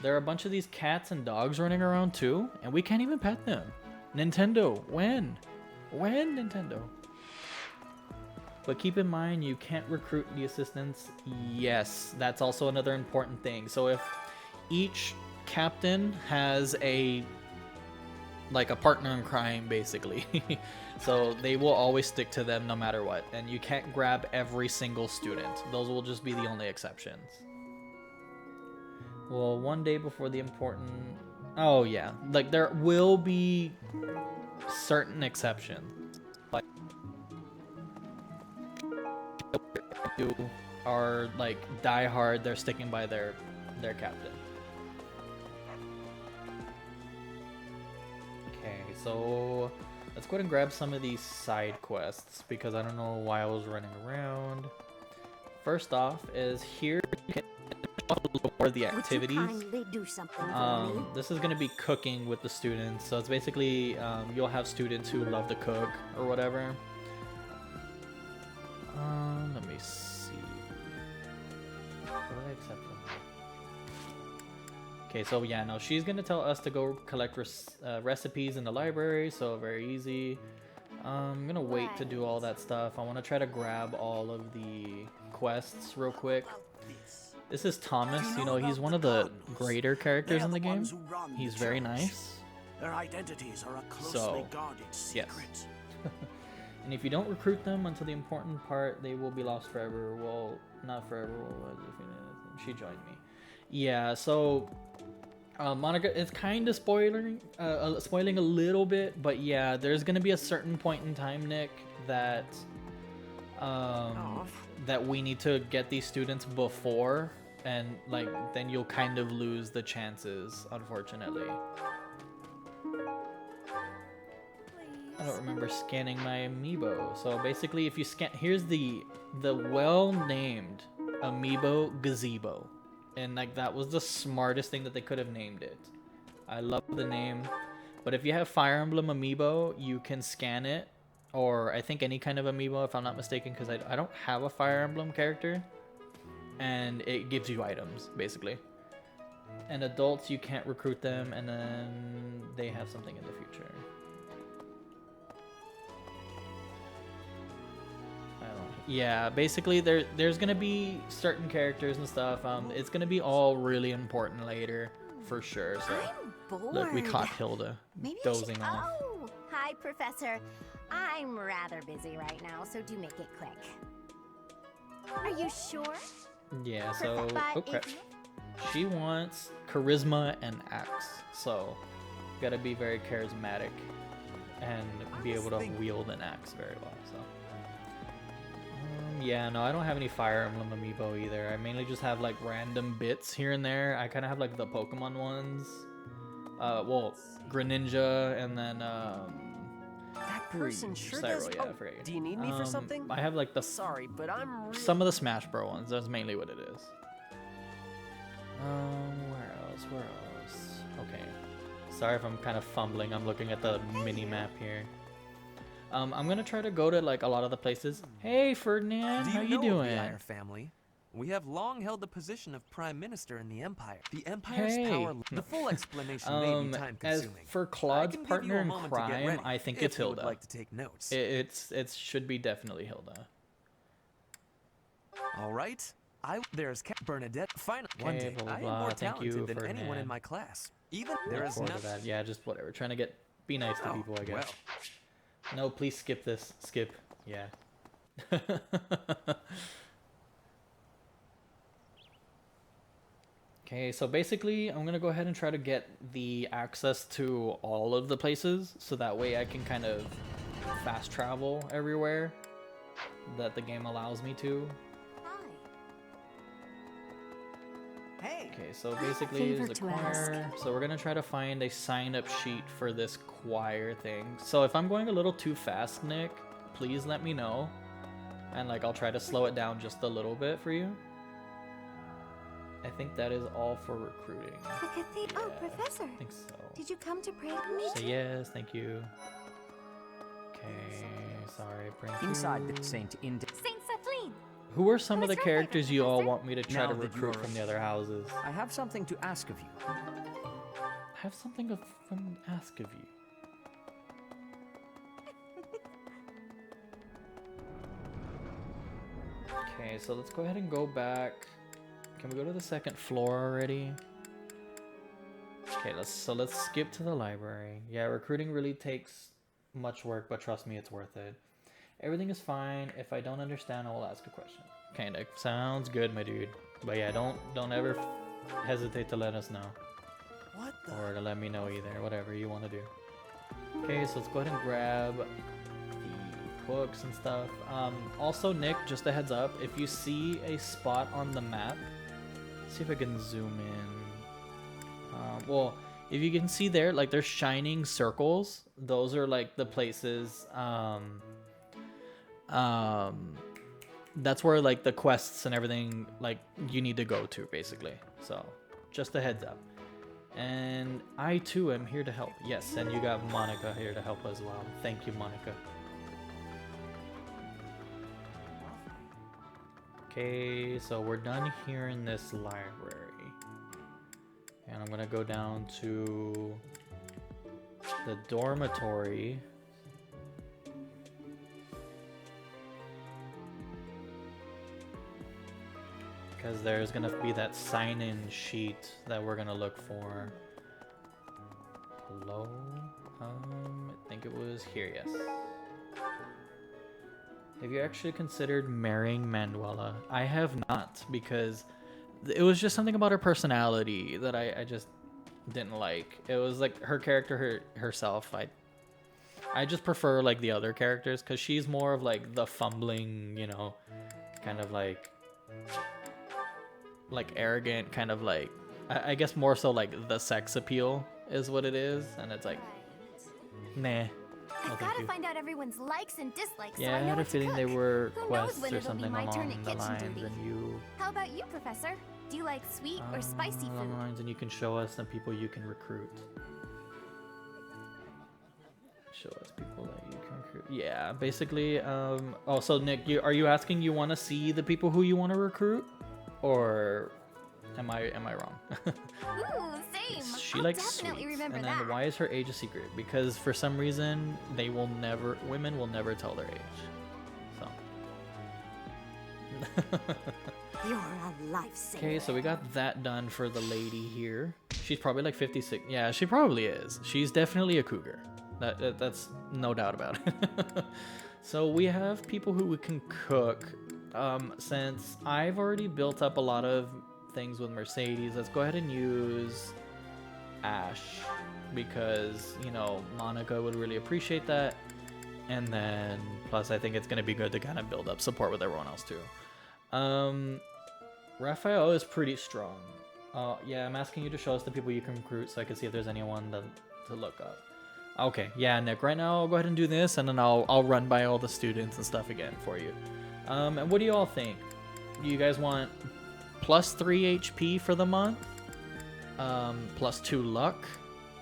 there are a bunch of these cats and dogs running around too, and we can't even pet them. Nintendo, when Nintendo? But keep in mind, you can't recruit the assistants. Yes, that's also another important thing. So if each captain has a partner in crime, basically. So they will always stick to them no matter what. And you can't grab every single student. Those will just be the only exceptions. Well, one day before the important... Oh, yeah. Like, there will be certain exceptions. Like, who are, like, die hard. They're sticking by their captain. Okay, so... let's go ahead and grab some of these side quests because I don't know why I was running around. First off is here you can explore the activities. This is going to be cooking with the students. So it's basically you'll have students who love to cook or whatever. Let me see. What did I accept from her? Okay, so yeah, no, she's gonna tell us to go collect recipes in the library, so very easy. I'm gonna wait to do all that stuff. I want to try to grab all of the quests real quick. This is Thomas. You know, he's one of the greater characters in the game. He's very nice. Their identities are a closely guarded secret. Yes. And if you don't recruit them until the important part, they will be lost forever. Well, not forever. She joined me. Yeah, so Monica, it's kind of spoiling a little bit, but yeah, there's gonna be a certain point in time, Nick, that that we need to get these students before, and like then you'll kind of lose the chances, unfortunately. I don't remember scanning my amiibo. So basically, if you scan, here's the well-named amiibo gazebo. And like that was the smartest thing that they could have named it. I love the name. But if you have Fire Emblem amiibo, you can scan it, or I think any kind of amiibo if I'm not mistaken, because I don't have a Fire Emblem character, and it gives you items basically. And adults, you can't recruit them, and then they have something in the future. Yeah, basically there's gonna be certain characters and stuff. It's gonna be all really important later, for sure. So look, we caught Hilda dozing off. Oh, hi, Professor. I'm rather busy right now, so do make it quick. Are you sure? Yeah. So oh crap. She wants charisma and axe. So gotta be very charismatic and be able to wield an axe very well. So. Yeah, no, I don't have any Fire Emblem amiibo either. I mainly just have like random bits here and there. I kind of have like the Pokemon ones. Well, Greninja, and then That person sure Cyril, does. yeah, Oh, I forget. do you need me for something? I have like the Sorry, but I'm really... some of the Smash Bros ones. That's mainly what it is. Where else? Where else? Okay. Sorry if I'm kind of fumbling. I'm looking at the mini map here. I'm gonna try to go to like a lot of the places. Hey, Ferdinand, how you doing? The Iyer family? We have long held the position of Prime Minister in the Empire. The Empire's Hey. power... The full explanation may be As time-consuming. for I Claude's can give partner you a in moment to get crime, ready, I think if it's you would Hilda. like to take notes. It should be definitely Hilda. All right. There's Bernadette. Fine. One Okay, day, blah, blah, I am blah. more Thank you, talented than anyone in Ferdinand. my class. Even there Look is forward to nothing. that. Yeah, just whatever. Trying to be nice to Oh, people, I guess. well. No, please skip this. Skip. Yeah. Okay, so basically, I'm gonna go ahead and try to get the access to all of the places, so that way I can kind of fast travel everywhere that the game allows me to. Hey. Okay, so basically there's a choir. So we're gonna try to find a sign-up sheet for this choir thing. So if I'm going a little too fast, Nick, please let me know, and like I'll try to slow it down just a little bit for you. I think that is all for recruiting. Oh, Professor. I think so. Did you come to pray for me? Say yes, thank you. Okay, sorry, bring Inside through. the Saint Ind. Saint Kathleen. Who are some of the characters you all want me to try Now to that recruit you're- from the other houses? I have something to ask of you. I have something to ask of you. Okay, so let's go ahead and go back. Can we go to the second floor already? Okay, let's skip to the library. Yeah, recruiting really takes much work, but trust me, it's worth it. Everything is fine. If I don't understand, I will ask a question. Okay, Nick, sounds good, my dude. But yeah, don't ever hesitate to let us know. What the? Or to let me know either, whatever you want to do. Okay, so let's go ahead and grab the books and stuff. Also, Nick, just a heads up, if you see a spot on the map, see if I can zoom in. Well, if you can see there, like there's shining circles. Those are like the places. That's where like the quests and everything like you need to go to basically. So, just a heads up. And I too am here to help. Yes, and you got Monica here to help as well. Thank you, Monica. Okay, so we're done here in this library. And I'm gonna go down to the dormitory. Because there's gonna be that sign-in sheet that we're gonna look for. Hello? I think it was here, yes. Have you actually considered marrying Manuela? I have not, because it was just something about her personality that I just didn't like. It was like her character herself. I just prefer like the other characters, because she's more of like the fumbling, you know, kind of like arrogant, kind of like, I guess more so like the sex appeal is what it is, and it's like, nah. I've got to find out everyone's likes and dislikes. Yeah, so I I know had a what to feeling cook. they were Who knows quests when or it'll be something my turn along at the kitchen lines, duty. and you How about you, Professor? Do you like sweet or spicy along food? the lines, and you can show us some people you can recruit. Show us people that you can recruit. Yeah, basically. Oh, so Nick, are you asking you want to see the people who you want to recruit, or am I wrong? Ooh, same. She I'll likes definitely sweets. remember And then that. why is her age a secret? Because for some reason women will never tell their age. So. You're a lifesaver. Okay, so we got that done for the lady here. She's probably like 56. Yeah, she probably is. She's definitely a cougar. That's no doubt about it. So we have people who can cook. Since I've already built up a lot of things with Mercedes, let's go ahead and use Ash, because, you know, Monica would really appreciate that. And then plus I think it's gonna be good to kind of build up support with everyone else too. Raphael is pretty strong. Yeah, I'm asking you to show us the people you can recruit so I can see if there's anyone to look up. Okay, yeah, Nick, right now I'll go ahead and do this, and then I'll run by all the students and stuff again for you. And what do you all think? You guys want plus 3 HP for the month, plus 2 luck,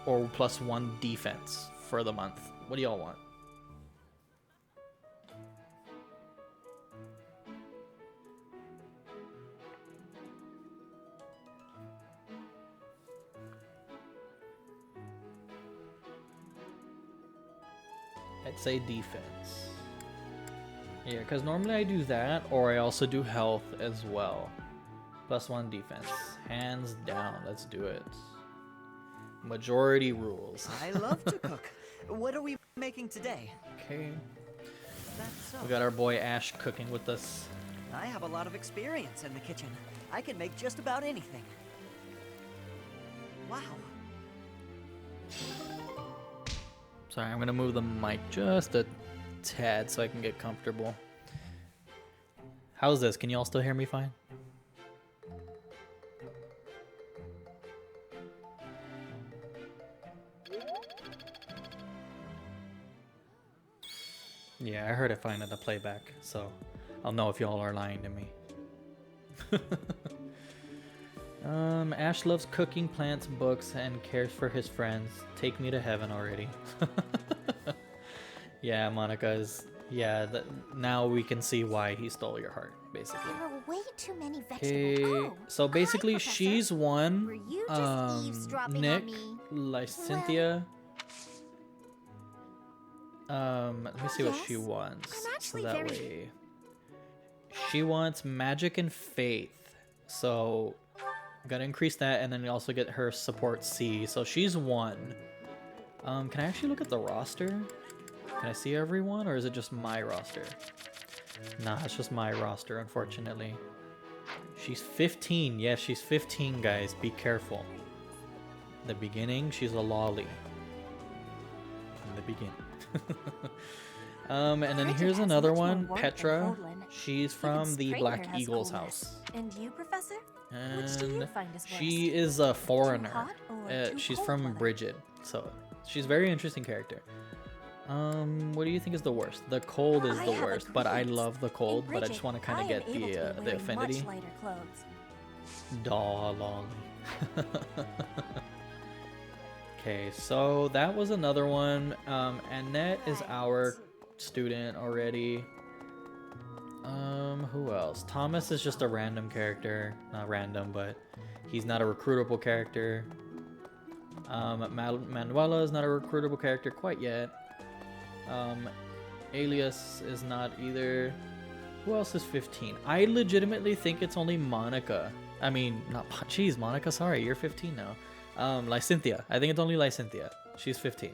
or plus 1 defense for the month? What do y'all want? I'd say defense. Yeah, because normally I do that, or I also do health as well. Plus 1 defense. Hands down, let's do it. Majority rules. I love to cook. What are we making today? Okay. That's so. We got our boy Ash cooking with us. I have a lot of experience in the kitchen. I can make just about anything. Wow. Sorry, I'm gonna move the mic just a tad so I can get comfortable. How's this? Can you all still hear me fine? Yeah, I heard it fine in the playback, so I'll know if y'all are lying to me. Ash loves cooking, plants, books, and cares for his friends. Take me to heaven already. Yeah, Monica is... Yeah, now we can see why he stole your heart, basically. There are way too many Okay, vegetables. so basically she's one. Were you just eavesdropping Nick, on me? Lysynthia. Let me see what she Yes, wants. I'm So actually that very- way, she wants magic and faith. So, gotta increase that, and then you also get her support C. So she's 1. Can I actually look at the roster? Can I see everyone, or is it just my roster? Nah, it's just my roster, unfortunately. She's 15. Yes, she's 15, guys. Be careful. In the beginning, she's a lolly. In the beginning. And then here's another one, Petra. She's from the Black Eagles house. And you, Professor? And do you find is she is a foreigner. hot or too She's cold from Bridget, so she's a very interesting character. What do you think is the worst? The cold is I the have a worst, but I glimpse. love the cold, but I just want to kind of get the affinity. Much lighter clothes. Daw long. Okay, so that was another one. Annette is our student already. Who else? Thomas is just a random character. Not random, but he's not a recruitable character. Manuela is not a recruitable character quite yet. Alias is not either. Who else is 15? I legitimately think it's only Monica. I mean, not... Jeez, Monica, sorry, you're 15 now. Lysynthia. I think it's only Lysynthia. She's 15.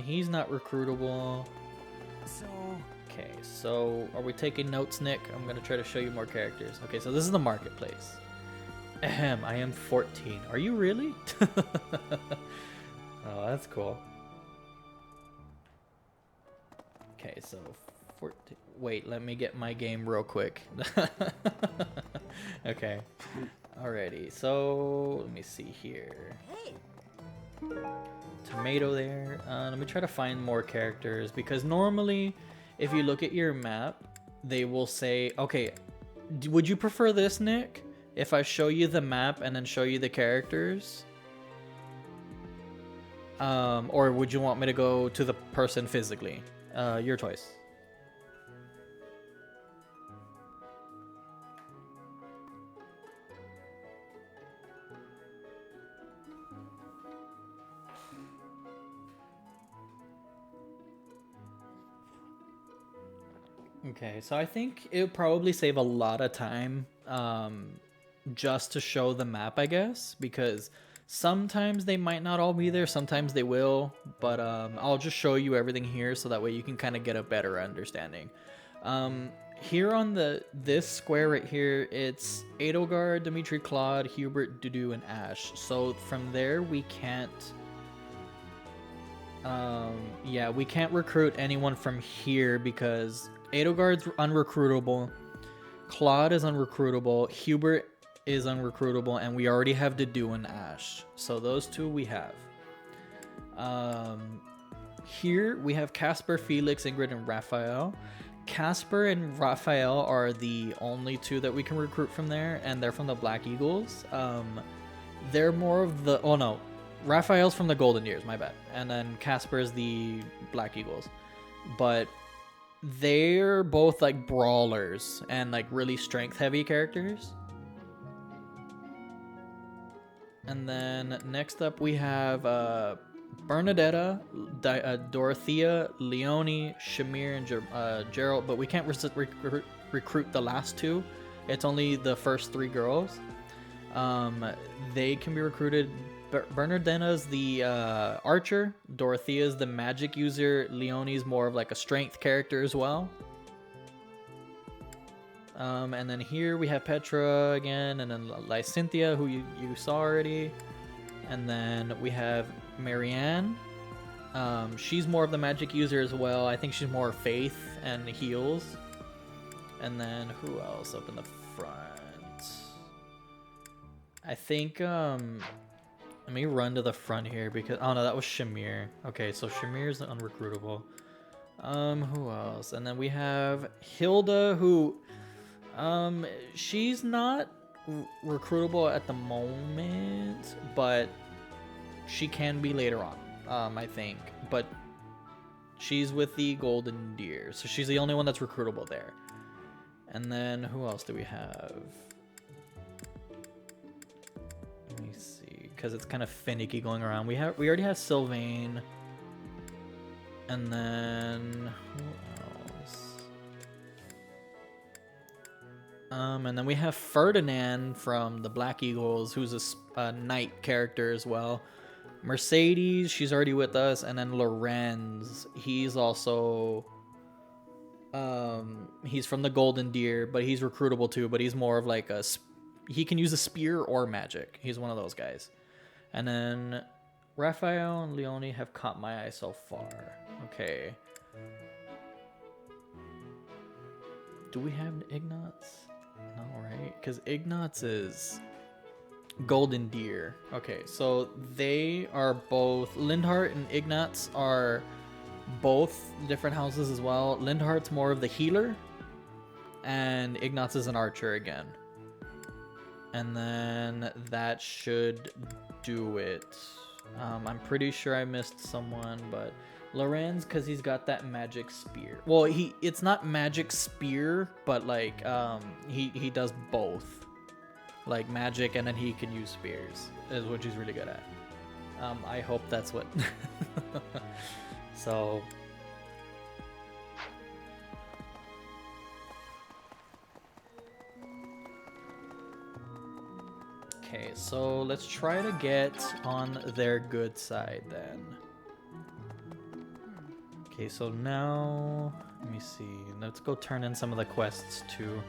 He's not recruitable. So... Okay, so are we taking notes, Nick? I'm gonna try to show you more characters. Okay, so this is the marketplace. Ahem, I am 14. Are you really? Oh, that's cool. Okay, so 14. Wait, let me get my game real quick. Okay. Alrighty, so let me see here. Tomato there. Let me try to find more characters, because normally if you look at your map, they will say, okay, would you prefer this, Nick? If I show you the map and then show you the characters? Or would you want me to go to the person physically? Your choice. Okay, so I think it would probably save a lot of time just to show the map, I guess, because sometimes they might not all be there, sometimes they will, but I'll just show you everything here so that way you can kind of get a better understanding. here on this square right here, it's Edelgard, Dimitri, Claude, Hubert, Dudu, and Ash. So from there we can't yeah, we can't recruit anyone from here because Edelgard's unrecruitable, Claude is unrecruitable, Hubert is unrecruitable, and we already have Dudu and Ash. So those two we have. Here we have Casper, Felix, Ingrid, and Raphael. Casper and Raphael are the only two that we can recruit from there, and they're from the Black Eagles. They're more of the... Oh, no. Raphael's from the Goldendeers, my bad. And then Casper's the Black Eagles. But they're both, like, brawlers and, like, really strength-heavy characters. And then next up we have Bernadetta, Dorothea, Leonie, Shamir, and Gerald, but we can't recruit the last two. It's only the first three girls. They can be recruited. Bernadetta's the archer, Dorothea's the magic user, Leonie's more of like a strength character as well. And then here we have Petra again, and then Lysynthia, who you saw already. And then we have Marianne. She's more of the magic user as well. I think she's more faith and heals. And then who else up in the front? I think let me run to the front here because oh no, that was Shamir. Okay, so Shamir's unrecruitable. Who else? And then we have Hilda, who she's not recruitable at the moment, but she can be later on, I think. But she's with the Golden Deer, so she's the only one that's recruitable there. And then who else do we have? Let me see, because it's kind of finicky going around. We already have Sylvain, and then who else? And then we have Ferdinand from the Black Eagles, who's a knight character as well. Mercedes, she's already with us, and then Lorenz, he's also he's from the Golden Deer, but he's recruitable too, but he's more of like he can use a spear or magic. He's one of those guys. And then Raphael and Leonie have caught my eye so far. Okay. Do we have Ignatz? No, right? Because Ignatz is Golden Deer. Okay, so they are both... Lindhart and Ignatz are both different houses as well. Lindhart's more of the healer, and Ignatz is an archer again. And then that should do it. I'm pretty sure I missed someone, but Lorenz, because he's got that magic spear. Well, it's not magic spear, but like he does both, like magic, and then he can use spears, is what he's really good at. I hope that's what. So. Okay, so let's try to get on their good side then. Okay, so now, let me see. Let's go turn in some of the quests too.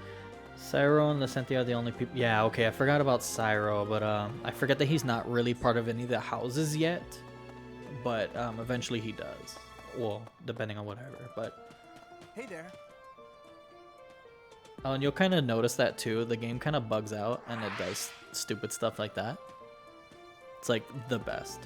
Cyro and Lysynthia are the only people. Yeah, okay, I forgot about Cyro, but I forget that he's not really part of any of the houses yet. But eventually he does. Well, depending on whatever, but... Hey there. Oh, and you'll kind of notice that too. The game kind of bugs out and it does stupid stuff like that. It's like the best.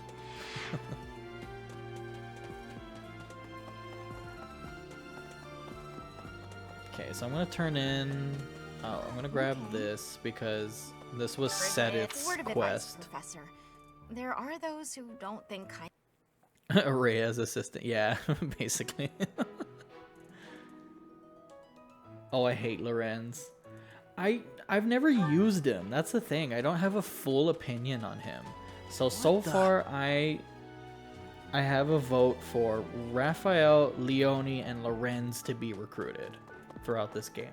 Okay, so I'm gonna turn in. Oh, I'm gonna grab this because this was Setith's Word of quest. advice, Professor. There are those who don't think kind. Rhea's assistant, yeah, basically. Oh, I hate Lorenz. I've never used him. That's the thing. I don't have a full opinion on him. So far I have a vote for Raphael, Leonie, and Lorenz to be recruited throughout this game.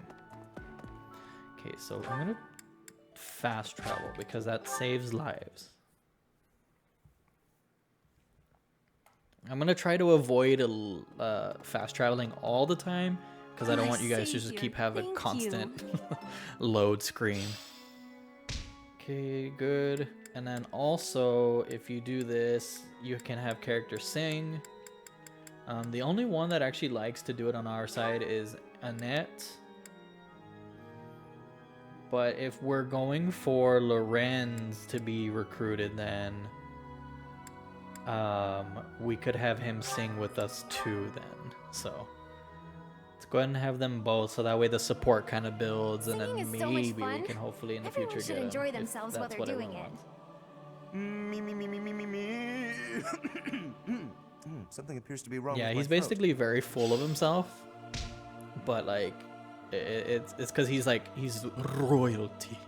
Okay, so I'm gonna fast travel because that saves lives. I'm gonna try to avoid fast traveling all the time because I don't want you guys to just keep having constant load screen. Okay, good. And then also, if you do this, you can have characters sing. The only one that actually likes to do it on our side is Annette. But if we're going for Lorenz to be recruited, then we could have him sing with us too then. So let's go ahead and have them both, so that way the support kind of builds, and then maybe we can hopefully in the future get Everyone should enjoy him, themselves if while that's they're what doing everyone it. Me. Something appears to be wrong Yeah, with he's my throat. basically very full of himself, but like it's because he's royalty,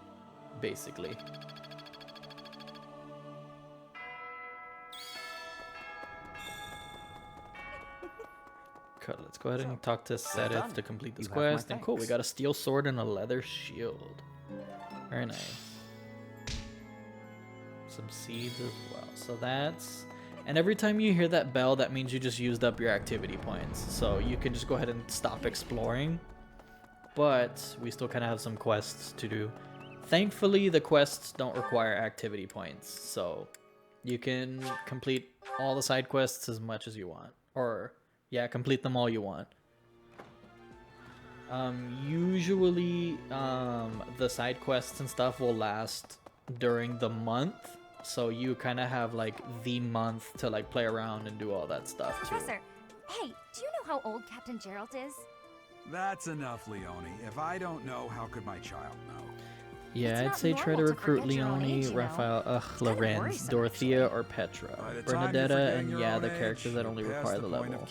basically. Cool, let's go ahead and talk to Sedith to complete this quest. And cool, we got a steel sword and a leather shield. Very nice. Some seeds as well. So that's... And every time you hear that bell, that means you just used up your activity points. So you can just go ahead and stop exploring. But we still kind of have some quests to do. Thankfully, the quests don't require activity points. So you can complete all the side quests as much as you want. Or, yeah, complete them all you want. Usually, the side quests and stuff will last during the month. So you kind of have like the month to like play around and do all that stuff too. Professor, hey, do you know how old Captain Gerald is? That's enough, Leone. If I don't know, how could my child know? Yeah, I'd say try to recruit Leone, Raphael, Lorenz, Dorothea, or Petra. Bernadetta, and yeah, the characters that only require the level.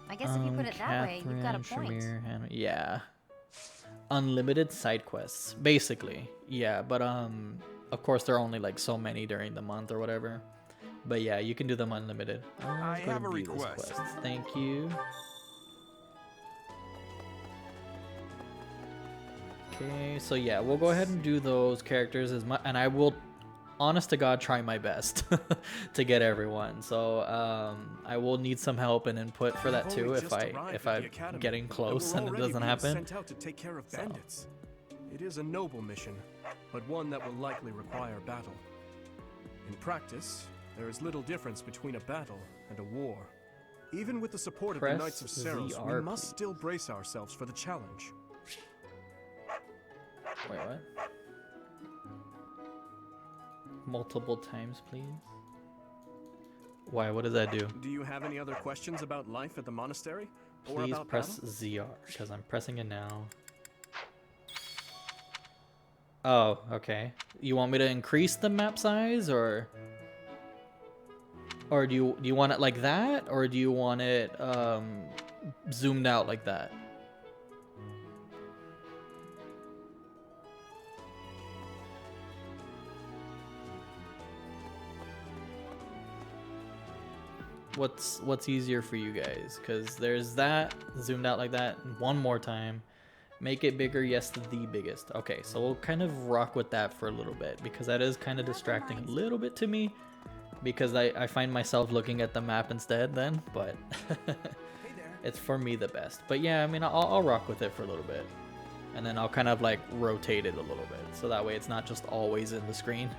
I guess if you put it that way, you've got a point. Shamir, yeah. Unlimited side quests, basically. Yeah, but of course there are only like so many during the month or whatever. But yeah, you can do them unlimited. I have a request. Thank you. Okay, so yeah, we'll go ahead and do those characters as much, and I will, honest to God, try my best to get everyone. So I will need some help and input for that too if I'm getting close and it doesn't happen. Sent out to take care of bandits. It is a noble mission, but one that will likely require battle. In practice, there is little difference between a battle and a war. Even with the support of the Knights of Seros, we must still brace ourselves for the challenge. Wait, what? Multiple times, please. Why? What does that do? Do you have any other questions about life at the monastery? Or Please about press battle? ZR, because I'm pressing it now. Oh, okay. You want me to increase the map size, or do you want it like that, or do you want it zoomed out like that? What's easier for you guys? Because there's that zoomed out like that. One more time. Make it bigger. Yes, the biggest. Okay, so we'll kind of rock with that for a little bit, because that is kind of distracting a little bit to me, because I find myself looking at the map instead then, but it's for me the best. But yeah, I mean, I'll rock with it for a little bit, and then I'll kind of like rotate it a little bit, so that way it's not just always in the screen.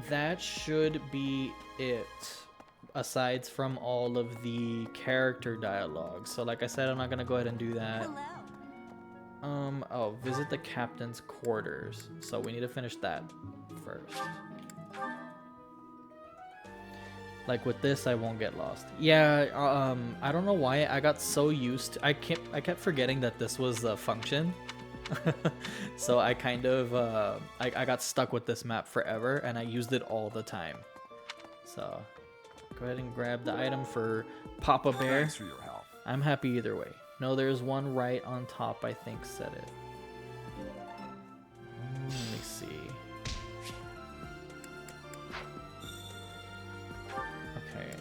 That should be it, aside from all of the character dialogue. So like I said, I'm not gonna go ahead and do that. Oh, visit the captain's quarters. So we need to finish that first. Like with this, I won't get lost. Yeah, I don't know why I got so used to, I kept forgetting that this was a function. So I kind of I got stuck with this map forever, and I used it all the time. So go ahead and grab the item for Papa Bear. Thanks for your help. I'm happy either way. No, there's one right on top, I think said it. Let me see. Okay.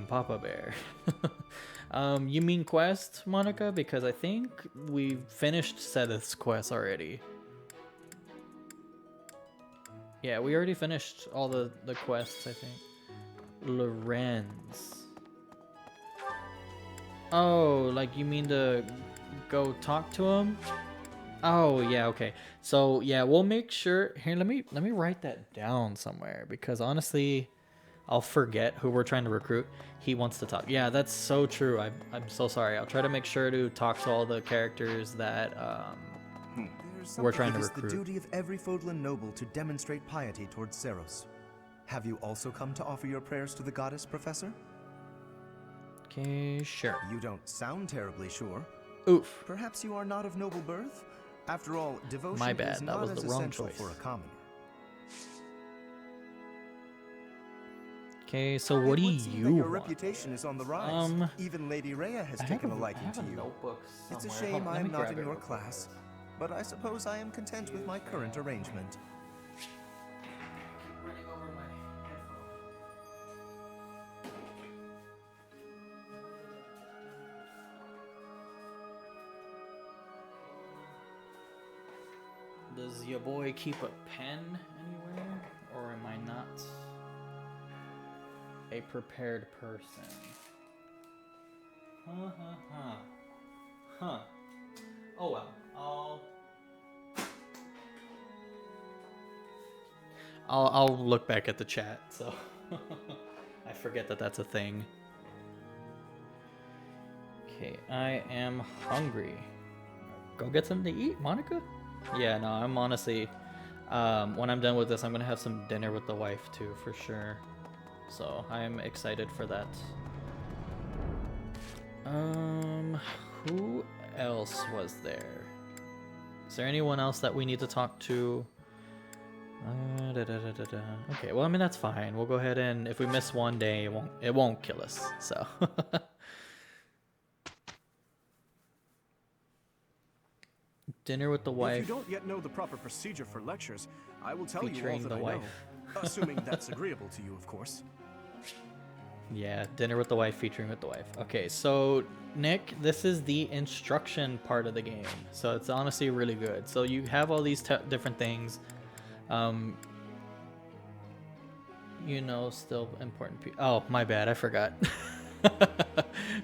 Papa Bear. You mean quest, Monica? Because I think we finished Sedith's quest already. Yeah, we already finished all the quests, I think. Lorenz. Oh, like you mean to go talk to him? Oh, yeah, okay. So, yeah, we'll make sure. Here, let me write that down somewhere because honestly, I'll forget who we're trying to recruit. He wants to talk. Yeah, that's so true. I'm so sorry. I'll try to make sure to talk to all the characters that we're trying to recruit. It is the duty of every Fodlan noble to demonstrate piety towards Seros. Have you also come to offer your prayers to the goddess, Professor? Okay, sure. You don't sound terribly sure. Oof. Perhaps you are not of noble birth? After all, devotion My bad, is that not was as the wrong essential choice. for a commoner. Okay, so what do you Your want? reputation is on the rise. Even Lady Rhea has taken a liking to you. It's a shame I am not in your class, but I suppose I am content with my current arrangement. Does your boy keep a pen anywhere? Or am I not a prepared person? Huh. Oh well. I'll look back at the chat, so I forget that that's a thing. Okay, I am hungry. Go get something to eat, Monica? Yeah, no, I'm honestly, when I'm done with this, I'm gonna have some dinner with the wife too, for sure. So I'm excited for that. Who else was there? Is there anyone else that we need to talk to? Okay, well, I mean, that's fine. We'll go ahead and if we miss one day, it won't kill us. So. Dinner with the wife. If you don't yet know the proper procedure for lectures, I will tell you all Featuring that the I wife. know. Assuming that's agreeable to you, of course. Yeah, dinner with the wife featuring with the wife. Okay, so Nick, this is the instruction part of the game. So it's honestly really good. So you have all these different things. You know, still important people. Oh, my bad. I forgot.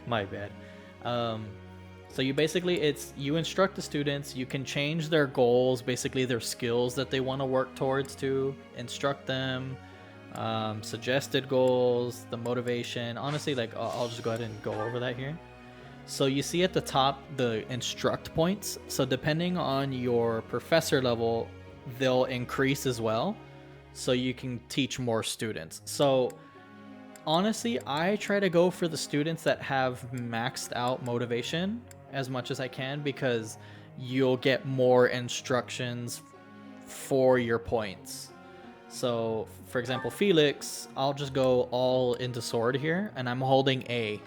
My bad. So you basically, you instruct the students, you can change their goals, basically their skills that they want to work towards to instruct them, suggested goals, the motivation. Honestly, like I'll just go ahead and go over that here. So you see at the top, the instruct points. So depending on your professor level, they'll increase as well. So you can teach more students. So honestly, I try to go for the students that have maxed out motivation as much as I can because you'll get more instructions for your points. So for example, Felix, I'll just go all into sword here and I'm holding A.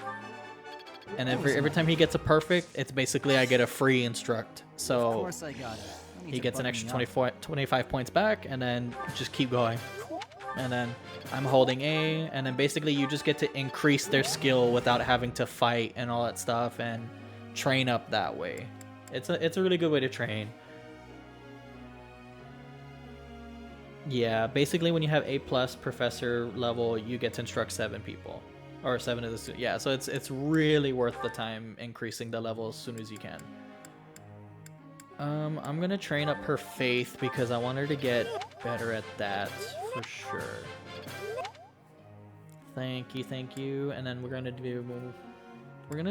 And every time he gets a perfect, it's basically I get a free instruct. So Of course I got it. he gets an extra 25 points back and then just keep going. And then I'm holding A, and then basically you just get to increase their skill without having to fight and all that stuff and train up that way. It's a really good way to train. Yeah, basically when you have A+ professor level, you get to instruct 7 people. Or 7 of the students. Yeah, so it's really worth the time increasing the level as soon as you can. I'm gonna train up her faith because I want her to get better at that for sure. Thank you. And then we're gonna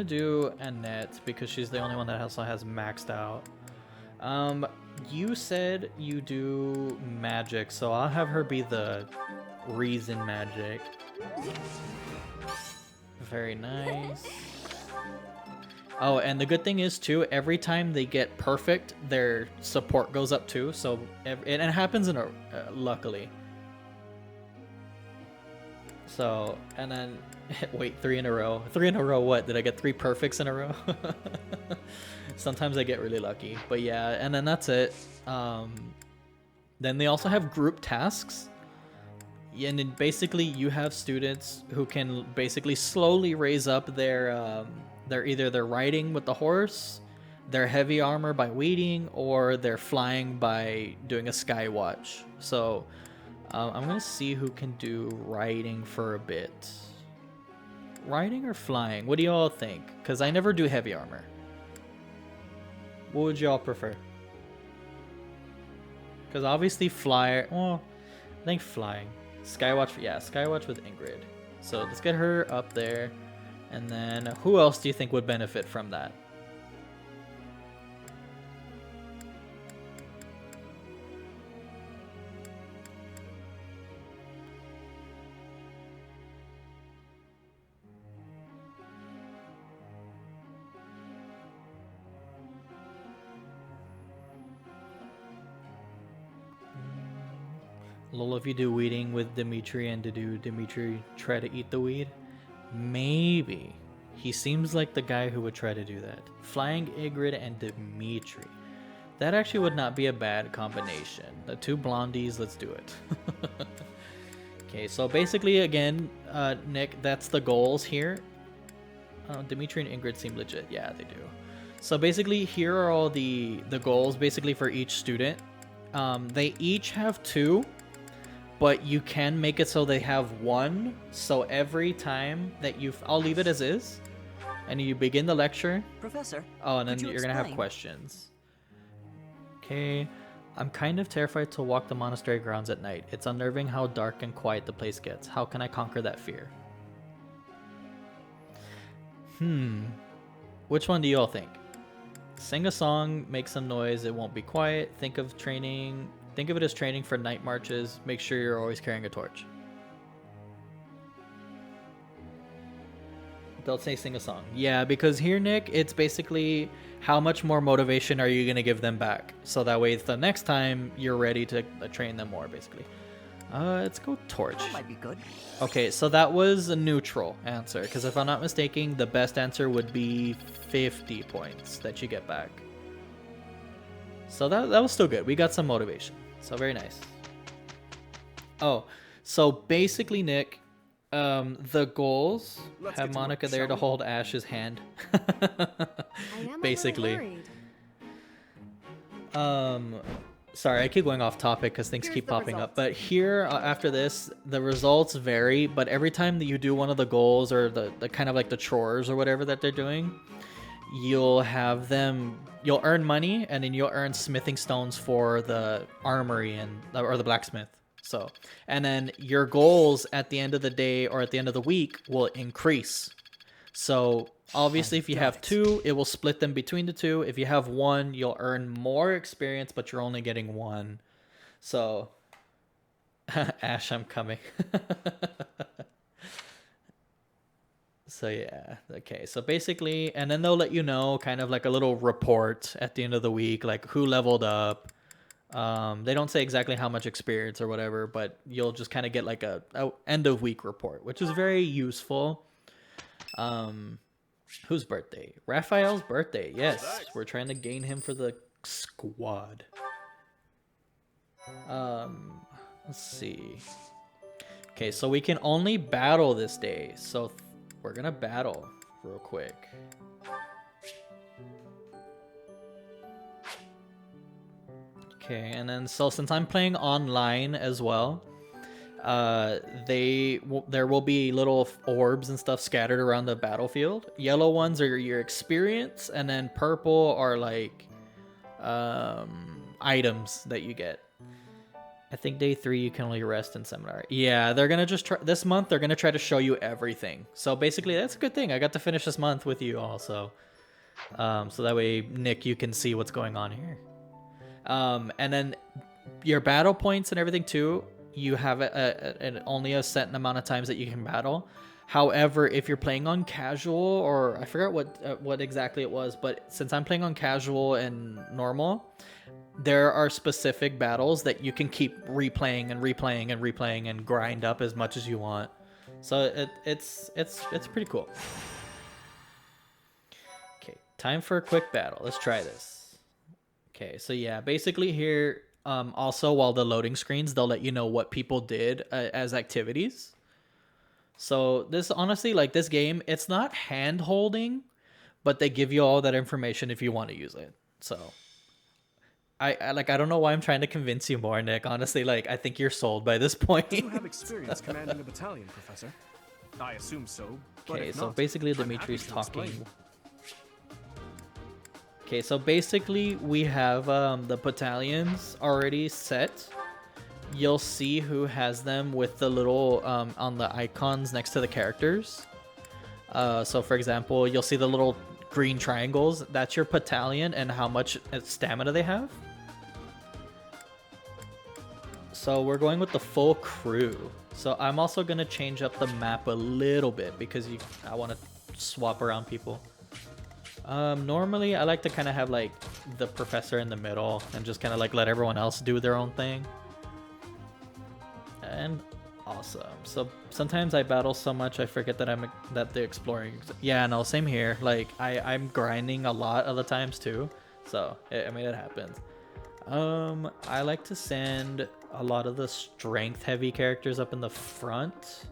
do Annette because she's the only one that also has maxed out. You said you do magic, so I'll have her be the reason magic. Very nice. Oh, and the good thing is too, every time they get perfect, their support goes up too. So it happens in a luckily. So and then wait, 3 in a row. 3 in a row. What did I get? 3 perfects in a row? Sometimes I get really lucky, but yeah. And then that's it. Then they also have group tasks. And then basically you have students who can basically slowly raise up their either their riding with the horse, their heavy armor by waiting, or they're flying by doing a sky watch. So I'm gonna see who can do riding for a bit. Riding or flying? What do y'all think? Because I never do heavy armor. What would y'all prefer? Because obviously flyer. Well, I think flying. Skywatch. Yeah, Skywatch with Ingrid. So let's get her up there. And then who else do you think would benefit from that? Lol, if you do weeding with Dimitri and to do Dimitri try to eat the weed? Maybe. He seems like the guy who would try to do that. Flying Ygritte and Dimitri. That actually would not be a bad combination. The two blondies, let's do it. Okay, so basically again, Nick, that's the goals here. Dimitri and Ingrid seem legit. Yeah, they do. So basically here are all the goals basically for each student. They each have 2. But you can make it so they have 1. So every time that I'll leave it as is. And you begin the lecture. Professor. Oh, and then you're going to have questions. Okay. I'm kind of terrified to walk the monastery grounds at night. It's unnerving how dark and quiet the place gets. How can I conquer that fear? Which one do you all think? Sing a song, make some noise, it won't be quiet. Think of it as training for night marches. Make sure you're always carrying a torch. Don't say sing a song. Yeah, because here, Nick, it's basically how much more motivation are you going to give them back? So that way the next time you're ready to train them more, basically. Let's go torch. That might be good. Okay, so that was a neutral answer. Because if I'm not mistaken, the best answer would be 50 points that you get back. So that was still good. We got some motivation. So very nice. Oh, so basically, Nick, the goals have Monica there to hold Ash's hand. Basically. Sorry, I keep going off topic because things keep popping up. But here, after this, the results vary. But every time that you do one of the goals or the kind of like the chores or whatever that they're doing, you'll earn money, and then you'll earn smithing stones for the armory or the blacksmith. So, and then your goals at the end of the day or at the end of the week will increase. So obviously if you have 2, it will split them between the 2. If you have 1, you'll earn more experience, but you're only getting 1. So Ash, I'm coming. So yeah, okay. So basically, and then they'll let you know kind of like a little report at the end of the week, like who leveled up. They don't say exactly how much experience or whatever, but you'll just kind of get like a end of week report, which is very useful. Whose birthday? Raphael's birthday. Yes, we're trying to gain him for the squad. Let's see. Okay, so we can only battle this day. So we're gonna battle real quick. Okay, and then so since I'm playing online as well, there will be little orbs and stuff scattered around the battlefield. Yellow ones are your experience, and then purple are like items that you get. I think day 3 you can only rest in seminar. Yeah, they're gonna just try this month. They're gonna try to show you everything. So basically, that's a good thing. I got to finish this month with you also, so that way, Nick, you can see what's going on here. And then your battle points and everything too. You have only a set amount of times that you can battle. However, if you're playing on casual, or I forgot what exactly it was, but since I'm playing on casual and normal, there are specific battles that you can keep replaying and replaying and replaying and grind up as much as you want. So it's pretty cool. Okay, time for a quick battle. Let's try this. Okay, so yeah, basically here, also while the loading screens, they'll let you know what people did as activities. So this, honestly, like this game, it's not hand holding, but they give you all that information if you want to use it. So I don't know why I'm trying to convince you more, Nick. Honestly, like, I think you're sold by this point. Do you have experience commanding a battalion, Professor? I assume so. Okay, so basically Dimitri's talking. Okay, so basically we have the battalions already set. You'll see who has them with the little on the icons next to the characters. So for example, you'll see the little green triangles. That's your battalion and how much stamina they have. So we're going with the full crew. So I'm also gonna change up the map a little bit because I want to swap around people. Normally I like to kind of have like the professor in the middle and just kind of like let everyone else do their own thing. And awesome. So sometimes I battle so much I forget that the exploring. Yeah, no, same here. Like I'm grinding a lot of the times too. So I mean, it happens. I like to send a lot of the strength heavy characters up in the front.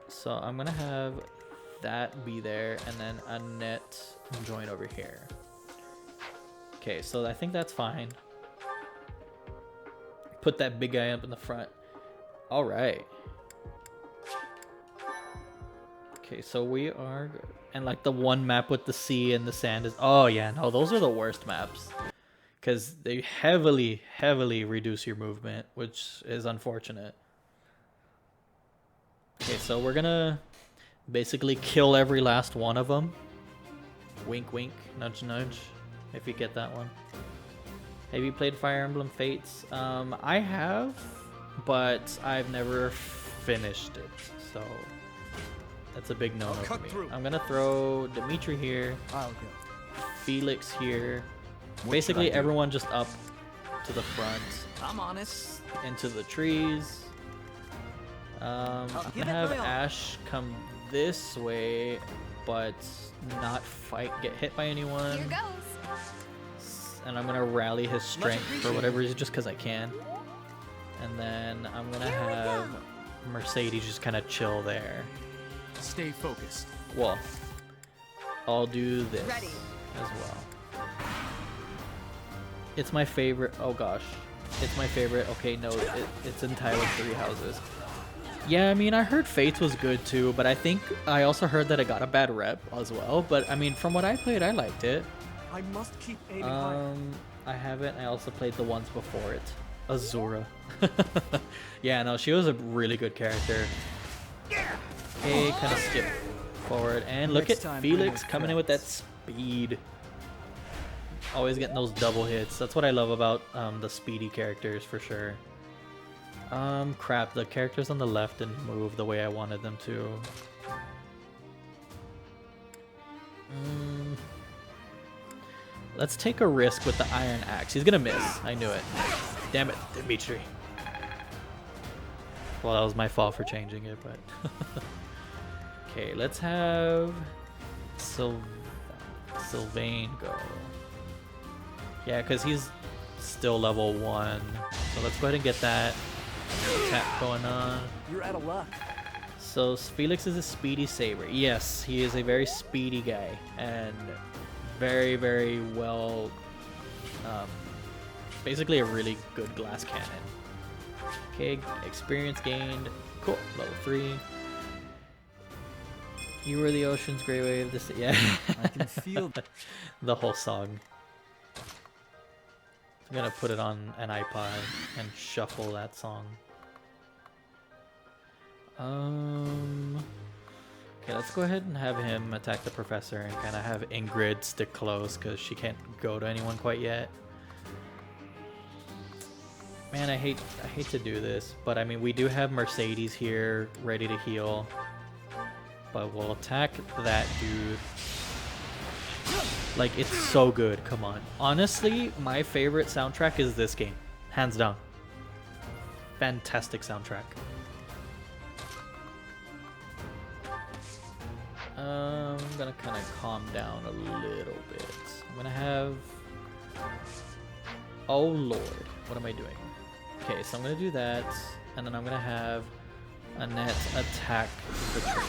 So I'm gonna have that be there and then Annette join over here. Okay, so I think that's fine. Put that big guy up in the front. All right. Okay, so we are good. And like the one map with the sea and the sand is, oh yeah, no, those are the worst maps. Because they heavily reduce your movement, which is unfortunate. Okay, so we're gonna basically kill every last one of them. Wink, wink, nudge, nudge, if you get that one. Have you played Fire Emblem Fates? I have, but I've never finished it, so that's a big no-no for me. I'm gonna throw Dimitri here, Felix here. Basically everyone just up to the front. I'm honest. Into the trees. I'm gonna have Ash come this way, but not get hit by anyone. Here goes. And I'm gonna rally his strength for whatever reason, just because I can. And then I'm gonna have Mercedes just kind of chill there. Stay focused. Well, I'll do this as well. It's my favorite. Oh gosh, it's my favorite. Okay, no, it's entitled 3 Houses. Yeah, I mean, I heard Fates was good too, but I think I also heard that it got a bad rep as well. But I mean, from what I played, I liked it. I must keep aiming higher. I haven't. I also played the ones before it. Azura. Yeah, no, she was a really good character. Okay, kind of skip forward and look at Felix coming in with that speed. Always getting those double hits. That's what I love about the speedy characters for sure. Crap, the characters on the left didn't move the way I wanted them to. Let's take a risk with the iron axe. He's gonna miss. I knew it. Damn it, Dimitri. Well, that was my fault for changing it, but... Okay, let's have Sylvain go. Yeah, because he's still level 1. So let's go ahead and get that attack going on. You're out of luck. So Felix is a speedy saber. Yes, he is a very speedy guy and very well, basically a really good glass cannon. Okay, experience gained. Cool, level 3. You were the ocean's gray wave. This, yeah. I can feel the whole song. I'm gonna put it on an iPod and shuffle that song. Okay, let's go ahead and have him attack the professor and kind of have Ingrid stick close because she can't go to anyone quite yet. Man, I hate to do this, but I mean, we do have Mercedes here ready to heal. But we'll attack that dude. Like, it's so good. Come on. Honestly, my favorite soundtrack is this game. Hands down. Fantastic soundtrack. I'm gonna kind of calm down a little bit. I'm gonna have... Oh lord. What am I doing? Okay, so I'm gonna do that. And then I'm gonna have Annette attack the church guy.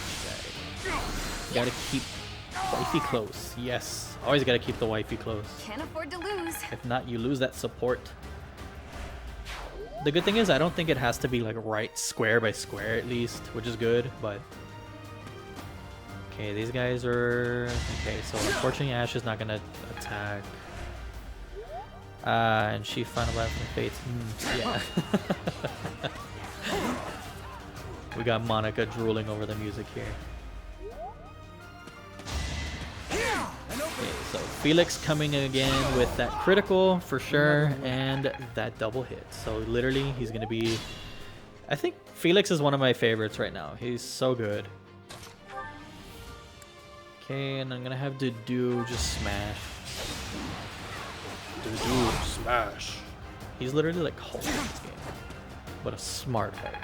You gotta keep Wifey close. Yes. Always gotta keep the wifey close. Can't afford to lose. If not, you lose that support. The good thing is I don't think it has to be like right square by square at least, which is good, but... Okay, these guys are... Okay, so unfortunately Ash is not gonna attack. And she final battle from Fates. Yeah. We got Monica drooling over the music here. Okay, so Felix coming again with that critical for sure, and that double hit. So literally, he's gonna be... I think Felix is one of my favorites right now. He's so good. Okay, and I'm gonna have Dudu just smash. Dudu smash. He's literally like Hulk in this game, but a smart Hulk.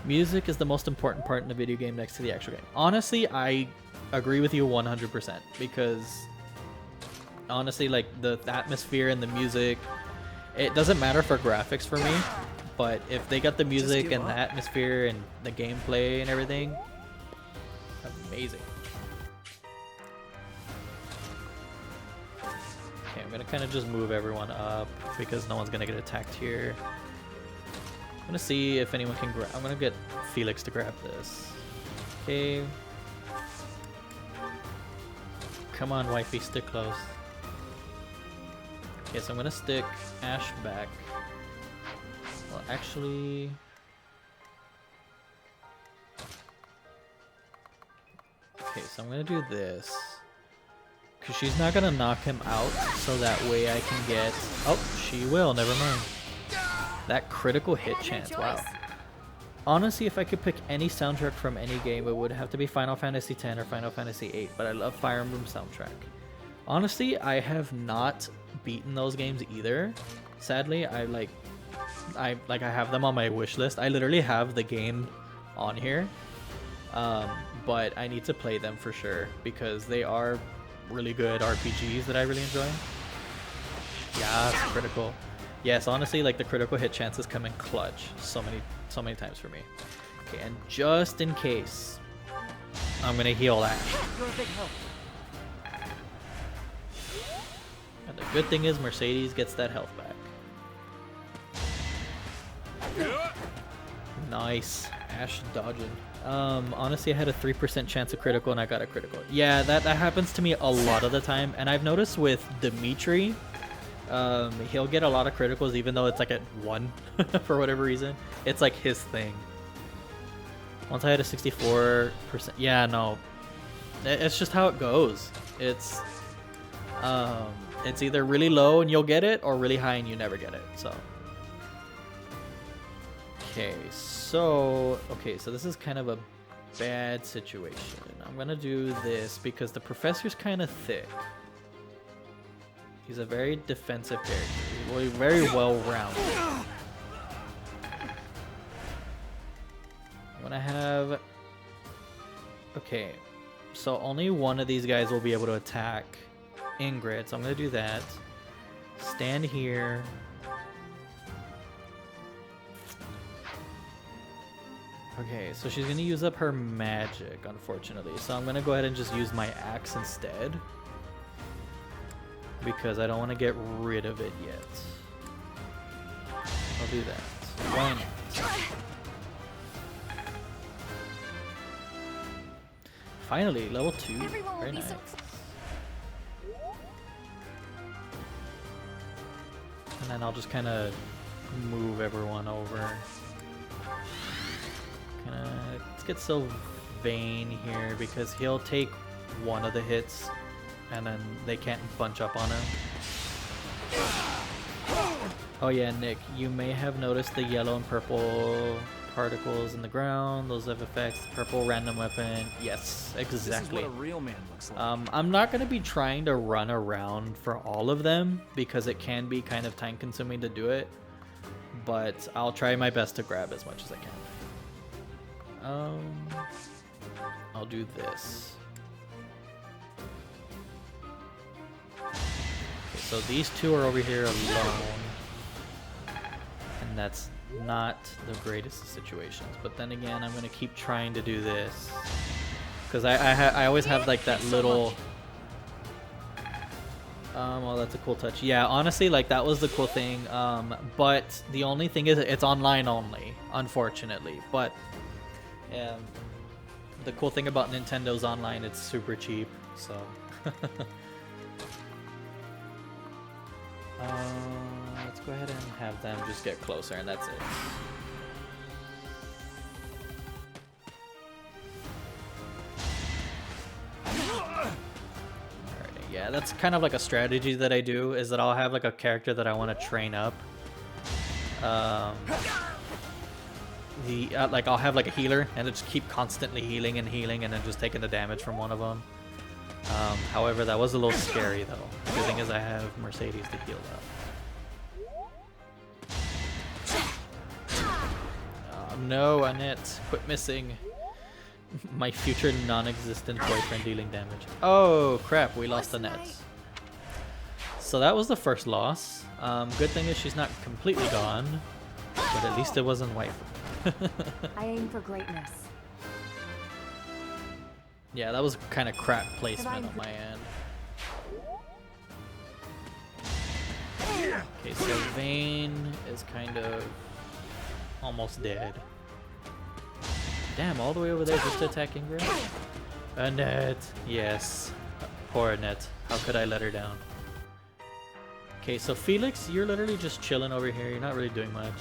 Music is the most important part in a video game next to the actual game. Honestly, I agree with you 100% because honestly, like the atmosphere and the music, it doesn't matter for graphics for me, but if they got the music and the atmosphere and the gameplay and everything, amazing. Okay, I'm gonna kind of just move everyone up because no one's gonna get attacked here. I'm gonna see if anyone can grab. I'm gonna get Felix to grab this. Okay. Come on, wifey, stick close. Okay, so I'm gonna stick Ash back. Well, actually... Okay, so I'm gonna do this. Because she's not gonna knock him out, so that way I can get... Oh, she will, never mind. That critical hit chance, wow. Honestly, if I could pick any soundtrack from any game, it would have to be Final Fantasy X or Final Fantasy VIII, but I love Fire Emblem soundtrack. Honestly, I have not beaten those games either. Sadly, I have them on my wish list. I literally have the game on here, but I need to play them for sure because they are really good RPGs that I really enjoy. Yeah, it's critical. Yes, honestly, like the critical hit chances come in clutch so many times for me. Okay, and just in case, I'm gonna heal Ash. And the good thing is Mercedes gets that health back. Nice. Ash dodging. Honestly, I had a 3% chance of critical and I got a critical. Yeah, that happens to me a lot of the time. And I've noticed with Dimitri, he'll get a lot of criticals even though it's like at 1 for whatever reason. It's like his thing. Once I had a 64%. Yeah, no. It's just how it goes. It's either really low and you'll get it or really high and you never get it. So okay, so this is kind of a bad situation. I'm gonna do this because the professor's kind of thick. He's a very defensive character. He's very well-rounded. I'm gonna have... Okay, so only one of these guys will be able to attack Ingrid, so I'm gonna do that. Stand here. Okay, so she's gonna use up her magic, unfortunately. So I'm gonna go ahead and just use my axe instead. Because I don't want to get rid of it yet. I'll do that. Why not? Finally, level 2. Very nice. And then I'll just kind of move everyone over. Let's get Sylvain here because he'll take one of the hits and then they can't bunch up on him. Oh yeah, Nick, you may have noticed the yellow and purple particles in the ground. Those have effects. Purple random weapon. Yes, exactly. This is what a real man looks like. I'm not going to be trying to run around for all of them because it can be kind of time consuming to do it. But I'll try my best to grab as much as I can. I'll do this. Okay, so these two are over here alone. And that's not the greatest of situations. But then again, I'm going to keep trying to do this. Because I always have like that little. Well, that's a cool touch. Yeah, honestly, like that was the cool thing. But the only thing is, it's online only, unfortunately. But the cool thing about Nintendo's online, it's super cheap. So. Let's go ahead and have them just get closer, and that's it. Yeah, that's kind of like a strategy that I do, is that I'll have like a character that I want to train up. Like I'll have like a healer and just keep constantly healing and healing and then just taking the damage from one of them. However, that was a little scary though. The thing is I have Mercedes to heal up. No, Annette, quit missing. My future non-existent boyfriend dealing damage. Oh crap, we lost Annette. So that was the first loss. Good thing is she's not completely gone, but at least it wasn't waifu. I aim for greatness. Yeah, that was kind of crap placement on my end. Okay, so Vayne is kind of almost dead. Damn, all the way over there just to attack Ingrid? Annette, yes. Poor Annette. How could I let her down? Okay, so Felix, you're literally just chilling over here. You're not really doing much.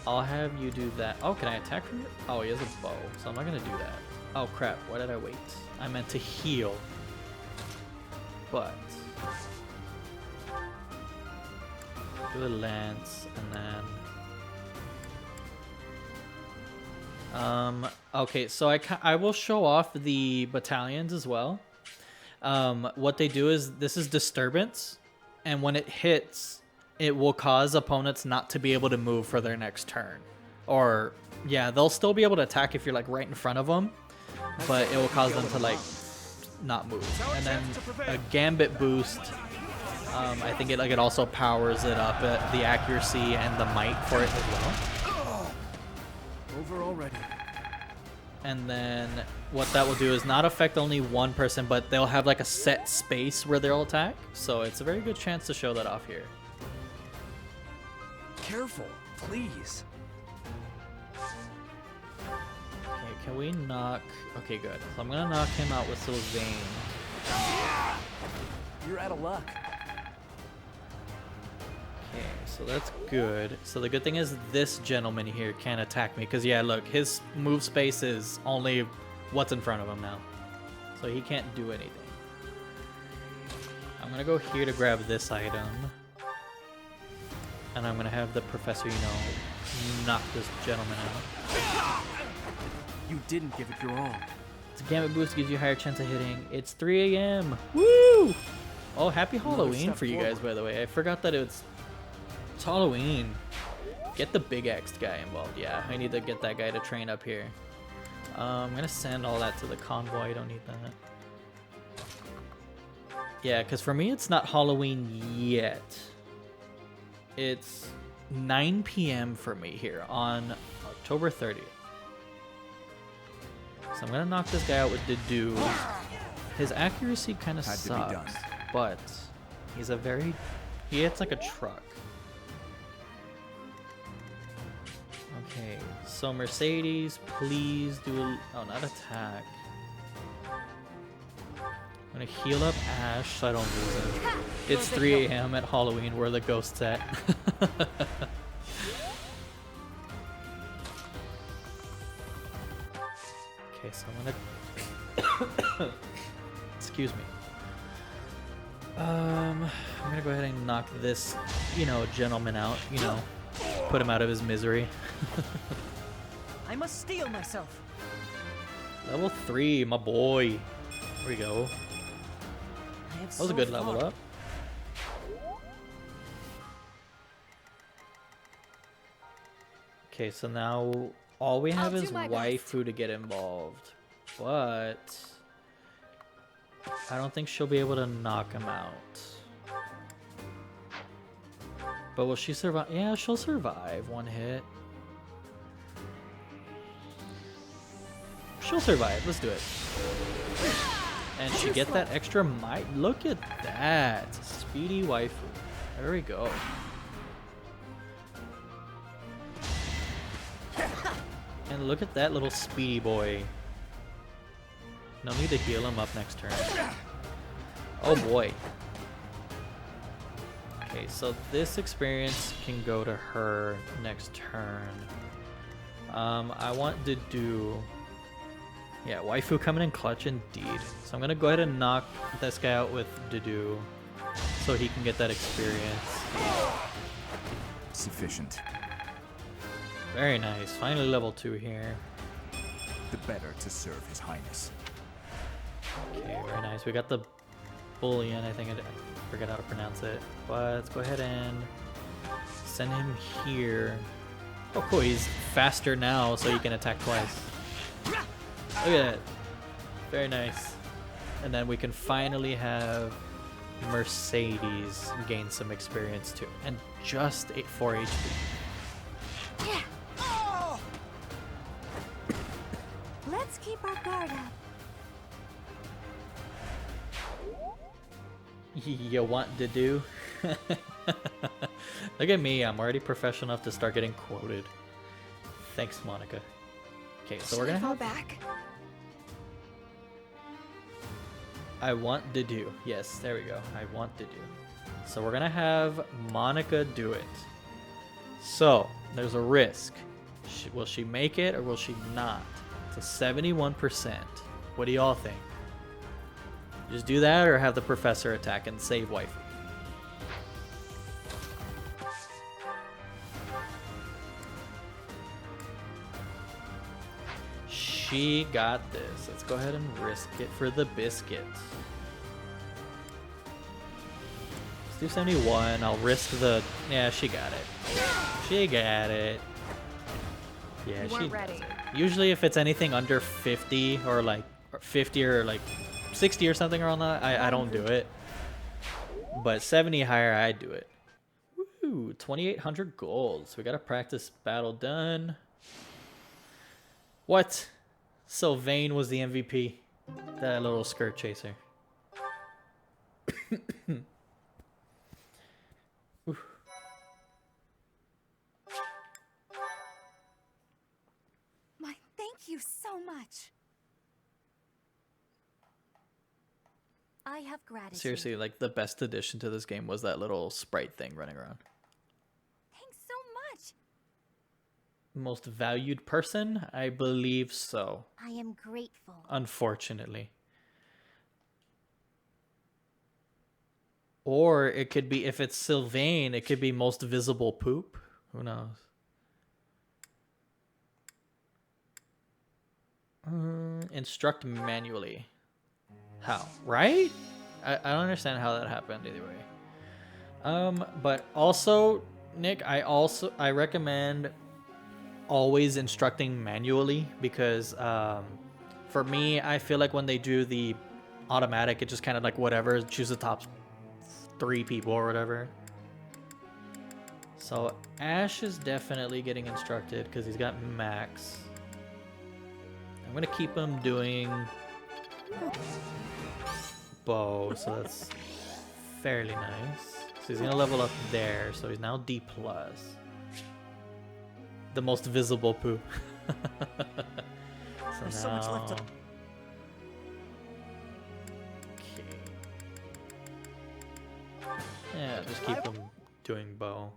I'll have you do that. Oh, can I attack from it? Oh, he has a bow, so I'm not gonna do that. Oh crap, why did I wait? I meant to heal. But do a lance and then okay, so I will show off the battalions as well. What they do is, this is disturbance, and when it hits, it will cause opponents not to be able to move for their next turn. Or, yeah, they'll still be able to attack if you're like right in front of them, but it will cause them to like not move. And then a gambit boost, I think it also powers it up, the accuracy and the might for it as well. Over already. And then what that will do is not affect only one person, but they'll have like a set space where they'll attack. So it's a very good chance to show that off here. Careful, please. Okay, can we knock? Okay, good. So I'm gonna knock him out with Sylvain. You're out of luck. Okay, so that's good. So the good thing is this gentleman here can't attack me, because yeah, look, his move space is only what's in front of him now. So he can't do anything. I'm gonna go here to grab this item. And I'm gonna have the professor, knock this gentleman out. You didn't give it your all. It's a gambit boost, gives you a higher chance of hitting. It's 3 a.m. Woo! Oh, happy Halloween for you guys, by the way. I forgot that it's Halloween. Get the big X guy involved. Yeah, I need to get that guy to train up here. I'm gonna send all that to the convoy. I don't need that. Yeah, because for me, it's not Halloween yet. It's 9 p.m. for me here on October 30th. So I'm gonna knock this guy out with Dedu. His accuracy kind of sucks, but he's he hits like a truck. Okay, so Mercedes, please do oh, not attack. I'm gonna heal up Ash so I don't lose him. It's 3 a.m. at Halloween where the ghost's at. Okay, so I'm gonna excuse me. I'm gonna go ahead and knock this, gentleman out, put him out of his misery. I must steel myself. Level 3, my boy. There we go. That was a good level up. Okay, so now all we have is waifu to get involved, but I don't think she'll be able to knock him out. But will she survive? Yeah, she'll survive one hit. She'll survive. Let's do it. And she get that extra might. Look at that. Speedy waifu. There we go. And look at that little speedy boy. No need to heal him up next turn. Oh boy. Okay, so this experience can go to her next turn. I want to do... Yeah, waifu coming in clutch indeed. So I'm going to go ahead and knock this guy out with Dedu so he can get that experience. Sufficient. Very nice. Finally level 2 here. The better to serve His Highness. Okay, very nice. We got the bullion. I think I forget how to pronounce it. But let's go ahead and send him here. Oh, cool. He's faster now, so he can attack twice. Look at that. Very nice. And then we can finally have Mercedes gain some experience too. And just 4 HP. Yeah. Oh! Let's keep our guard up. You want to do? Look at me, I'm already professional enough to start getting quoted. Thanks, Monica. Okay, so we're gonna fall back. I want to do. Yes, there we go. I want to do. So we're gonna have Monica do it. So there's a risk. Will she make it or will she not? It's a 71%. What do y'all think? Just do that or have the professor attack and save waifu? She got this. Let's go ahead and risk it for the biscuit. Let's do 71. I'll risk the... Yeah, she got it. She got it. Yeah, she does it. Usually if it's anything under 50 or like 50 or like 60 or something around that, I don't do it. But 70 higher, I do it. Woo! 2,800 gold. So we got a practice battle done. What? Sylvain was the MVP. That little skirt chaser. My thank you so much. I have gratitude. Seriously, like the best addition to this game was that little sprite thing running around. Thanks so much. Most valued person? I believe so. I am grateful. Unfortunately. Or it could be, if it's Sylvain, it could be most visible poop. Who knows? Instruct manually. How? Right? I don't understand how that happened either way. But also, Nick, I recommend always instructing manually because for me, I feel like when they do the automatic, it just kind of like whatever, choose the top 3 people or whatever. So Ash is definitely getting instructed because he's got max. I'm gonna keep him doing bow, so that's fairly nice. So he's gonna level up there, so he's now D+. The most visible poo. There's so much left to... Okay. Yeah, just keep him doing bow.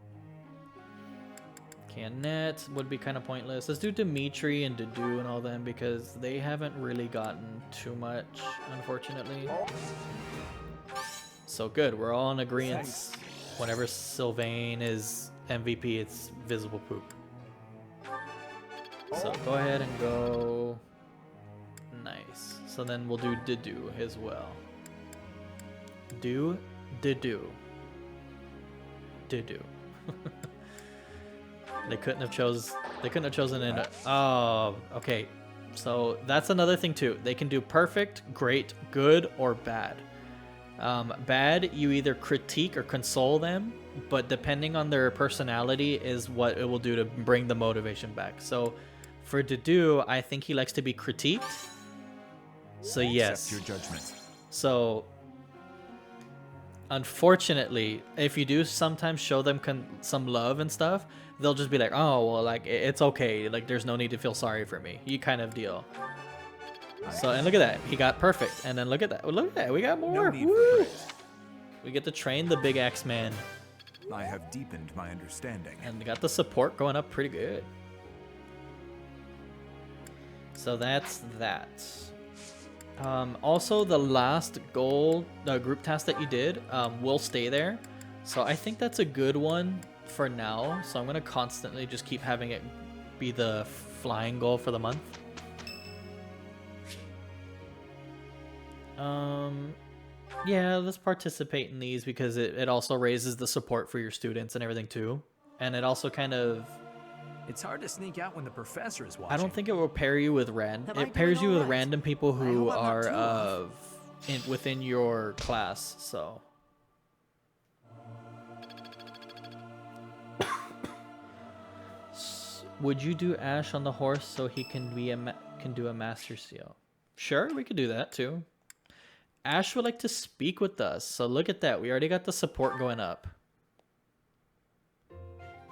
Annette would be kind of pointless. Let's do Dimitri and Dedu and all them because they haven't really gotten too much, unfortunately. So good, we're all in agreement. Whenever Sylvain is MVP, it's visible poop. So go ahead and go. Nice. So then we'll do Dedu as well. Dedu. They couldn't have chosen an... Oh, okay. So that's another thing too. They can do perfect, great, good, or bad. Bad, you either critique or console them, but depending on their personality is what it will do to bring the motivation back. So For Dedu, I think he likes to be critiqued. So yes. Accept your judgment. So unfortunately, if you do sometimes show them some love and stuff, they'll just be like, oh, well, like, it's okay. Like, there's no need to feel sorry for me. You kind of deal. So, and look at that. He got perfect. And then look at that. Look at that. We got more. Woo! We get to train the big axe man. I have deepened my understanding. And got the support going up pretty good. So that's that. Also, the last goal group task that you did will stay there. So I think that's a good one for now. So I'm going to constantly just keep having it be the flying goal for the month. Yeah, let's participate in these because it also raises the support for your students and everything too. And it also kind of... It's hard to sneak out when the professor is watching. I don't think it will pair you with it pairs you with random people who are within your class, so... Would you do Ash on the horse so he can do a master seal? Sure, we could do that too. Ash would like to speak with us, so look at that. We already got the support going up.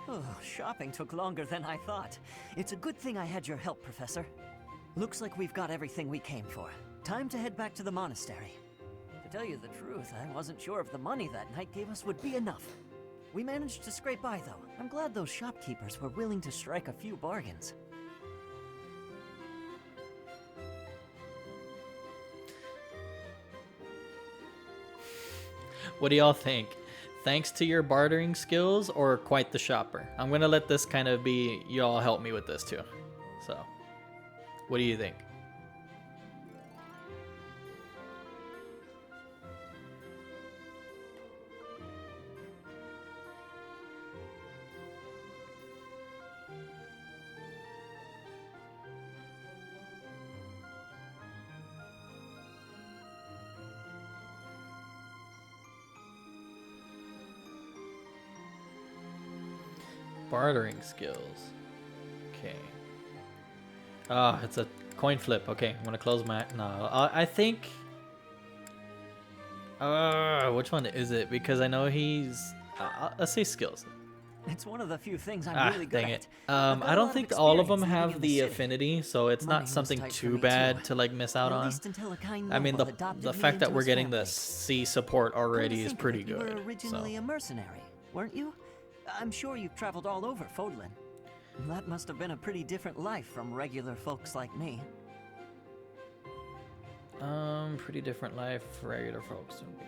Oh, shopping took longer than I thought. It's a good thing I had your help, Professor. Looks like we've got everything we came for. Time to head back to the monastery. To tell you the truth, I wasn't sure if the money that knight gave us would be enough. We managed to scrape by, though. I'm glad those shopkeepers were willing to strike a few bargains. What do y'all think? Thanks to your bartering skills or quite the shopper? I'm gonna let this kind of be, y'all help me with this too. So, what do you think? Bartering skills. Okay. Ah, it's a coin flip. Okay, I'm gonna close my... No, I think... which one is it? Because I know he's... let's say skills. It's one of the few things I'm really good dang at. it. I don't think all of them have the affinity, so it's not something too bad to like miss out on. I mean, the fact that we're getting the C support already is pretty good. You were originally a mercenary, weren't you? I'm sure you've traveled all over Fodlan. That must have been a pretty different life from regular folks like me. Pretty different life for regular folks than me.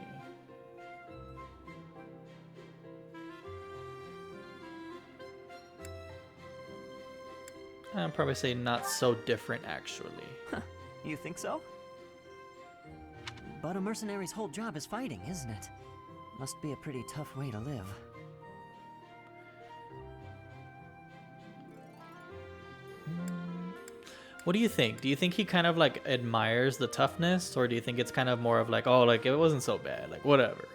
I'd probably say not so different, actually. Huh, you think so? But a mercenary's whole job is fighting, isn't it? Must be a pretty tough way to live. What do you think? Do you think he kind of like admires the toughness, or do you think it's kind of more of like, oh, like it wasn't so bad, like whatever?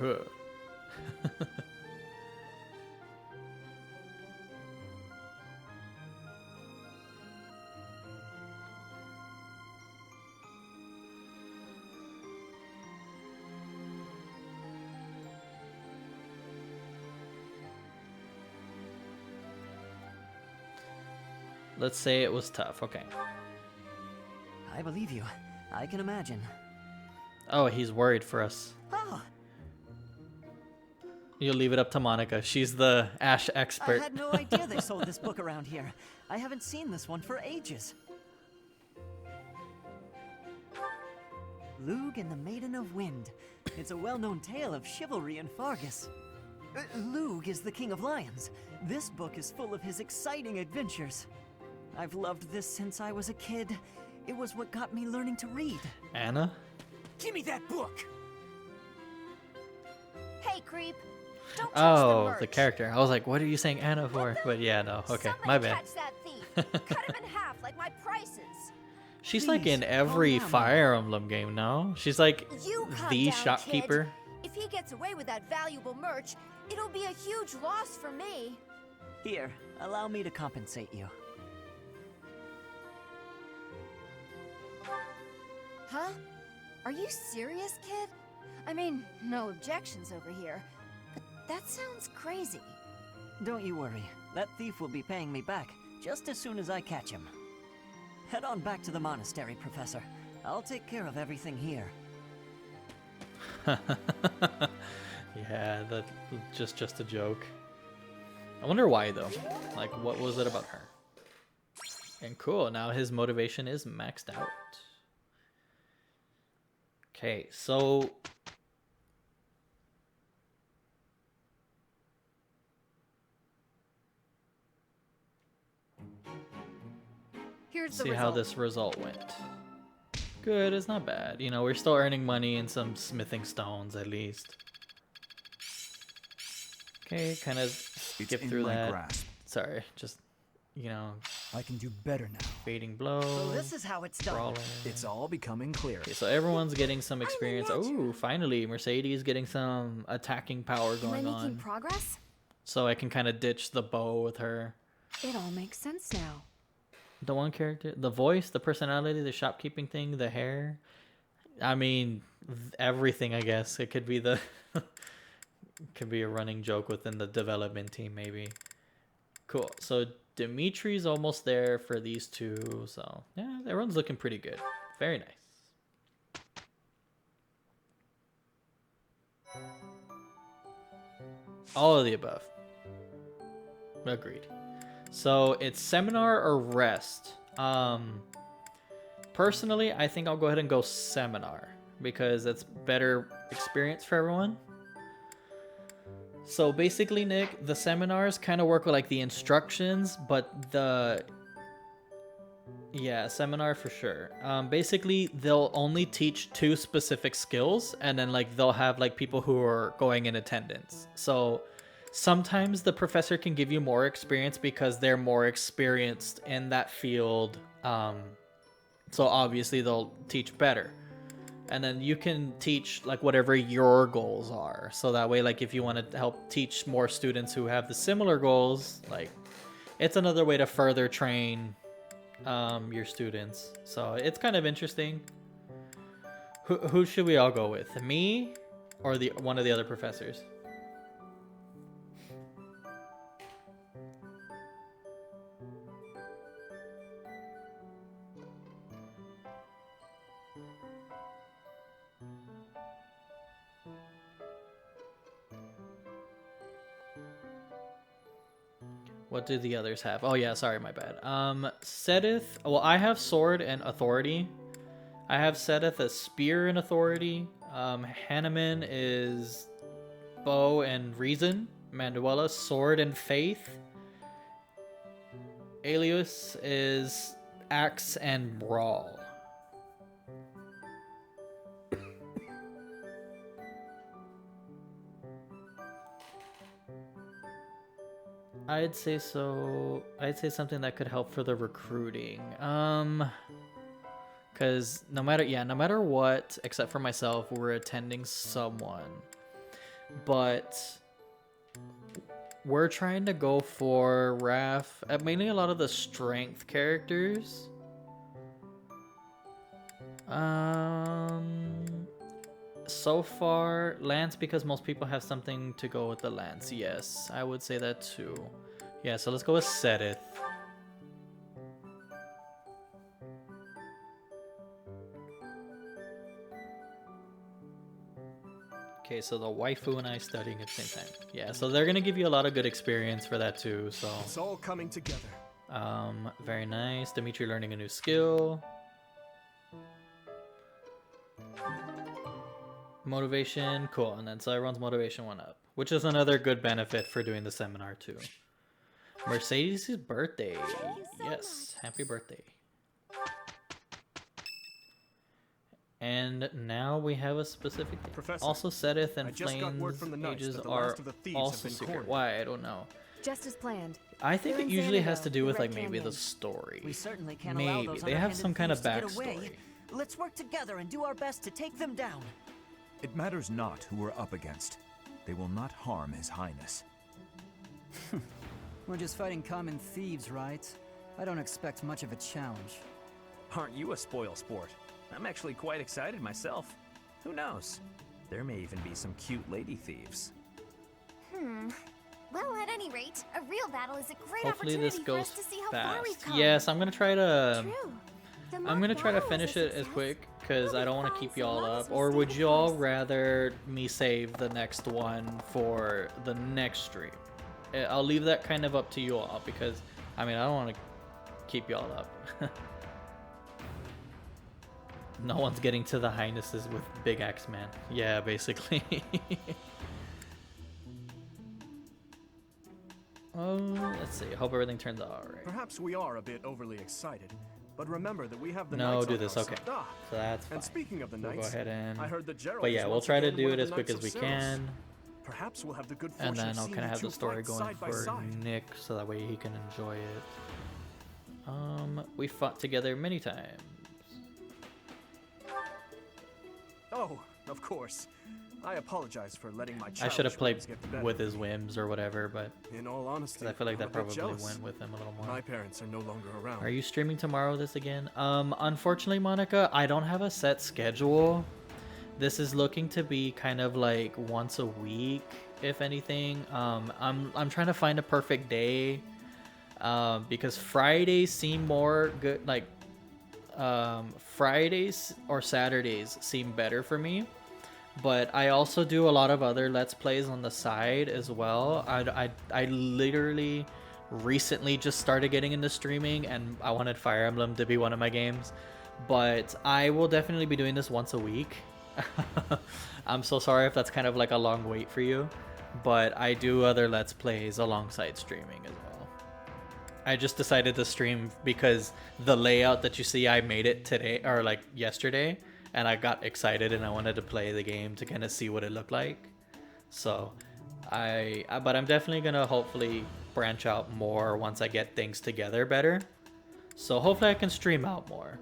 Let's say it was tough. Okay. I believe you. I can imagine. Oh, he's worried for us. Oh. You'll leave it up to Monica. She's the Ash expert. I had no idea they sold this book around here. I haven't seen this one for ages. Lug and the Maiden of Wind. It's a well-known tale of chivalry in Fargus. Lug is the King of Lions. This book is full of his exciting adventures. I've loved this since I was a kid. It was what got me learning to read. Anna? Give me that book! Hey, creep. Don't touch the merch. The character. I was like, what are you saying Anna for? But yeah, no. Okay, my bad. Catch that thief. Cut him in half like my prices. She's like in every Fire Emblem game, no? She's like You calm the down, shopkeeper. Kid. If he gets away with that valuable merch, it'll be a huge loss for me. Here, allow me to compensate you. Huh? Are you serious, kid? I mean, no objections over here, but that sounds crazy. Don't you worry. That thief will be paying me back just as soon as I catch him. Head on back to the monastery, Professor. I'll take care of everything here. Yeah, that just a joke. I wonder why though. Like, what was it about her? And cool, now his motivation is maxed out. Okay, so Here's the see result. how this result went. Good, it's not bad. You know, we're still earning money and some smithing stones at least. Okay, kind of skip through that. Grasp. Sorry, just, you know. I can do better now. Fading blow. So this is how it's done. Brawler. It's all becoming clear. Okay, so everyone's getting some experience. Oh, finally, Mercedes getting some attacking power going Am I making on. progress? So I can kind of ditch the bow with her. It all makes sense now. The one character, the voice, the personality, the shopkeeping thing, the hair. I mean, everything, I guess. It could be the... could be a running joke within the development team, maybe. Cool. So Dimitri's almost there for these two. So, yeah, everyone's looking pretty good. Very nice. All of the above. Agreed. So it's seminar or rest. Personally, I think I'll go ahead and go seminar because that's better experience for everyone. So basically, Nick, the seminars kind of work with like the instructions, but the... Yeah, seminar for sure. Basically, they'll only teach 2 specific skills, and then like they'll have like people who are going in attendance. So sometimes the professor can give you more experience because they're more experienced in that field. So obviously they'll teach better. And then you can teach like whatever your goals are. So that way, like if you want to help teach more students who have the similar goals, like it's another way to further train your students. So it's kind of interesting. Who should we all go with? Me or one of the other professors? What do the others have? Oh yeah, sorry, my bad. Sedith, well, I have sword and authority. I have Sedith as spear and authority. Hanneman is bow and reason. Manuela, sword and faith. Alius is axe and brawl. I'd say so. I'd say something that could help for the recruiting. Because no matter what, except for myself, we're attending someone. But we're trying to go for Raph, mainly a lot of the strength characters. So far, Lance, because most people have something to go with the Lance. Yes, I would say that too. Yeah, so let's go with Sedith. Okay, so the waifu and I studying at the same time. Yeah, so they're gonna give you a lot of good experience for that too. So it's all coming together. Very nice. Dimitri learning a new skill. Motivation, cool. And then so everyone's motivation went up, which is another good benefit for doing the seminar too. Mercedes' birthday. Yes, happy birthday. And now we have a specific thing. Professor, also, Sedith and I just got word from the Flame's Knights ages that the are last of the thieves also have been secret. cornered. Why? I don't know. Just as planned. I think They're it in usually has Xanadu, to do the with Red like maybe Canyon. the story. We certainly can't allow Maybe those they have underhanded some kind of thieves to get away. backstory. Let's work together and do our best to take them down. It matters not who we're up against. They will not harm His Highness. We're just fighting common thieves, right? I don't expect much of a challenge. Aren't you a spoil sport? I'm actually quite excited myself. Who knows? There may even be some cute lady thieves. Well, at any rate, a real battle is a great Hopefully opportunity this for goes us to see how far we've fast. come. Yes, I'm gonna try to. True. The I'm mock gonna try to battle was finish a it as success. quick because I don't want to keep y'all up. Or mistake, would of y'all course. rather me save the next one for the next stream? I'll leave that kind of up to you all because I mean I don't want to keep y'all up. No one's getting to the highnesses with Big Axe Man. Yeah, basically. Let's see. Hope everything turns out alright. Perhaps we are a bit overly excited, but remember that we have the No, knights do on this. our Okay. side. So that's fine. And speaking of the We'll knights, go ahead and. I heard that Gerald But is yeah, we'll once try to again do one it of as the quick Knights as we of Ceros. can. Perhaps we'll have the good And fortune then I'll of kind seeing of have you the two story fight going side by for side. Nick so that way he can enjoy it. We fought together many times. Oh, of course. I apologize for letting my I should have childish played whims get the better with of his me. whims or whatever, but In all honesty, 'cause I feel like I'm that a bit probably jealous. went with him a little more. My parents are no longer around. Are you streaming tomorrow this again? Unfortunately, Monica, I don't have a set schedule. This is looking to be kind of like once a week, if anything. I'm trying to find a perfect day. Because Fridays seem more good, like Fridays or Saturdays seem better for me. But I also do a lot of other Let's Plays on the side as well. I literally recently just started getting into streaming and I wanted Fire Emblem to be one of my games. But I will definitely be doing this once a week. I'm so sorry if that's kind of like a long wait for you. But I do other Let's Plays alongside streaming as well. I just decided to stream because the layout that you see, I made it today or like yesterday. And I got excited and I wanted to play the game to kind of see what it looked like. So, but I'm definitely going to hopefully branch out more once I get things together better. So hopefully I can stream out more.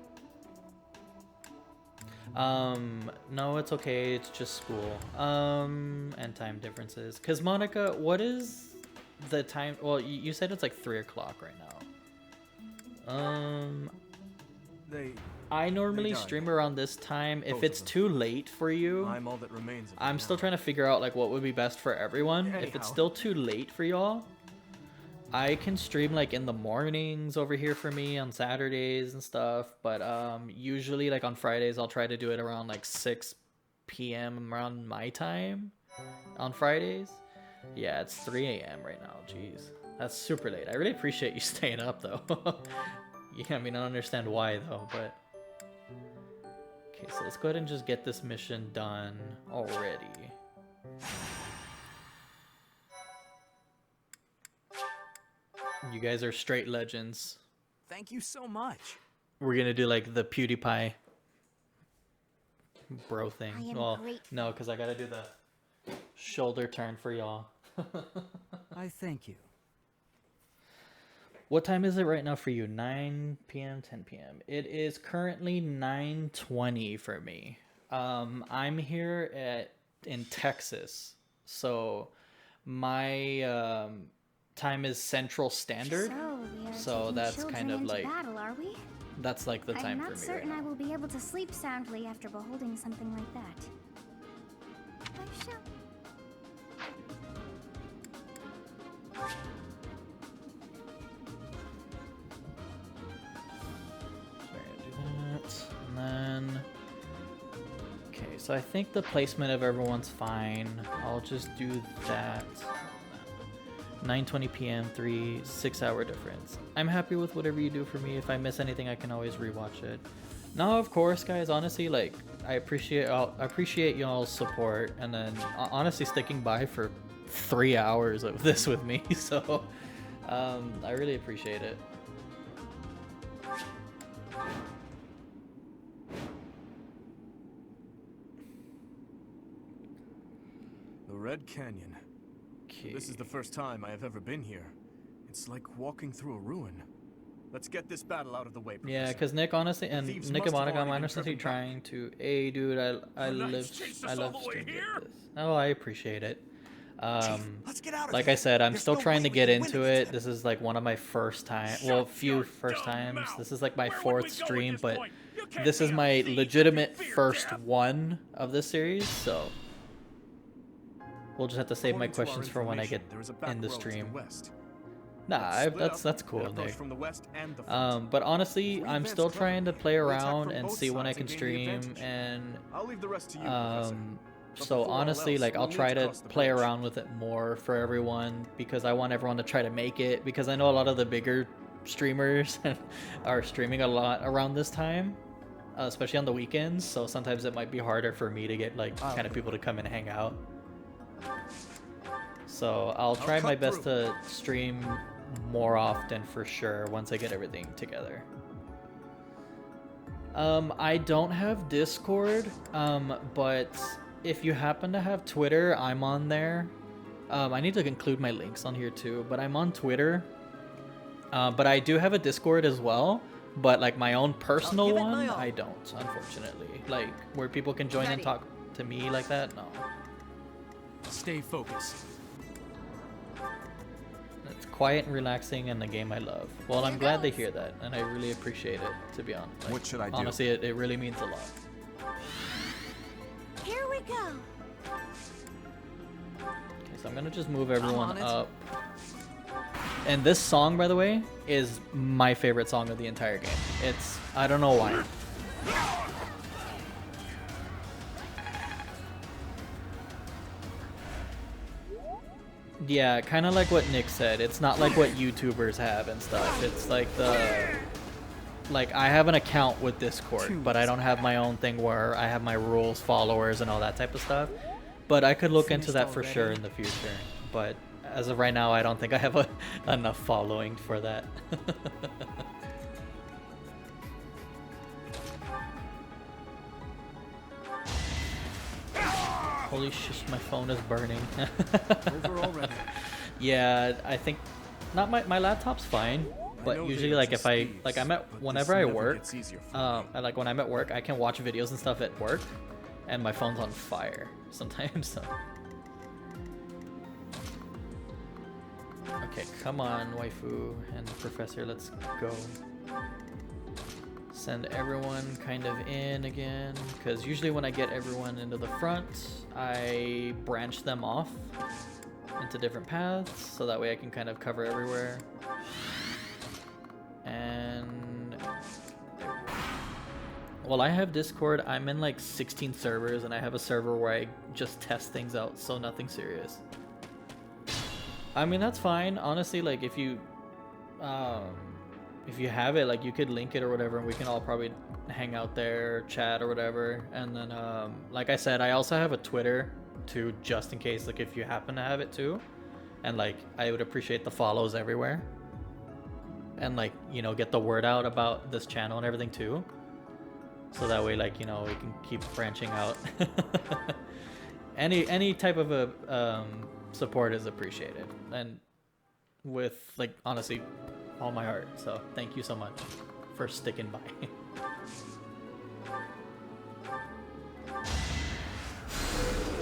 No, it's okay. It's just school. And time differences. Cause Monica, what is the time? Well, you said it's like 3 o'clock right now. I normally stream around this time. If it's too late for you, I'm all that remains of I'm me still now. trying to figure out like what would be best for everyone. If Anyhow. it's still too late for y'all, I can stream like in the mornings over here for me on Saturdays and stuff. But usually like on Fridays, I'll try to do it around like 6 p.m. around my time on Fridays. Yeah, it's 3 a.m. right now. Jeez, that's super late. I really appreciate you staying up though. Yeah, I mean, I don't understand why though, but okay, so let's go ahead and just get this mission done already. You guys are straight legends. Thank you so much. We're gonna do like the PewDiePie bro thing. I am Well, great. no, because I gotta do the shoulder turn for y'all. I thank you. What time is it right now for you? 9 p.m., 10 p.m. It is currently 9:20 for me. I'm here in Texas, so my time is Central Standard. So that's kind of like battle, are we? that's like the I'm time not for me right certain now. I will be able to sleep soundly after beholding something like that. I shall. And then okay, so I think the placement of everyone's fine. I'll just do that. 9:20 p.m. 6-hour difference. I'm happy with whatever you do for me. If I miss anything, I can always rewatch it. No, of course, guys. Honestly, like I appreciate y'all's support, and then honestly sticking by for 3 hours of this with me. So I really appreciate it. The Red Canyon. This is the first time I have ever been here. It's like walking through a ruin. Let's get this battle out of the way, Professor. Yeah, because Nick, honestly, and Thieves Nick must and have Monica, I'm already been honestly driven trying to. Hey, dude, I love streaming this. Oh, I appreciate it. let's get out of Like here. I said, I'm There's still no trying way to we get can win into against it. This is like one of my first time, well, few first times. This is like my 4th stream, but this is my legitimate first one of this series, so we'll just have to save my questions for when I get in the stream. Nah, that's cool, Nick. But honestly, I'm still trying to play around and see when I can stream, and so honestly, like, I'll try to play around with it more for everyone, because I want everyone to try to make it, because I know a lot of the bigger streamers are streaming a lot around this time, especially on the weekends, so sometimes it might be harder for me to get like kind of people to come and hang out. So I'll try my best to stream more often for sure once I get everything together. I don't have Discord, but if you happen to have Twitter, I'm on there. I need to include my links on here too, but I'm on Twitter. But I do have a Discord as well, but like my own personal one, I don't, unfortunately. Like, where people can join and talk to me like that, no. Stay focused. It's quiet and relaxing and the game I love. Well, I'm glad to hear that, and I really appreciate it, to be honest. Like, what should I do? Honestly, it really means a lot. Here we go. Okay, so I'm gonna just move everyone up. And this song, by the way, is my favorite song of the entire game. It's, I don't know why. Yeah, kind of like what Nick said. It's not like what YouTubers have and stuff. It's like like I have an account with Discord, but I don't have my own thing where I have my rules, followers, and all that type of stuff. But I could look into that for sure in the future. But as of right now, I don't think I have enough following for that. Holy shit, my phone is burning. Over already. Yeah, I think not my laptop's fine, but usually like if I like whenever I work, when I'm at work, I can watch videos and stuff at work, and my phone's on fire sometimes. So. Okay, come on, waifu and professor, let's go. Send everyone kind of in again, because usually when I get everyone into the front, I branch them off into different paths, so that way I can kind of cover everywhere. And well, I have Discord. I'm in like 16 servers, and I have a server where I just test things out, so nothing serious. I mean, that's fine. Honestly, like if you have it, like you could link it or whatever, and we can all probably hang out there, chat or whatever. And then, like I said, I also have a Twitter too, just in case, like if you happen to have it too. And like, I would appreciate the follows everywhere. And like, you know, get the word out about this channel and everything too. So that way, like, you know, we can keep branching out. Any type of a support is appreciated, and with like honestly all my heart, so thank you so much for sticking by.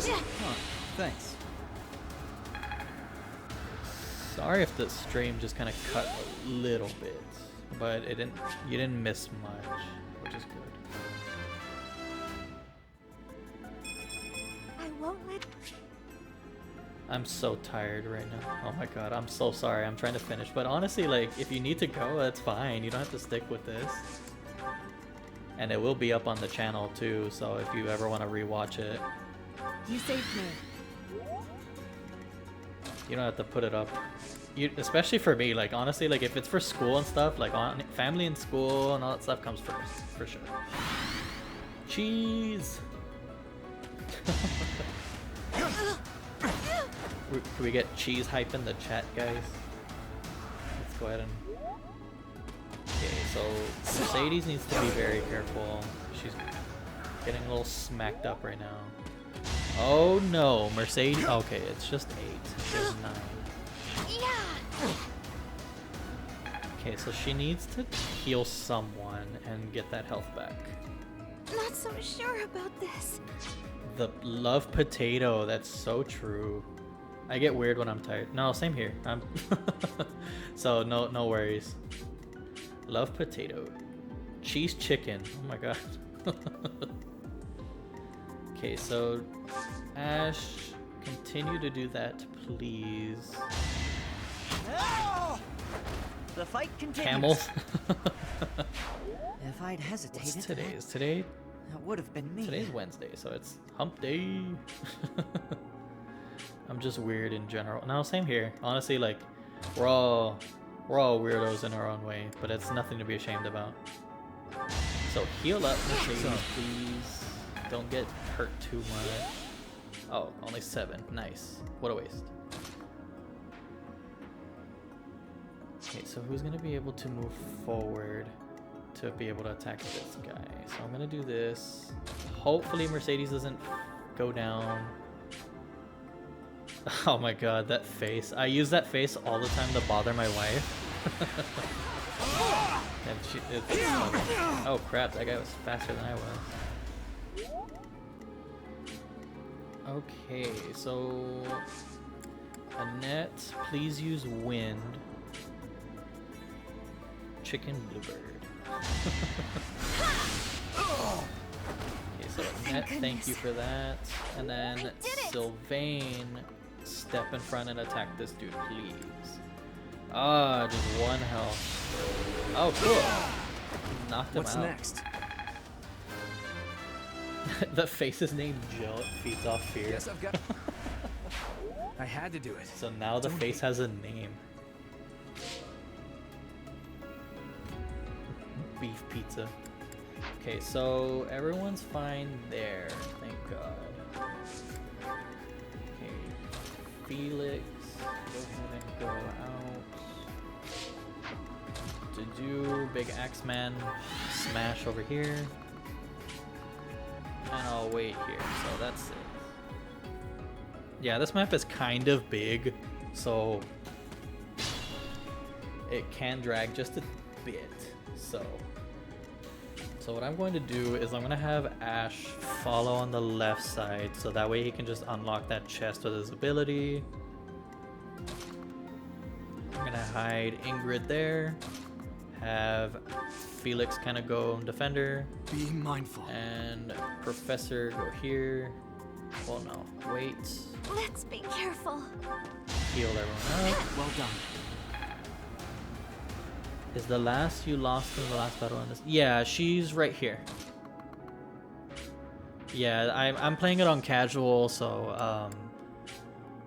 Huh, thanks. Sorry if the stream just kind of cut a little bit, but you didn't miss much, which is good. I won't let. I'm so tired right now. Oh my god, I'm so sorry. I'm trying to finish. But honestly, like, if you need to go, that's fine. You don't have to stick with this. And it will be up on the channel too, so if you ever want to rewatch it. You saved me. You don't have to put it up. Especially for me, like, honestly, like, if it's for school and stuff, like, family and school and all that stuff comes first, for sure. Cheese! Can we get cheese hype in the chat, guys? Let's go ahead and... Okay, so Mercedes needs to be very careful. She's getting a little smacked up right now. Oh no, Mercedes... Okay, it's just 8. She has 9. Okay, so she needs to heal someone and get that health back. Not so sure about this. The love potato, that's so true. I get weird when I'm tired. No, same here. So no worries. Love potato. cheese chicken. Oh my god. Okay, so Ash, continue to do that, please. The fight continues. Camels. If I'd hesitated, What's today? Is today? that would have been me. Today's Wednesday, so it's hump day. I'm just weird in general. No, same here. Honestly, like we're all weirdos in our own way, but it's nothing to be ashamed about. So heal up, Mercedes, please. Don't get hurt too much. Oh, only 7. Nice. What a waste. Okay, so who's gonna be able to move forward to be able to attack this guy? So I'm gonna do this. Hopefully Mercedes doesn't go down. Oh my god, that face. I use that face all the time to bother my wife. And oh crap, that guy was faster than I was. Okay, so Annette, please use wind. Chicken bluebird. Okay, so Annette, thank you for that. And then Sylvain, step in front and attack this dude, please. Ah, just 1 health. Oh, cool. Knocked him out. What's next? The face is named Jill. It feeds off fear. Yes, I've got. I had to do it. So now the face has a name. Beef pizza. Okay, so everyone's fine there. Thank God. Okay, Felix, go ahead and go out. To do big Axeman smash over here. And I'll wait here, so that's it. Yeah, this map is kind of big, so it can drag just a bit. So what I'm going to do is I'm going to have Ash follow on the left side, so that way he can just unlock that chest with his ability. I'm going to hide Ingrid there. Have Felix kind of go defender. Be mindful. And Professor go here. Well, no. Wait. Let's be careful. Heal everyone up. Well done. Is the last you lost in the last battle in this? Yeah, she's right here. Yeah, I'm playing it on casual, so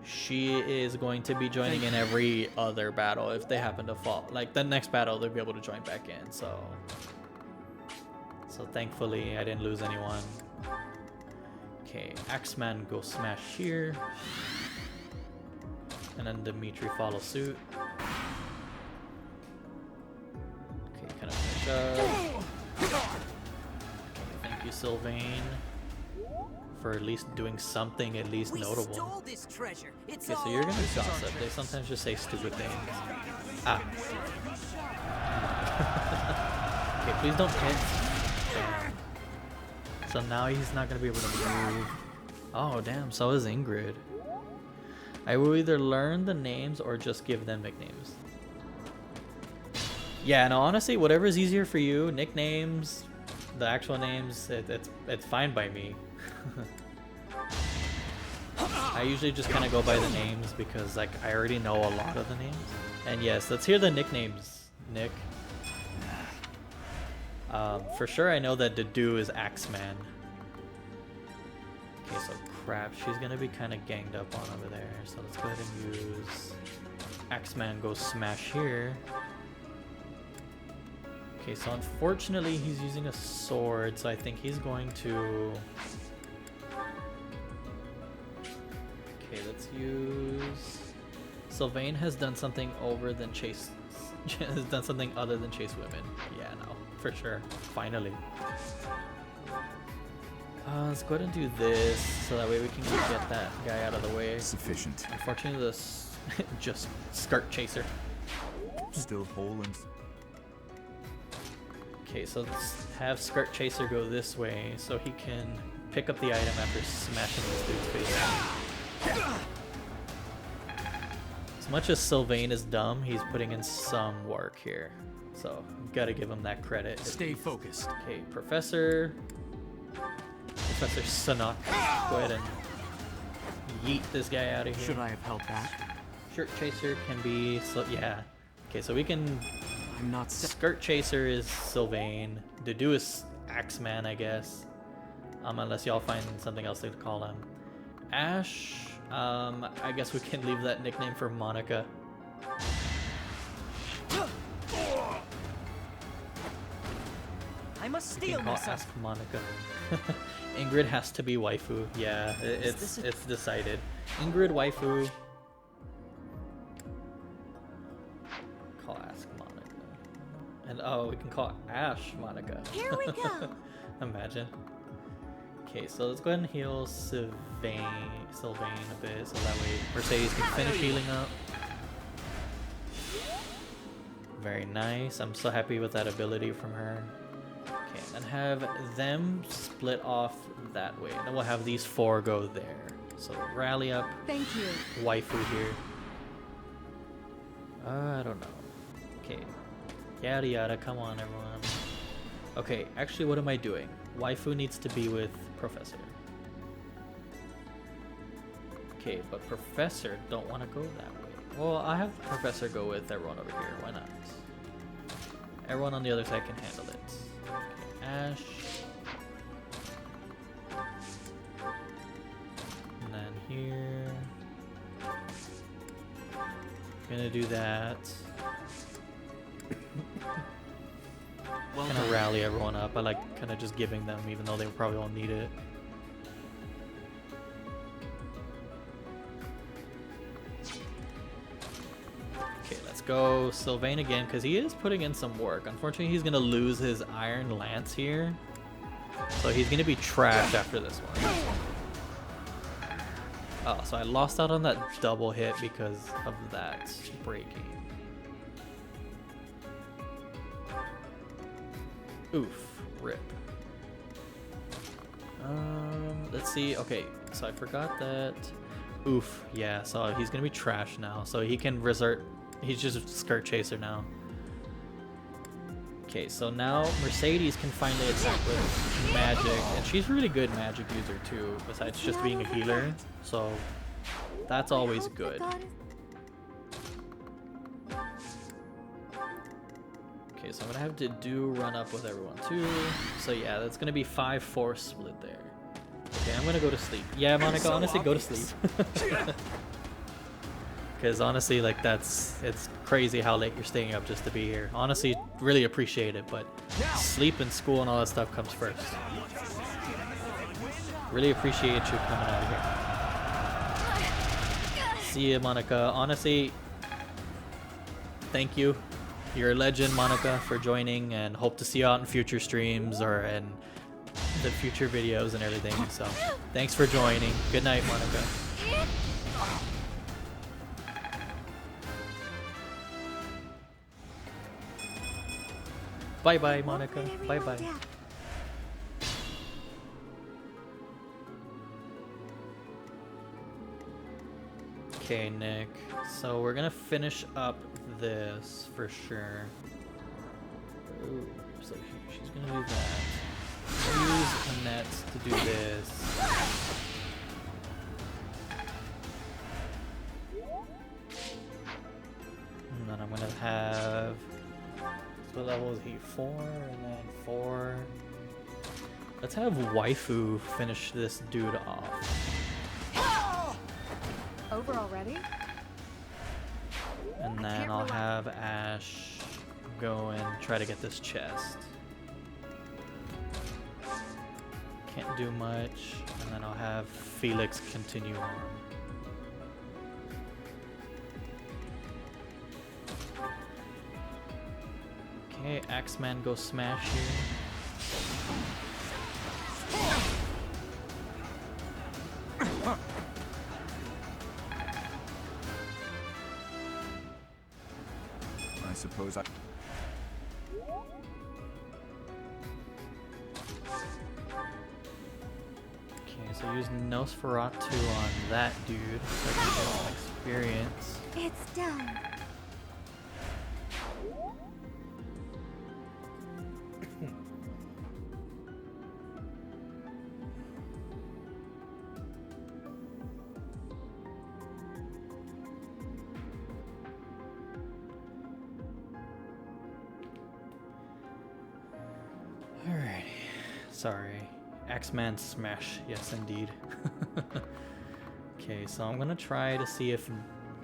she is going to be joining in every other battle if they happen to fall. Like the next battle, they'll be able to join back in. So thankfully, I didn't lose anyone. Okay, Axeman go smash here, and then Dimitri follow suit. Okay, kind of finish up. Okay, thank you, Sylvain, for at least doing something at least notable. Stole this treasure. It's Okay, so you're gonna gossip. They sometimes just say stupid things. Ah. Okay, please don't hit. So now he's not gonna be able to move. Oh damn, so is Ingrid. I will either learn the names or just give them nicknames. Yeah, no, honestly, whatever is easier for you, nicknames, the actual names, it's fine by me. I usually just kind of go by the names because like I already know a lot of the names. And yes, let's hear the nicknames, Nick. For sure I know that Dedu is Axeman. Okay, so crap, she's gonna be kind of ganged up on over there. So let's go ahead and use Axeman go smash here. Okay, so unfortunately he's using a sword, so I think he's going to... Okay, let's use... Sylvain has done something over than chase... has done something other than chase women. Yeah, no, for sure. Finally. Let's go ahead and do this, so that way we can get that guy out of the way. Sufficient. Unfortunately, this just skirt chaser. Still whole and... Okay, so let's have Skirt Chaser go this way so he can pick up the item after smashing this dude's face. As much as Sylvain is dumb, he's putting in some work here. So, gotta give him that credit. Stay focused. Okay, Professor Sunaak. Go ahead and yeet this guy out of here. Should I have held back? Shirt Chaser can be, so yeah. Okay, so we can... I'm not... Skirt Chaser is Sylvain. Dedu is Axeman, I guess. Unless y'all find something else to call him. Ash, I guess we can leave that nickname for Monica. I must steal Call myself. Ask Monica. Ingrid has to be waifu. Yeah, it's decided. Ingrid waifu. Call Ask Monica. And oh, we can call Ash Monica. Here we go. Imagine. Okay, so let's go ahead and heal Sylvain a bit, so that way Mercedes can finish healing up. Very nice. I'm so happy with that ability from her. Okay, and have them split off that way. And then we'll have these 4 go there. So rally up. Thank you. Waifu here. I don't know. Okay. Yada yada. Come on, everyone. Okay, actually, what am I doing? Waifu needs to be with Professor. Okay, but Professor don't want to go that way. Well, I have Professor go with everyone over here. Why not? Everyone on the other side can handle it. Okay, Ash. And then here. Gonna do that. Well kind of rally everyone up. I like kind of just giving them, even though they probably won't need it. Okay, let's go Sylvain again, because he is putting in some work. Unfortunately, he's going to lose his Iron Lance here. So he's going to be trashed after this one. Oh, so I lost out on that double hit because of that breaking. Oof, rip. Let's see. Okay, so I forgot that. Oof, yeah, so he's gonna be trash now. So he can resort. He's just Skirt Chaser now. Okay, so now Mercedes can finally attack with magic, and she's a really good magic user too, besides just being a healer. So that's always good. Okay, so I'm gonna have to run up with everyone too. So yeah, that's gonna be 5-4 split there. Okay, I'm gonna go to sleep. Yeah, Monica, honestly, go to sleep. Because honestly, like it's crazy how late you're staying up just to be here. Honestly, really appreciate it, but sleep and school and all that stuff comes first. Really appreciate you coming out here. See ya, Monica. Honestly, thank you. You're a legend, Monica, for joining, and hope to see you out in future streams or in the future videos and everything. So, thanks for joining. Good night, Monica. Bye-bye, Monica. Bye-bye. Okay, Nick. So we're gonna finish up this for sure. Ooh, so she's gonna do that. Use Annette to do this. And then I'm gonna have. What level is he? 4 and then 4. Let's have Waifu finish this dude off. Over already? And then I'll have Ash go and try to get this chest. Can't do much. And then I'll have Felix continue on. Okay, Axeman go smash here. I suppose I... Okay, so use Nosferatu on that dude. So I can get some experience. It's done. Alrighty. Sorry. Axeman smash. Yes, indeed. Okay, so I'm gonna try to see if...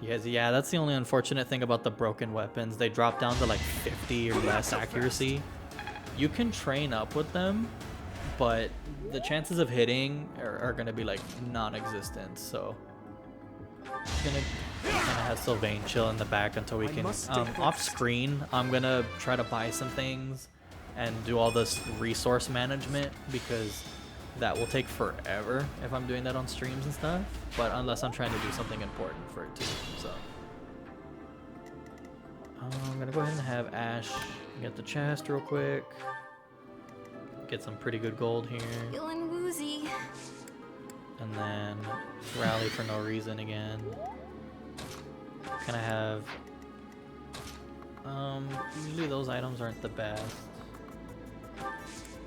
Yes, yeah, that's the only unfortunate thing about the broken weapons. They drop down to like 50 or less accuracy. You can train up with them, but the chances of hitting are gonna be like non-existent, so... I'm gonna have Sylvain chill in the back until we can... off screen, I'm gonna try to buy some things and do all this resource management, because that will take forever if I'm doing that on streams and stuff, but unless I'm trying to do something important for it too, so. I'm gonna go ahead and have Ash get the chest real quick. Get some pretty good gold here. Feeling woozy. And then rally for no reason again. Can I have... usually those items aren't the best.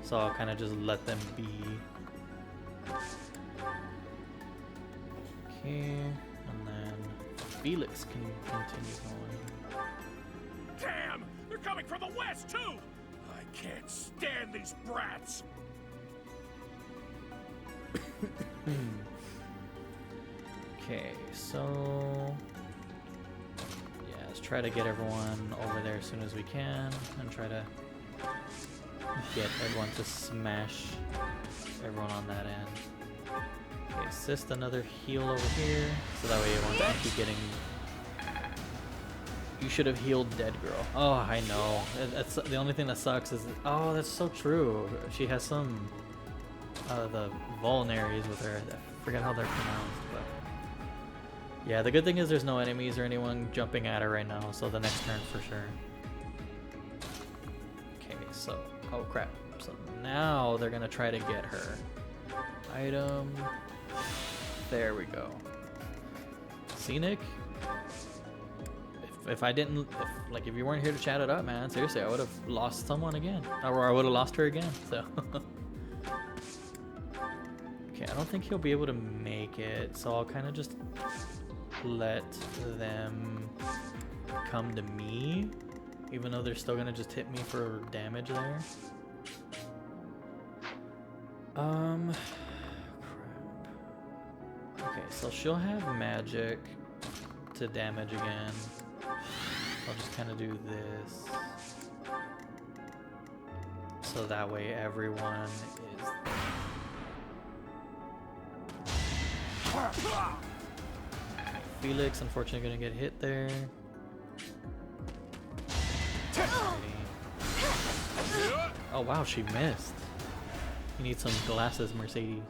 So I'll kind of just let them be. Okay, and then Felix can continue going. Damn! They're coming from the west, too! I can't stand these brats! Okay, so... yeah, let's try to get everyone over there as soon as we can, and try to get everyone to smash everyone on that end. Okay, assist another heal over here, so that way you won't keep getting... You should have healed dead girl. Oh, I know. That's the only thing that sucks is... oh, that's so true. She has some... the vulnaries with her. I forget how they're pronounced, but... yeah, the good thing is there's no enemies or anyone jumping at her right now, so the next turn for sure. Okay, so... oh crap. So now they're gonna try to get her. Item. There we go. Scenic. If I didn't, if you weren't here to chat it up, man, seriously, I would have lost someone again, or I would have lost her again. So. Okay, I don't think he'll be able to make it, so I'll kind of just let them come to me, even though they're still gonna just hit me for damage there. Crap. Okay, so she'll have magic to damage again. I'll just kind of do this. So that way everyone is... Felix, unfortunately, gonna get hit there. Oh wow, she missed. You need some glasses, Mercedes.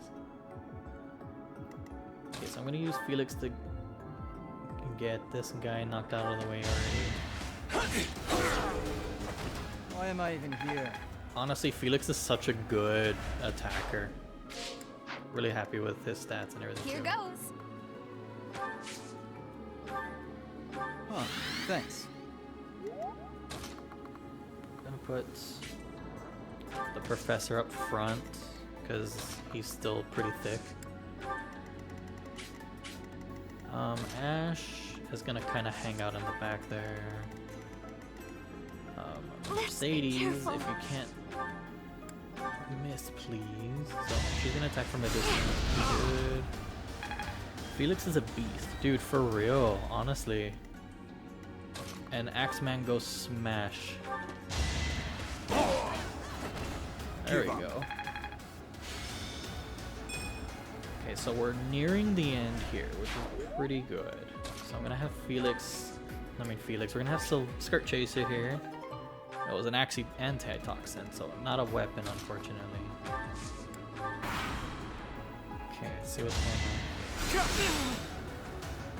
Okay, so I'm gonna use Felix to get this guy knocked out of the way already. Why am I even here? Honestly, Felix is such a good attacker. Really happy with his stats and everything. Here too. goes. Huh, thanks. Gonna put the professor up front because he's still pretty thick. Ash is gonna kind of hang out in the back there. Mercedes, if you can't miss, please. So she's gonna attack from a distance. Good. Felix is a beast, dude. For real, honestly. And Axeman goes smash. There we go. Okay, so we're nearing the end here, which is pretty good. So I'm gonna have Felix. We're gonna have Skirt Chaser here. It was an antitoxin, so not a weapon, unfortunately. Okay, let's see what's going on.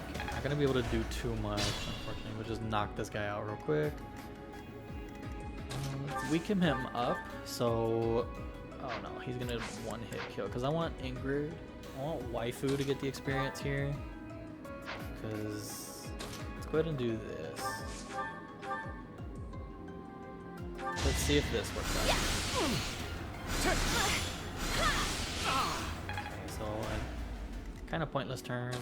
Okay, I'm not gonna be able to do too much, unfortunately. We'll just knock this guy out real quick. Let's weaken him up, so... oh no, he's gonna one-hit kill, because I want Ingrid. I want Waifu to get the experience here. because let's go ahead and do this. Let's see if this works out. Okay, so kind of pointless turn.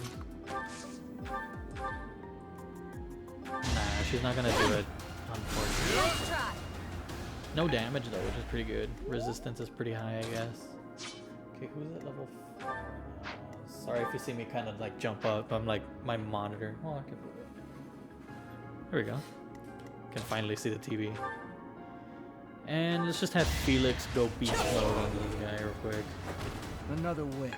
Nah, she's not gonna do it, unfortunately. No damage though, which is pretty good. Resistance is pretty high, I guess. Okay, who's at level 4? Sorry if you see me kind of like jump up. I'm like my monitor. Oh, I can move it. There we go. Can finally see the TV. And let's just have Felix go beast mode on this guy real quick. Another win.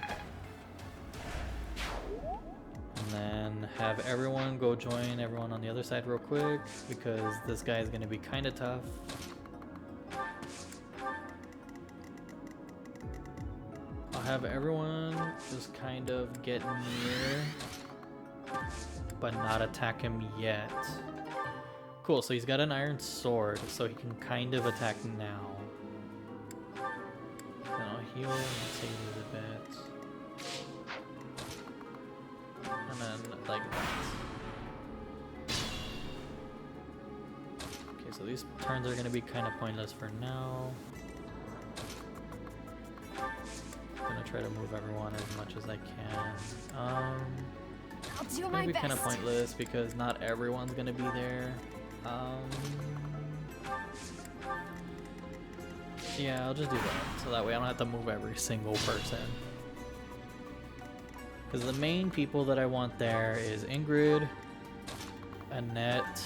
And then have everyone go join everyone on the other side real quick because this guy is going to be kind of tough. I'll have everyone just kind of get near, but not attack him yet. Cool, so he's got an iron sword, so he can kind of attack now. Then I'll heal and save it a bit. And then like that. Okay, so these turns are going to be kind of pointless for now. I'm going to try to move everyone as much as I can. I'll do it's my going to be best. kind of pointless because not everyone's going to be there. Yeah, I'll just do that, so that way I don't have to move every single person. Because the main people that I want there is Ingrid, Annette,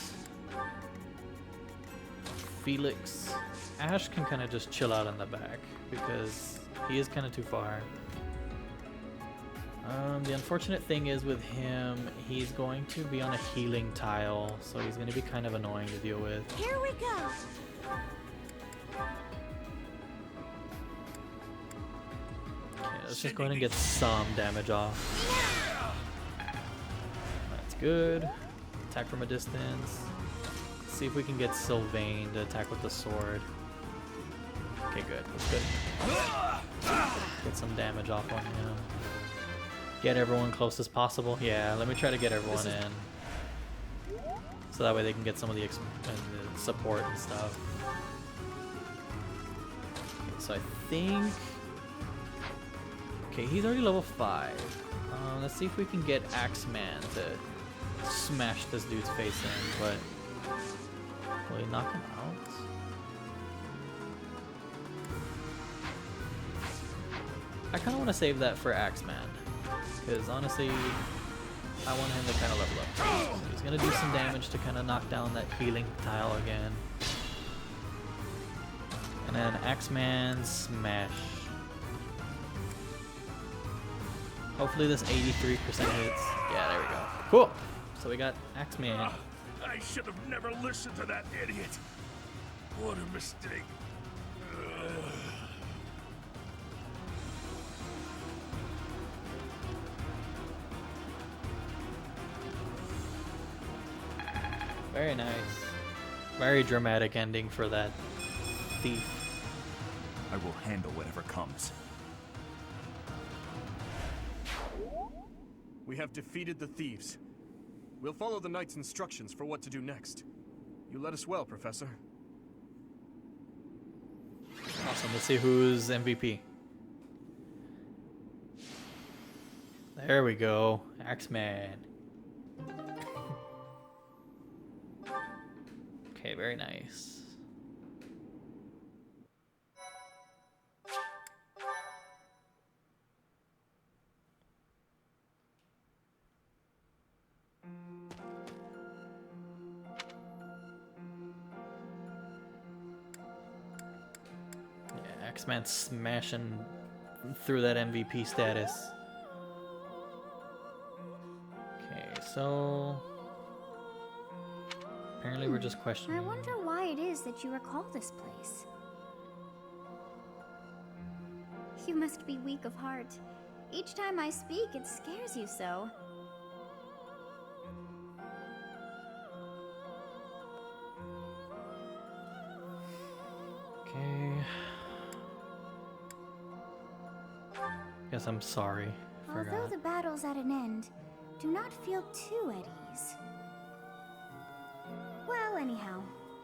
Felix. Ash can kind of just chill out in the back because he is kind of too far. The unfortunate thing is with him, he's going to be on a healing tile, so he's going to be kind of annoying to deal with. Here we go. Okay, let's just go ahead and get some damage off. That's good. Attack from a distance. Let's see if we can get Sylvain to attack with the sword. Okay, good. That's good. Get some damage off on him. Get everyone close as possible. Yeah, let me try to get everyone in. So that way they can get some of the support and stuff. Okay, so I think... Okay, he's already level 5. Let's see if we can get Axeman to smash this dude's face in, but... Will he knock him out? I kind of want to save that for Axeman. Because honestly, I want him to kind of level up. So he's going to do some damage to kind of knock down that healing tile again. And then Axeman smash. Hopefully this 83% hits. Yeah, there we go. Cool. So we got Axeman. I should have never listened to that idiot. What a mistake. Very nice. Very dramatic ending for that thief. I will handle whatever comes. We have defeated the thieves. We'll follow the knight's instructions for what to do next. You led us well, Professor. Awesome. Let's see who's MVP. There we go. Axeman. Okay, very nice. Yeah, Axeman smashing through that MVP status. Okay, so apparently we're just questioning. I wonder why it is that you recall this place. You must be weak of heart. Each time I speak, it scares you so. Okay. Guess I'm sorry. Although the battle's at an end, do not feel too at ease. Well, anyhow,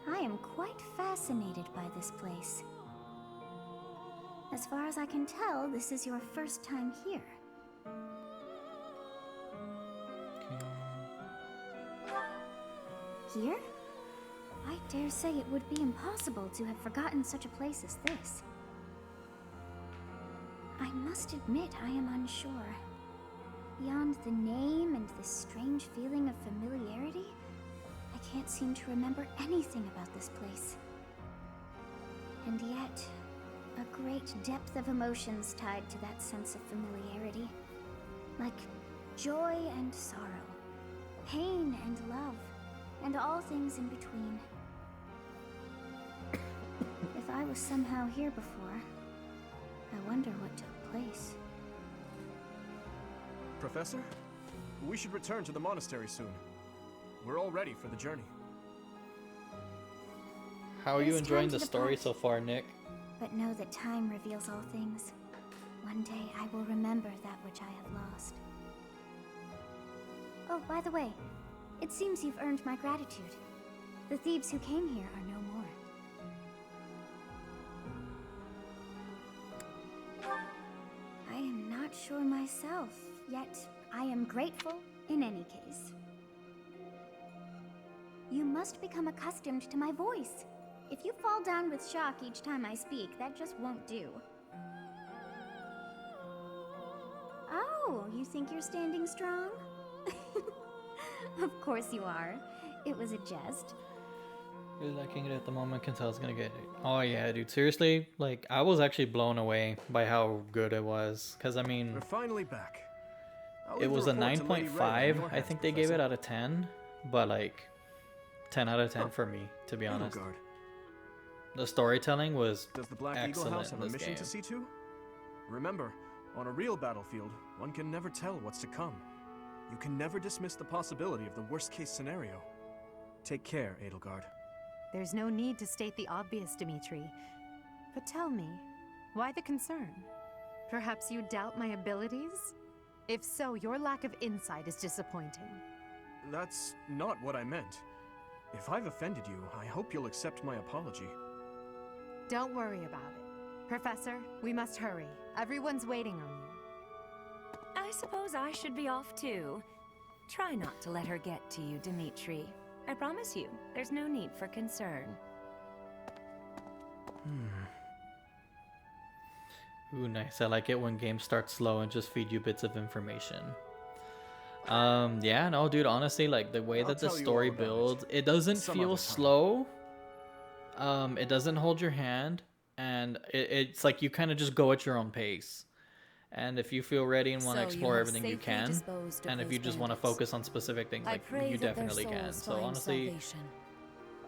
I am quite fascinated by this place. As far as I can tell, this is your first time here. Here? I dare say it would be impossible to have forgotten such a place as this. I must admit I am unsure. Beyond the name and this strange feeling of familiarity, I can't seem to remember anything about this place. And yet, a great depth of emotions tied to that sense of familiarity. Like joy and sorrow, pain and love, and all things in between. If I was somehow here before, I wonder what took place. Professor, we should return to the monastery soon. We're all ready for the journey. How are you enjoying the story so far, Nick? But know that time reveals all things. One day I will remember that which I have lost. Oh, by the way, it seems you've earned my gratitude. The thieves who came here are no more. I am not sure myself, yet I am grateful in any case. You must become accustomed to my voice. If you fall down with shock each time I speak, that just won't do. Oh, you think you're standing strong? Of course you are. It was a jest. Really liking it at the moment. Can tell it's gonna get it. Oh yeah, dude. Seriously, like I was actually blown away by how good it was. Cause I mean, we're finally back. It was a 9.5. I think they gave it out of 10, but like 10 out of 10 for me, to be honest. The storytelling was Does the Black Eagle House have a mission to see to? Remember, on a real battlefield, one can never tell what's to come. You can never dismiss the possibility of the worst-case scenario. Take care, Edelgard. There's no need to state the obvious, Dimitri. But tell me, why the concern? Perhaps you doubt my abilities? If so, your lack of insight is disappointing. That's not what I meant. If I've offended you, I hope you'll accept my apology. Don't worry about it. Professor, we must hurry. Everyone's waiting on you. I suppose I should be off too. Try not to let her get to you, Dimitri. I promise you, there's no need for concern. Ooh, nice. I like it when games start slow and just feed you bits of information. Yeah, no, dude, honestly, like the way that the story builds, it doesn't feel slow. It doesn't hold your hand, and it's like you kind of just go at your own pace. And if you feel ready and want to explore everything, you can. And if you just want to focus on specific things, like you definitely can. So honestly,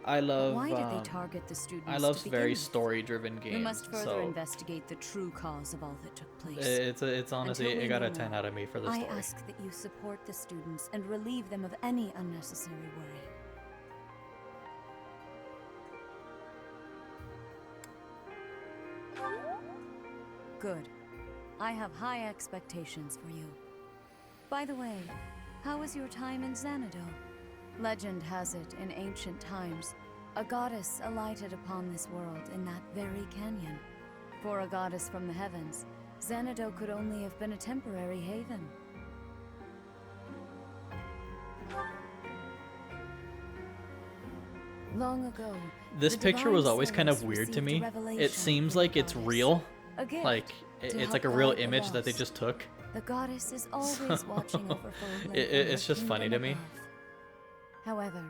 I love. Why did they target the students? I love very story-driven games. We must further so investigate the true cause of all that took place. It's honestly, it got a 10 out of me for the story. I ask that you support the students and relieve them of any unnecessary worry. Good. I have high expectations for you. By the way, how was your time in Xanadu? Legend has it, in ancient times, a goddess alighted upon this world in that very canyon. For a goddess from the heavens, Xanadu could only have been a temporary haven. Long ago, this picture was always kind of weird to me. It seems like it's real. Like it's like a real image that they just took. The goddess is always watching over it's just funny to me. However,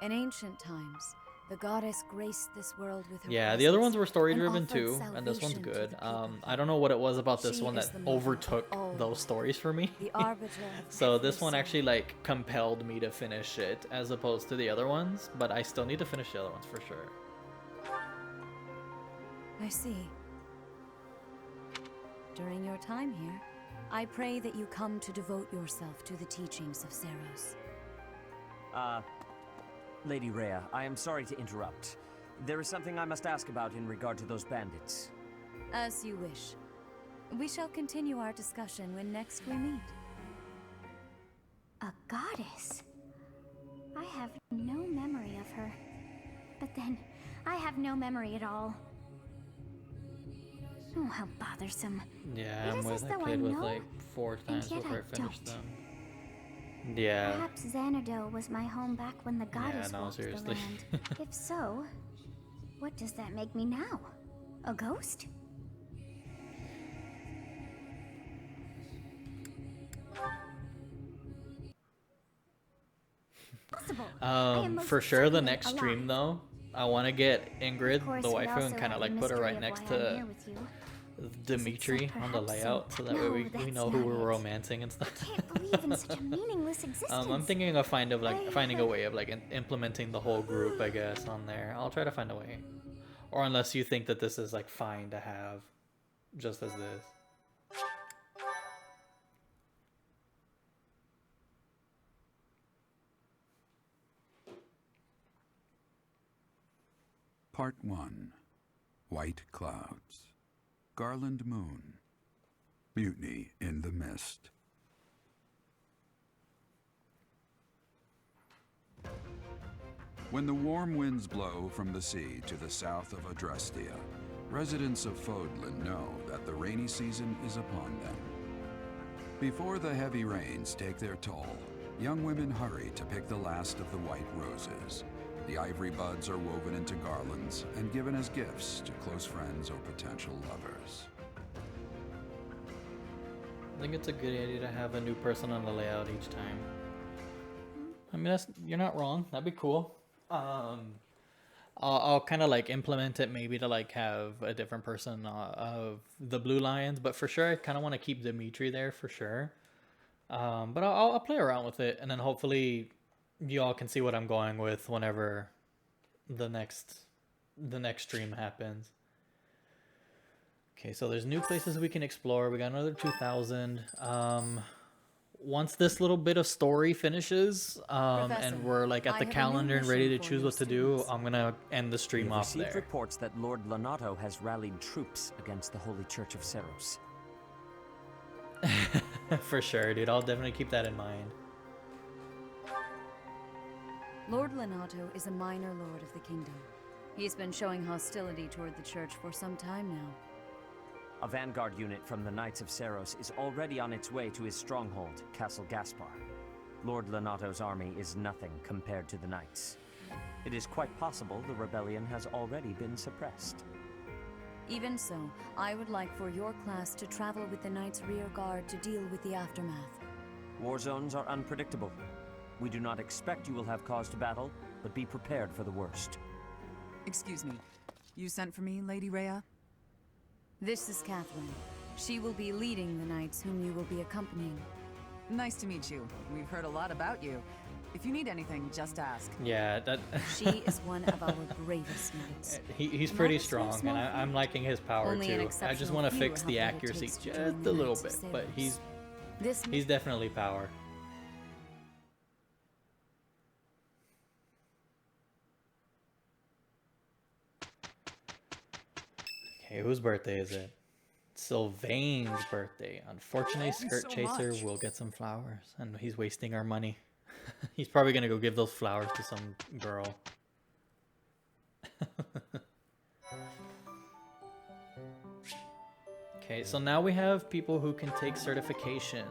in ancient times, the goddess graced this world with her Yeah, the other ones were story-driven too, and this one's good. I don't know what it was about this one that overtook those stories for me. So this one actually like compelled me to finish it as opposed to the other ones, but I still need to finish the other ones for sure. I see. During your time here, I pray that you come to devote yourself to the teachings of Seros. Lady Rhea, I am sorry to interrupt. There is something I must ask about in regard to those bandits. As you wish. We shall continue our discussion when next we meet. A goddess? I have no memory of her. But then, I have no memory at all. Oh, how bothersome. Yeah, It I'm is with as I though played I with know, like 4 and times yet before I I finished don't. them. Yeah. Perhaps Xanadu was my home back when the goddess no, walked seriously. the land. If so, what does that make me now? A ghost? For sure the next stream though, I want to get Ingrid, Of course, the we waifu, also and kind have of the like put her mystery right of next why I'm to here with you. Dimitri on the perhaps layout, so that no, way we that's know who not we're it. romancing and stuff. Can't believe in such a meaningless existence. I'm thinking of finding a way of like implementing the whole group, I guess, on there. I'll try to find a way. Or unless you think that this is like fine to have just as this. Part 1. White Clouds. Garland Moon. Mutiny in the Mist. When the warm winds blow from the sea to the south of Adrestia, residents of Fodlan know that the rainy season is upon them. Before the heavy rains take their toll, young women hurry to pick the last of the white roses. The ivory buds are woven into garlands and given as gifts to close friends or potential lovers. I think it's a good idea to have a new person on the layout each time. I mean, you're not wrong. That'd be cool. I'll kind of like implement it maybe to like have a different person of the Blue Lions, but for sure I kind of want to keep Dimitri there for sure. But I'll play around with it, and then hopefully you all can see what I'm going with whenever the next stream happens. Okay, so there's new places we can explore. We got another 2,000. Once this little bit of story finishes, and we're like at the calendar and ready to choose what to do, I'm gonna end the stream off We've received there. reports that Lord Lonato has rallied troops against the Holy Church of Seros. For sure, dude. I'll definitely keep that in mind. Lord Lonato is a minor lord of the kingdom. He's been showing hostility toward the church for some time now. A vanguard unit from the Knights of Seros is already on its way to his stronghold, Castle Gaspar. Lord Lonato's army is nothing compared to the Knights. It is quite possible the rebellion has already been suppressed. Even so, I would like for your class to travel with the Knights' rear guard to deal with the aftermath. War zones are unpredictable. We do not expect you will have cause to battle, but be prepared for the worst. Excuse me. You sent for me, Lady Rhea? This is Catherine. She will be leading the knights whom you will be accompanying. Nice to meet you. We've heard a lot about you. If you need anything, just ask. Yeah, that. She is one of our bravest knights. He's pretty strong, and I'm liking his power too. I just want to fix the accuracy just a little bit, but he's definitely power. Okay, whose birthday is it? Sylvain's birthday. Unfortunately, Skirt Chaser will get some flowers, and he's wasting our money. He's probably gonna go give those flowers to some girl. Okay, so now we have people who can take certification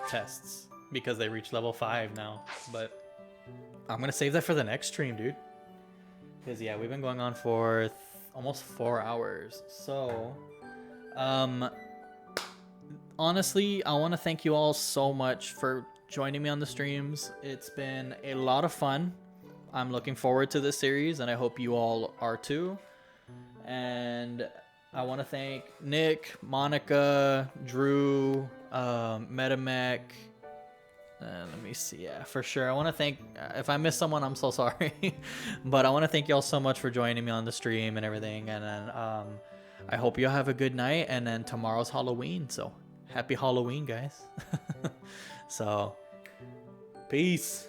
tests because they reach level 5 now. But I'm gonna save that for the next stream, dude. Because yeah, we've been going on for almost 4 hours. So, honestly, I want to thank you all so much for joining me on the streams. It's been a lot of fun. I'm looking forward to this series, and I hope you all are too. And I want to thank Nick, Monica, Drew, Metamech. Let me see. Yeah, for sure. I want to thank, if I missed someone, I'm so sorry. But I want to thank y'all so much for joining me on the stream and everything. And then I hope you have a good night. And then tomorrow's Halloween. So happy Halloween, guys. So peace.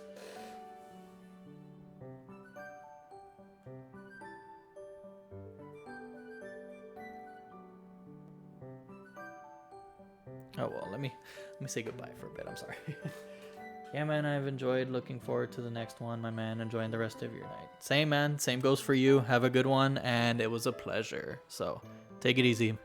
Oh well, let me say goodbye for a bit. I'm sorry. Yeah, man, I've enjoyed. Looking forward to the next one, my man. Enjoying the rest of your night. Same, man. Same goes for you. Have a good one, and it was a pleasure. So, take it easy.